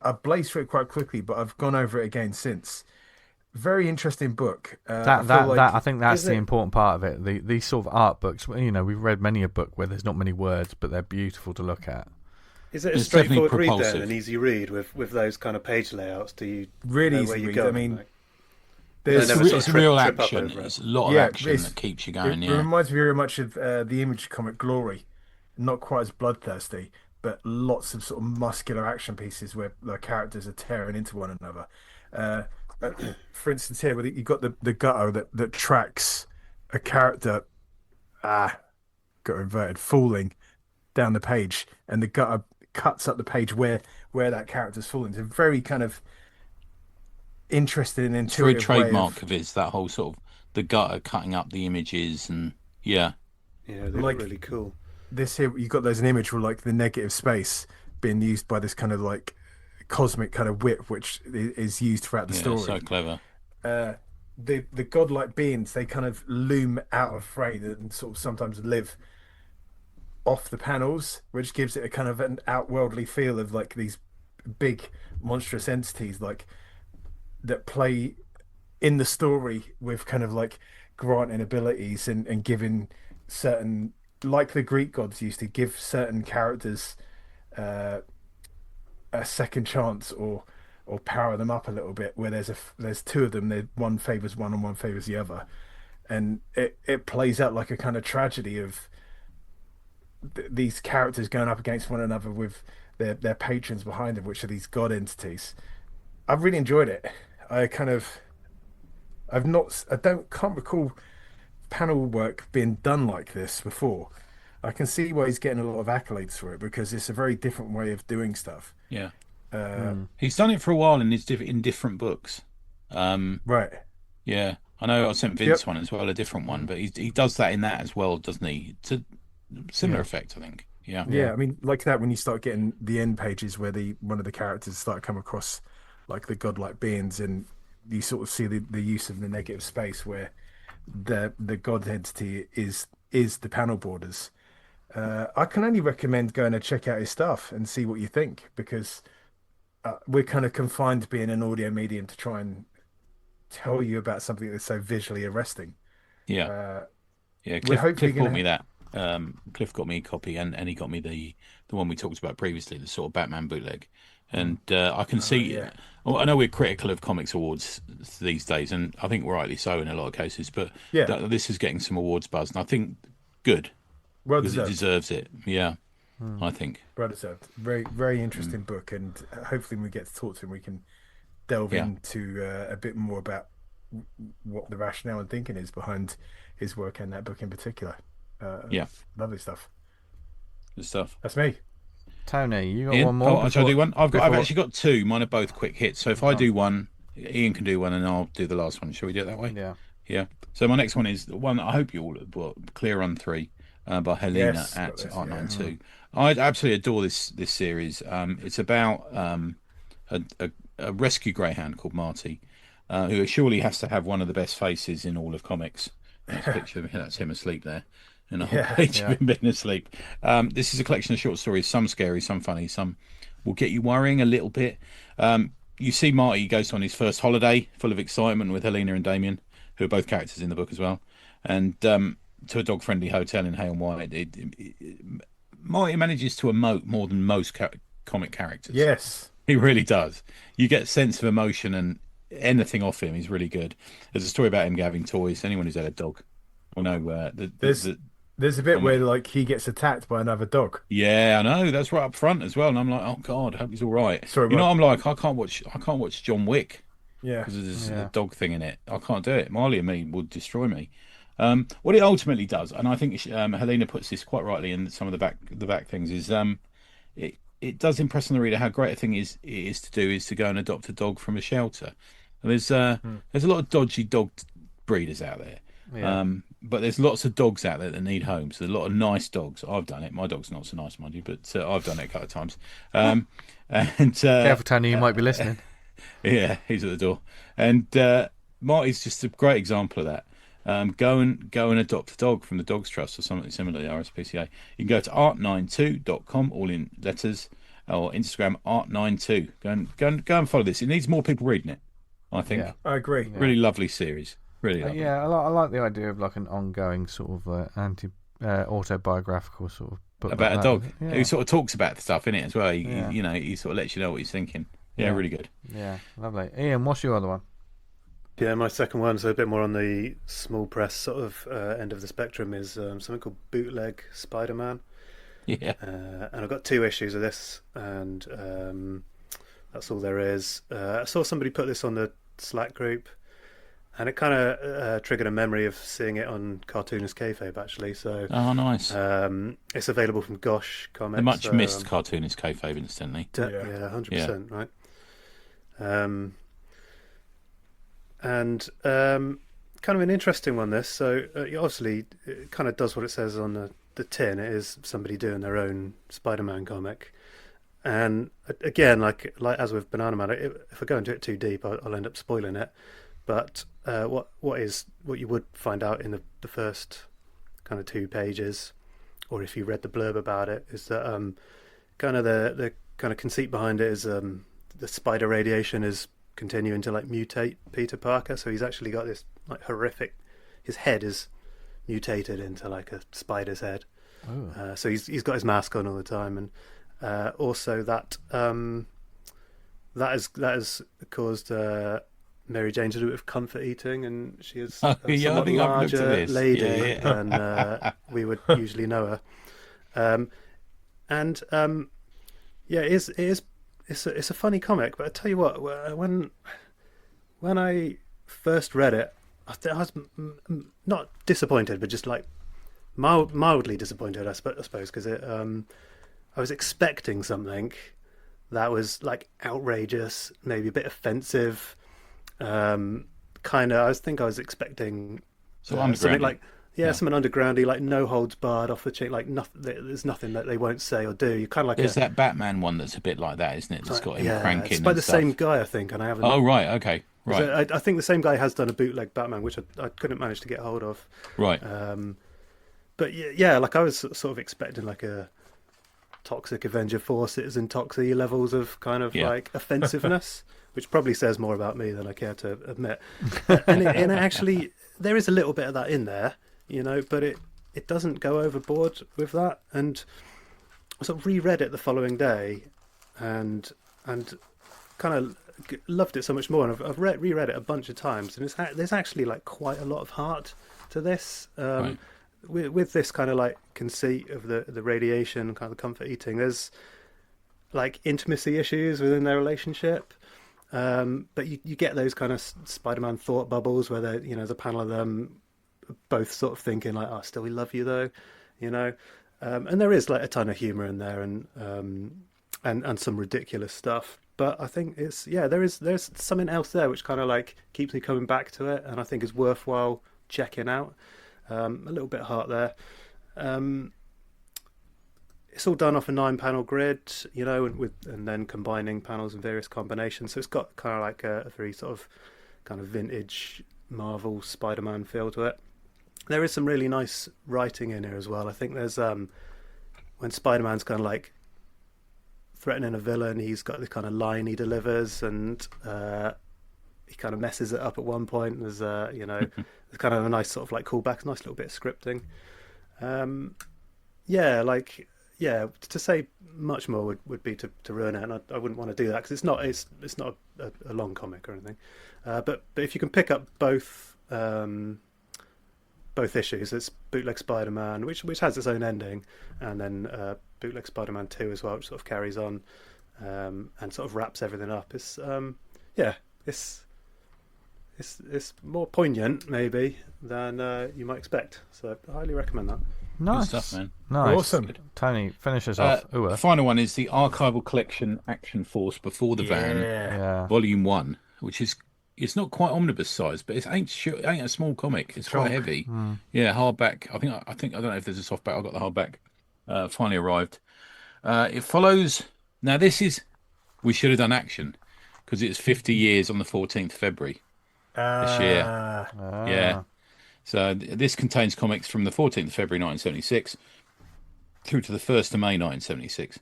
I blazed through it quite quickly, but I've gone over it again since. Very interesting book. I think that's the important part of it. These sort of art books. You know, we've read many a book where there's not many words, but they're beautiful to look at. Is it a It's straightforward definitely read then, propulsive. an easy read with those kind of page layouts? Do you Really know easy where to you read. go? I mean, Like, there's never sort of It's real trip up action. over it. It's a lot of Yeah, action it's- that keeps you going. it Yeah. reminds me very much of the Image comic Glory. Not quite as bloodthirsty, but lots of sort of muscular action pieces where the characters are tearing into one another. For instance, here where you've got the gutter that tracks a character, got inverted, falling down the page, and the gutter cuts up the page where that character's falling. It's a very kind of interesting and It's very intuitive way trademark of his, that whole sort of the gutter cutting up the images, and yeah. Yeah, they Like- look really cool. this here. You got those an image where like the negative space being used by this kind of like cosmic kind of whip, which is used throughout the Yeah, story. so clever. The godlike beings, they kind of loom out of frame and sort of sometimes live off the panels, which gives it a kind of an outworldly feel of like these big monstrous entities like that play in the story with kind of like granting abilities and giving certain, like the Greek gods used to give certain characters a second chance or power them up a little bit, where there's two of them, one favors one and one favors the other, and it plays out like a kind of tragedy of these characters going up against one another with their patrons behind them, which are these god entities. I've really enjoyed it. I can't recall panel work being done like this before. I can see why he's getting a lot of accolades for it, because it's a very different way of doing stuff. Yeah. He's done it for a while in different books. Right. Yeah. I know I sent Vince Yep. one as well, a different one, but he does that in that as well, doesn't he? It's a similar effect, I think. Yeah. Yeah, I mean, like that when you start getting the end pages where one of the characters start to come across like the godlike beings, and you sort of see the use of the negative space where the god entity is the panel borders. I can only recommend going to check out his stuff and see what you think, because we're kind of confined to being an audio medium to try and tell you about something that's so visually arresting. Yeah. Yeah. we're hopefully Cliff bought gonna- me that. Cliff got me a copy, and he got me the one we talked about previously, the sort of Batman bootleg. And I can see. yeah. Well, I know we're critical of comics awards these days, and I think rightly so in a lot of cases. But Yeah. this is getting some awards buzz, and I think good, Well because it deserved. deserves it. Yeah. I think. Well deserved. Very, very interesting book, and hopefully when we get to talk to him, we can delve into a bit more about what the rationale and thinking is behind his work and that book in particular. Lovely stuff. Good stuff. That's me. Tony, you got Ian? one more? Shall I do one? I've actually got two. Mine are both quick hits. So if I do one, Ian can do one, and I'll do the last one. Shall we do it that way? Yeah. So my next one is the one that I hope you all Clear Run 3 by Helena at Art92. I absolutely adore this series. It's about a rescue greyhound called Marty, who surely has to have one of the best faces in all of comics. Nice picture of him. That's him asleep there. And a whole page of him being asleep. This is a collection of short stories, some scary, some funny, some will get you worrying a little bit. You see Marty goes on his first holiday, full of excitement, with Helena and Damien, who are both characters in the book as well, and to a dog-friendly hotel in Hay and White. Marty manages to emote more than most comic characters. Yes. He really does. You get a sense of emotion, and anything off him is really good. There's a story about him having toys. Anyone who's had a dog will know there's a bit where like he gets attacked by another dog. Yeah, I know. That's right up front as well. And I'm like, oh God, I hope he's all right. Sorry, you know, I'm like, I can't watch John Wick. Yeah, because there's a dog thing in it. I can't do it. Marley and me would destroy me. What it ultimately does, and I think Helena puts this quite rightly in some of the back things, is it does impress on the reader how great a thing it is to go and adopt a dog from a shelter. And there's a lot of dodgy dog breeders out there. Yeah. But there's lots of dogs out there that need homes. There's a lot of nice dogs. I've done it. My dog's not so nice, mind you, but I've done it a couple of times. Careful, Tony, you might be listening. Yeah, he's at the door. And Marty's just a great example of that. Go and adopt a dog from the Dogs Trust or something similar to the RSPCA. You can go to art92.com, all in letters, or Instagram art92. Go and follow this. It needs more people reading it, I think. Yeah, I agree. Really lovely series. Really lovely. Yeah, I like the idea of like an ongoing sort of autobiographical sort of book about like a dog who sort of talks about stuff in it as well. He sort of lets you know what he's thinking. Yeah, really good. Yeah, lovely. Ian, what's your other one? Yeah, my second one, so a bit more on the small press sort of end of the spectrum, is something called Bootleg Spider-Man. Yeah. And I've got 2 issues of this, and that's all there is. I saw somebody put this on the Slack group, and it kind of triggered a memory of seeing it on Cartoonist Kayfabe, actually. So, oh, nice. It's available from Gosh Comics. The much missed Cartoonist Kayfabe, instantly. Yeah, 100%, right? And kind of an interesting one, this. So, obviously, it kind of does what it says on the tin. It is somebody doing their own Spider-Man comic. And again, like as with Banana Man, if I go into it too deep, I'll end up spoiling it. But what you would find out in the first kind of 2 pages, or if you read the blurb about it, is that kind of the kind of conceit behind it is the spider radiation is continuing to like mutate Peter Parker. So he's actually got this like horrific. His head is mutated into like a spider's head. So he's got his mask on all the time, and also that has caused Mary Jane to do it with comfort eating, and she is a somewhat larger lady than we would usually know her. It's a funny comic, but I tell you what, when I first read it, I was not disappointed, but just like mildly disappointed, I suppose, because I was expecting something that was like outrageous, maybe a bit offensive. I was expecting something like something undergroundy, like no holds barred, off the chain, like nothing. There's nothing that they won't say or do. You kind of like there's that Batman one that's a bit like that, isn't it? That's got him cranking. It's by the same guy, I think, and I haven't. Oh right, okay, right. I think the same guy has done a bootleg Batman, which I couldn't manage to get hold of. Right. But like I was sort of expecting like a Toxic Avenger 4 Citizen Toxie levels of kind of like offensiveness. Which probably says more about me than I care to admit. and actually, there is a little bit of that in there, but it doesn't go overboard with that. And I sort of reread it the following day, and kind of loved it so much more. And I've reread it a bunch of times, and there's actually like quite a lot of heart to this. Right. with this kind of like conceit of the radiation, kind of the comfort eating, there's like intimacy issues within their relationship. But you get those kind of Spider-Man thought bubbles where there's a panel of them both sort of thinking like, "Oh, still we love you though," and there is like a ton of humor in there and some ridiculous stuff. But I think there's something else there which kind of like keeps me coming back to it, and I think is worthwhile checking out. A little bit of heart there. It's all done off a 9-panel grid, and then combining panels in various combinations. So it's got kind of like a very sort of kind of vintage Marvel Spider-Man feel to it. There is some really nice writing in here as well. I think there's when Spider-Man's kind of like threatening a villain, he's got this kind of line he delivers, and he kind of messes it up at one point. There's there's kind of a nice sort of like callback, nice little bit of scripting. To say much more would be to ruin it, and I wouldn't want to do that because it's not a long comic or anything. But if you can pick up both issues, it's Bootleg Spider-Man, which has its own ending, and then Bootleg Spider-Man 2 as well, which sort of carries on and sort of wraps everything up. It's more poignant maybe than you might expect. So I highly recommend that. Nice Good stuff, man. Nice. Awesome. Tony, finish us off. The final one is the Archival Collection Action Force Before the Van, Volume 1, which is it's not quite omnibus size, but it ain't a small comic. It's quite heavy. Yeah, hardback. I think I don't know if there's a softback. I got the hardback. Finally arrived. It follows. Now we should have done action because it's 50 years on the 14th of February this year. Yeah. So this contains comics from the 14th of February 1976 through to the 1st of May 1976.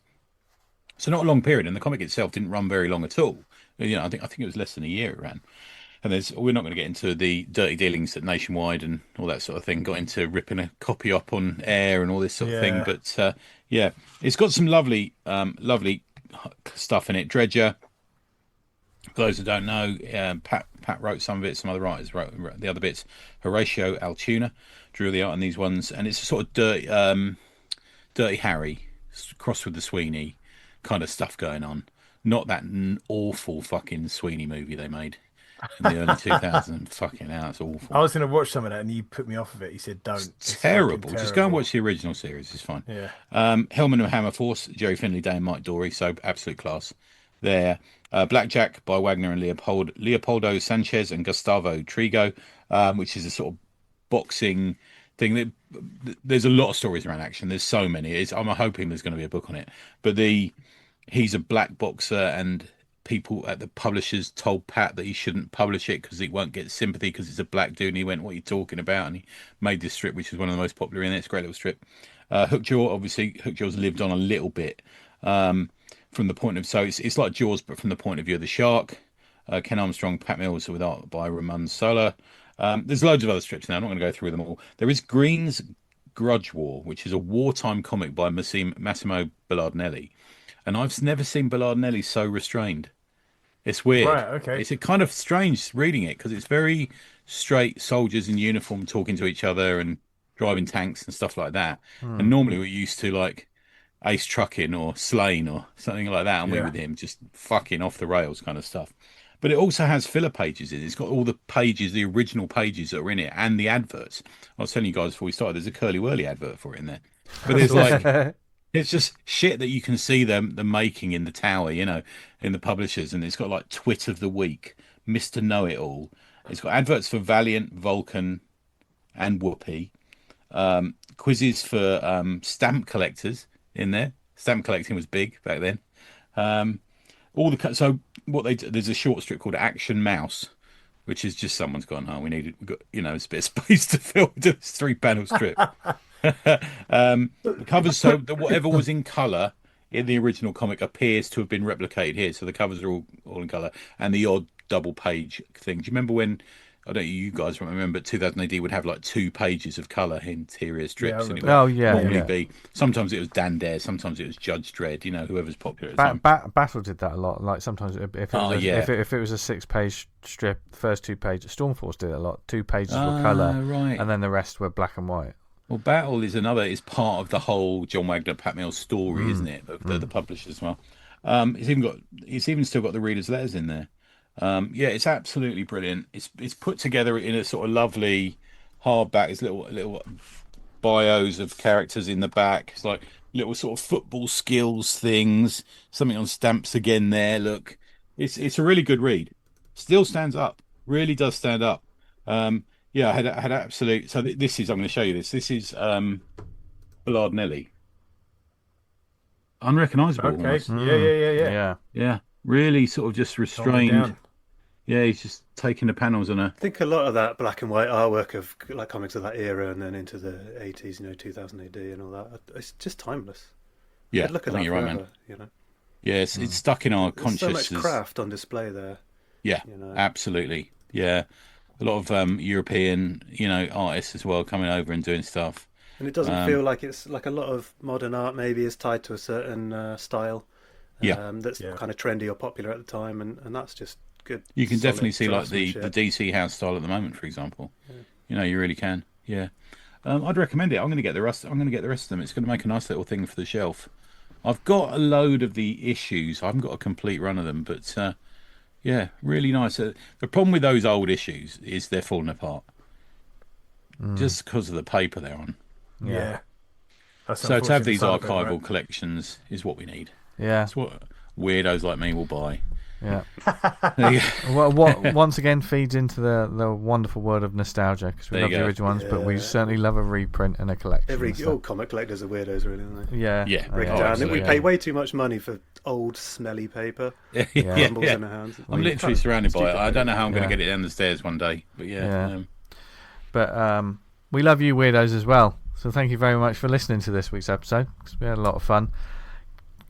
So not a long period, and the comic itself didn't run very long at all. I think it was less than a year it ran. And we're not going to get into the dirty dealings that Nationwide and all that sort of thing got into, ripping a copy up on air and all this sort of thing. But it's got some lovely stuff in it. Dredger. For those who don't know, Pat wrote some of it. Some other writers wrote the other bits. Horatio Altoona drew the art on these ones, and it's a sort of Dirty Harry crossed with the Sweeney kind of stuff going on. Not that awful fucking Sweeney movie they made in the early 2000s. Fucking hell, it's awful. I was going to watch some of that, and you put me off of it. You said don't. It's terrible. Just go and watch the original series. It's fine. Yeah. Hellman and Hammer Force, Jerry Finley, Day and Mike Dory. So absolute class there. Blackjack by Wagner and Leopoldo Sanchez and Gustavo Trigo, which is a sort of boxing thing. There's a lot of stories around action. There's so many. I'm hoping there's going to be a book on it. But he's a black boxer, and people at the publishers told Pat that he shouldn't publish it because he won't get sympathy because it's a black dude. And he went, "What are you talking about?" And he made this strip, which is one of the most popular in it. It's a great little strip. Hookjaw, obviously, Hookjaw's lived on a little bit. From the point of, so it's like Jaws, but from the point of view of the shark. Ken Armstrong, Pat Mills, with art by Ramon Sola. There's loads of other strips now. I'm not going to go through them all. There is Green's Grudge War, which is a wartime comic by Massimo Bellardinelli, and I've never seen Bellardinelli so restrained. It's weird. Right, okay. It's a kind of strange reading it because it's very straight soldiers in uniform talking to each other and driving tanks and stuff like that. And normally we're used to like Ace Trucking or Slain or something like that, and we with him just fucking off the rails kind of stuff. But it also has filler pages in it. It's got all the pages, the original pages that are in it, and the adverts. I was telling you guys before we started, there's a Curly Whirly advert for it in there. But there's like, it's just shit that you can see them making in the tower, in the publishers, and it's got like Twit of the Week, Mr. Know-It-All. It's got adverts for Valiant, Vulcan, and Whoopi. Quizzes for stamp collectors in there. Stamp collecting was big back then. So what there's a short strip called Action Mouse, which is just someone's gone, we've got it's a bit of space to fill this 3-panel strip. The covers, so whatever was in colour in the original comic appears to have been replicated here. So the covers are all in colour, and the odd double page thing. Do you remember when? I don't know, you guys remember, but 2000 AD would have like 2 pages of colour interior strips. And it would normally be, sometimes it was Dan Dare, sometimes it was Judge Dredd, whoever's popular at the time. Battle did that a lot. Like sometimes if it was a 6-page strip, the first 2 pages, Stormforce did it a lot. 2 pages were colour, right, and then the rest were black and white. Well, Battle is part of the whole John Wagner Pat Mills story, isn't it? Of the publishers as well. It's even still got the readers' letters in there. Yeah, it's absolutely brilliant. It's put together in a sort of lovely hardback. It's little bios of characters in the back. It's like little sort of football skills things. Something on stamps again there. Look, it's a really good read. Still stands up. Really does stand up. Yeah, I had absolute. So this is. I'm going to show you this. This is Ballard Nelly. Unrecognisable. Okay. Almost. Yeah. Really sort of just restrained. Down. Yeah, he's just taking the panels on a. I think a lot of that black and white artwork of like comics of that era and then into the 80s, 2000 AD and all that, it's just timeless. Yeah, I'd look at I think that you're right, forever, man. Yeah, it's stuck in our There's consciousness. so much craft on display there. Yeah, absolutely. Yeah, a lot of European, artists as well coming over and doing stuff. And it doesn't feel like it's like a lot of modern art maybe is tied to a certain style. That's kind of trendy or popular at the time, and that's just good. You can definitely see like the draftsmanship. DC house style at the moment, for example. You really can. Yeah, I'd recommend it. I'm going to get the rest. I'm going to get the rest of them. It's going to make a nice little thing for the shelf. I've got a load of the issues. I haven't got a complete run of them, but yeah, really nice. The problem with those old issues is they're falling apart just because of the paper they're on. Yeah. That's So to have unfortunately these the side of it, archival right? collections is what we need. Yeah. That's what weirdos like me will buy. Yeah. There you go. What once again feeds into the wonderful world of nostalgia, because we There love you the go. original ones, but we certainly love a reprint and a collection. All comic collectors are weirdos, really, aren't they? Yeah. Yeah. Break Oh, it down. absolutely. We pay way too much money for old, smelly paper. Yeah. Crumbles in our hands. I'm literally surrounded by it. Stupid, I don't know how I'm going Yeah. to get it down the stairs one day, but yeah. But we love you weirdos as well. So thank you very much for listening to this week's episode, because we had a lot of fun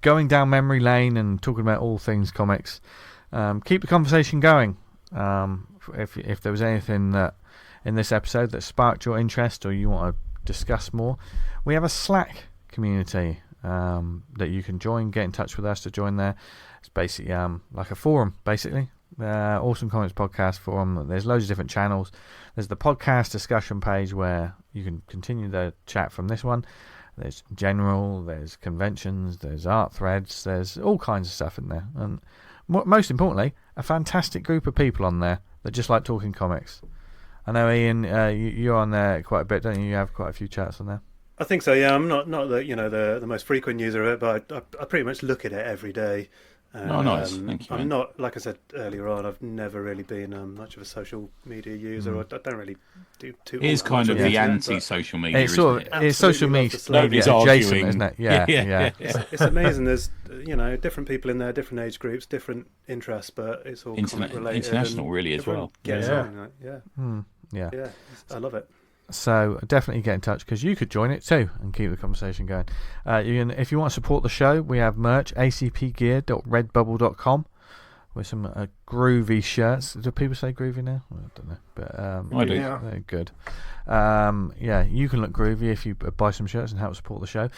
going down memory lane and talking about all things comics. Keep the conversation going. If there was anything that in this episode that sparked your interest or you want to discuss more, we have a Slack community that you can join. Get in touch with us to join there. It's basically like a forum, basically. Awesome Comics Podcast forum. There's loads of different channels. There's the podcast discussion page where you can continue the chat from this one. There's general, there's conventions, there's art threads, there's all kinds of stuff in there. And most importantly, a fantastic group of people on there that just like talking comics. I know, Ian, you're on there quite a bit, don't you? You have quite a few chats on there. I think so. Yeah, I'm not the most frequent user of it, but I pretty much look at it every day. Nice. Thank you, I'm man. not, like I said earlier on, I've never really been much of a social media user. I don't really do too. It is kind of much the it, but anti-social media, It's sort isn't of it? it's social Absolutely love media the Slack. Nobody's adjacent, arguing. isn't it? Yeah. It's amazing. There's different people in there, different age groups, different interests, but it's all comic related. International, and really, as everyone well. gets Yeah. something, Yeah. yeah. I love it. So definitely get in touch, because you could join it too and keep the conversation going. If you want to support the show, we have merch, acpgear.redbubble.com, with some groovy shirts. Do people say groovy now? I don't know, but I do. Yeah. they're good. You can look groovy if you buy some shirts and help support the show.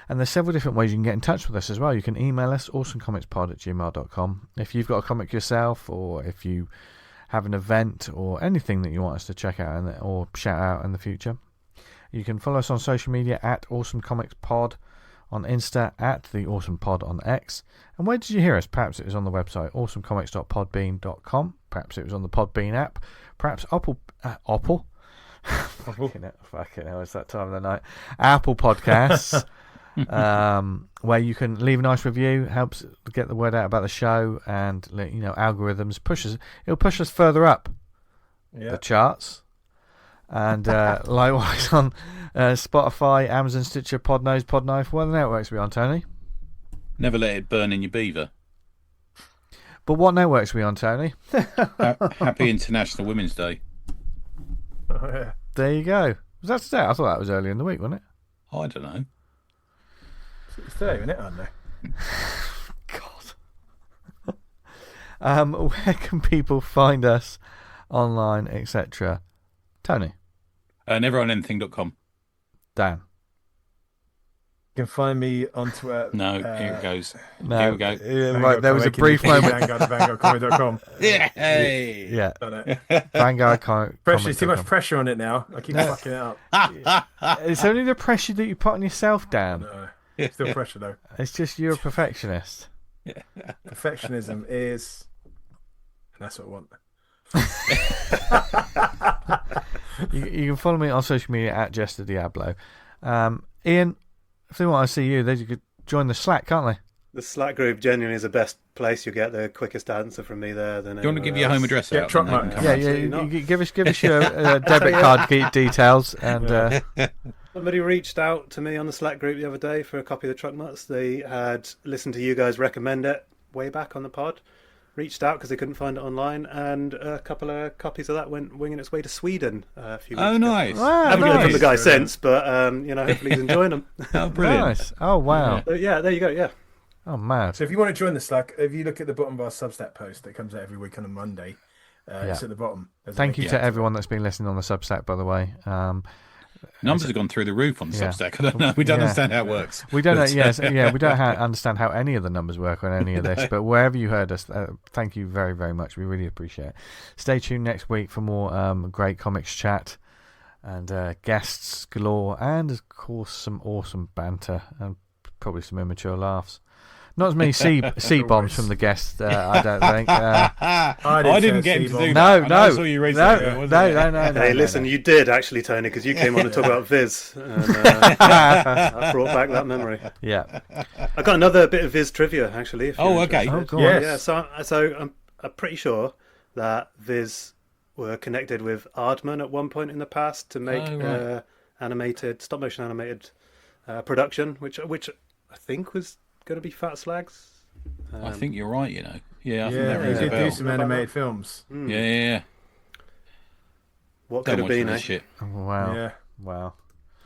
And there's several different ways you can get in touch with us as well. You can email us, awesomecomicspod@gmail.com. If you've got a comic yourself, or if you have an event or anything that you want us to check out or shout out in the future, you can follow us on social media at awesomecomicspod on Insta, at the Awesome Pod on X. And where did you hear us? Perhaps it was on the website awesomecomics.podbean.com. Perhaps it was on the Podbean app. Perhaps Apple. Fucking hell, it's that time of the night. Apple Podcasts, where you can leave a nice review. Helps get the word out about the show, and algorithms it'll push us further up the charts. And likewise on Spotify, Amazon, Stitcher, Podnose, Podknife. What other networks are we on, Tony? Never let it burn in your beaver. But what networks are we on, Tony? Happy International Women's Day. Oh, yeah. There you go. Was that today? I thought that was earlier in the week, wasn't it? I don't know. It's today, isn't it? I don't know. God. Where can people find us online, etc.? Tony, Neveronanything.com. Dan. can find me on Twitter. No, here it goes. No, Here we go. right, there was a brief moment. Vanguard.com. Yeah. Hey. Yeah, Done it. Vanguard. There's too much pressure on it now. I keep fucking it up. It's only the pressure that you put on yourself, Dan. No, still pressure though. It's just you're a perfectionist. Perfectionism is, and that's what I want. You can follow me on social media at Jester Diablo. Ian, if they want to see you, they could join the Slack, can't they? The Slack group genuinely is the best place. You get the quickest answer from me there than. Do you want to give your home address Yeah, out? Truck And they can Mutts. come Yeah, round? yeah. not. You give us your debit card details and. Somebody reached out to me on the Slack group the other day for a copy of the Truck Mutts. They had listened to you guys recommend it way back on the pod. Reached out because they couldn't find it online, and a couple of copies of that went winging its way to Sweden a few weeks Oh, ago. nice. Wow, I haven't heard from the guy Nice. since, but hopefully he's enjoying them. Oh, brilliant. Nice. Oh wow. So, yeah, there you go. Yeah, Oh mad. So if you want to join the Slack, if you look at the bottom of our Substack post that comes out every week on a Monday, it's at the bottom. There's a Thank you link to to everyone that's been listening on the Substack, by the way. Numbers have gone through the roof on the Yeah. Substack. I don't know. We don't understand how it works. We don't know. But, Yes, yeah, we don't understand how any of the numbers work on any of this. But wherever you heard us, thank you very, very much. We really appreciate it. Stay tuned next week for more great comics chat and guests galore, and of course some awesome banter and probably some immature laughs. Not as many C bombs from the guests, I don't think. I didn't get him to do No, that. no, I saw you raise that. no. Hey, listen, you did actually, Tony, because you came on to talk about Viz, and I brought back that memory. Yeah. I got another bit of Viz trivia actually. If you're Oh, okay. interested. Oh, go on. Yes. Yeah, so I'm pretty sure that Viz were connected with Aardman at one point in the past to make right. animated stop motion animated production, which I think was going to be Fat Slags. I think you're right, you know. Yeah, I think Yeah, that we rings a did do bell. some animated films. Yeah. What Don't could have watch been, this eh? shit. Oh, wow. Yeah, Wow.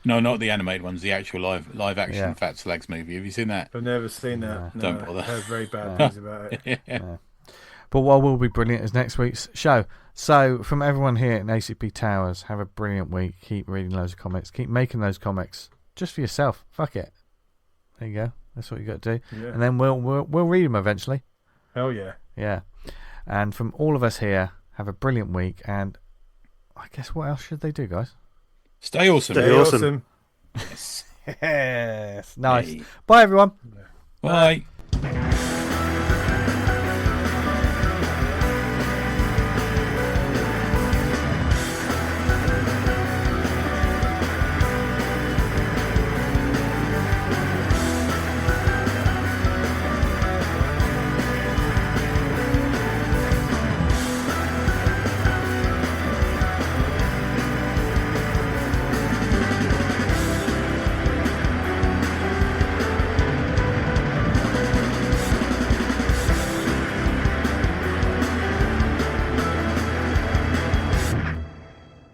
No, not the animated ones, the actual live action Yeah. Fat Slags movie. Have you seen that? I've never seen that. No, Don't bother. I heard very bad things about it. But what will be brilliant is next week's show. So, from everyone here in ACP Towers, have a brilliant week. Keep reading loads of comics. Keep making those comics just for yourself. Fuck it. There you go. That's what you got to do. Yeah. And then we'll read them eventually. Hell yeah. Yeah. And from all of us here, have a brilliant week. And I guess what else should they do, guys? Stay awesome. Stay awesome. Yes. Nice. Hey. Bye, everyone. Bye.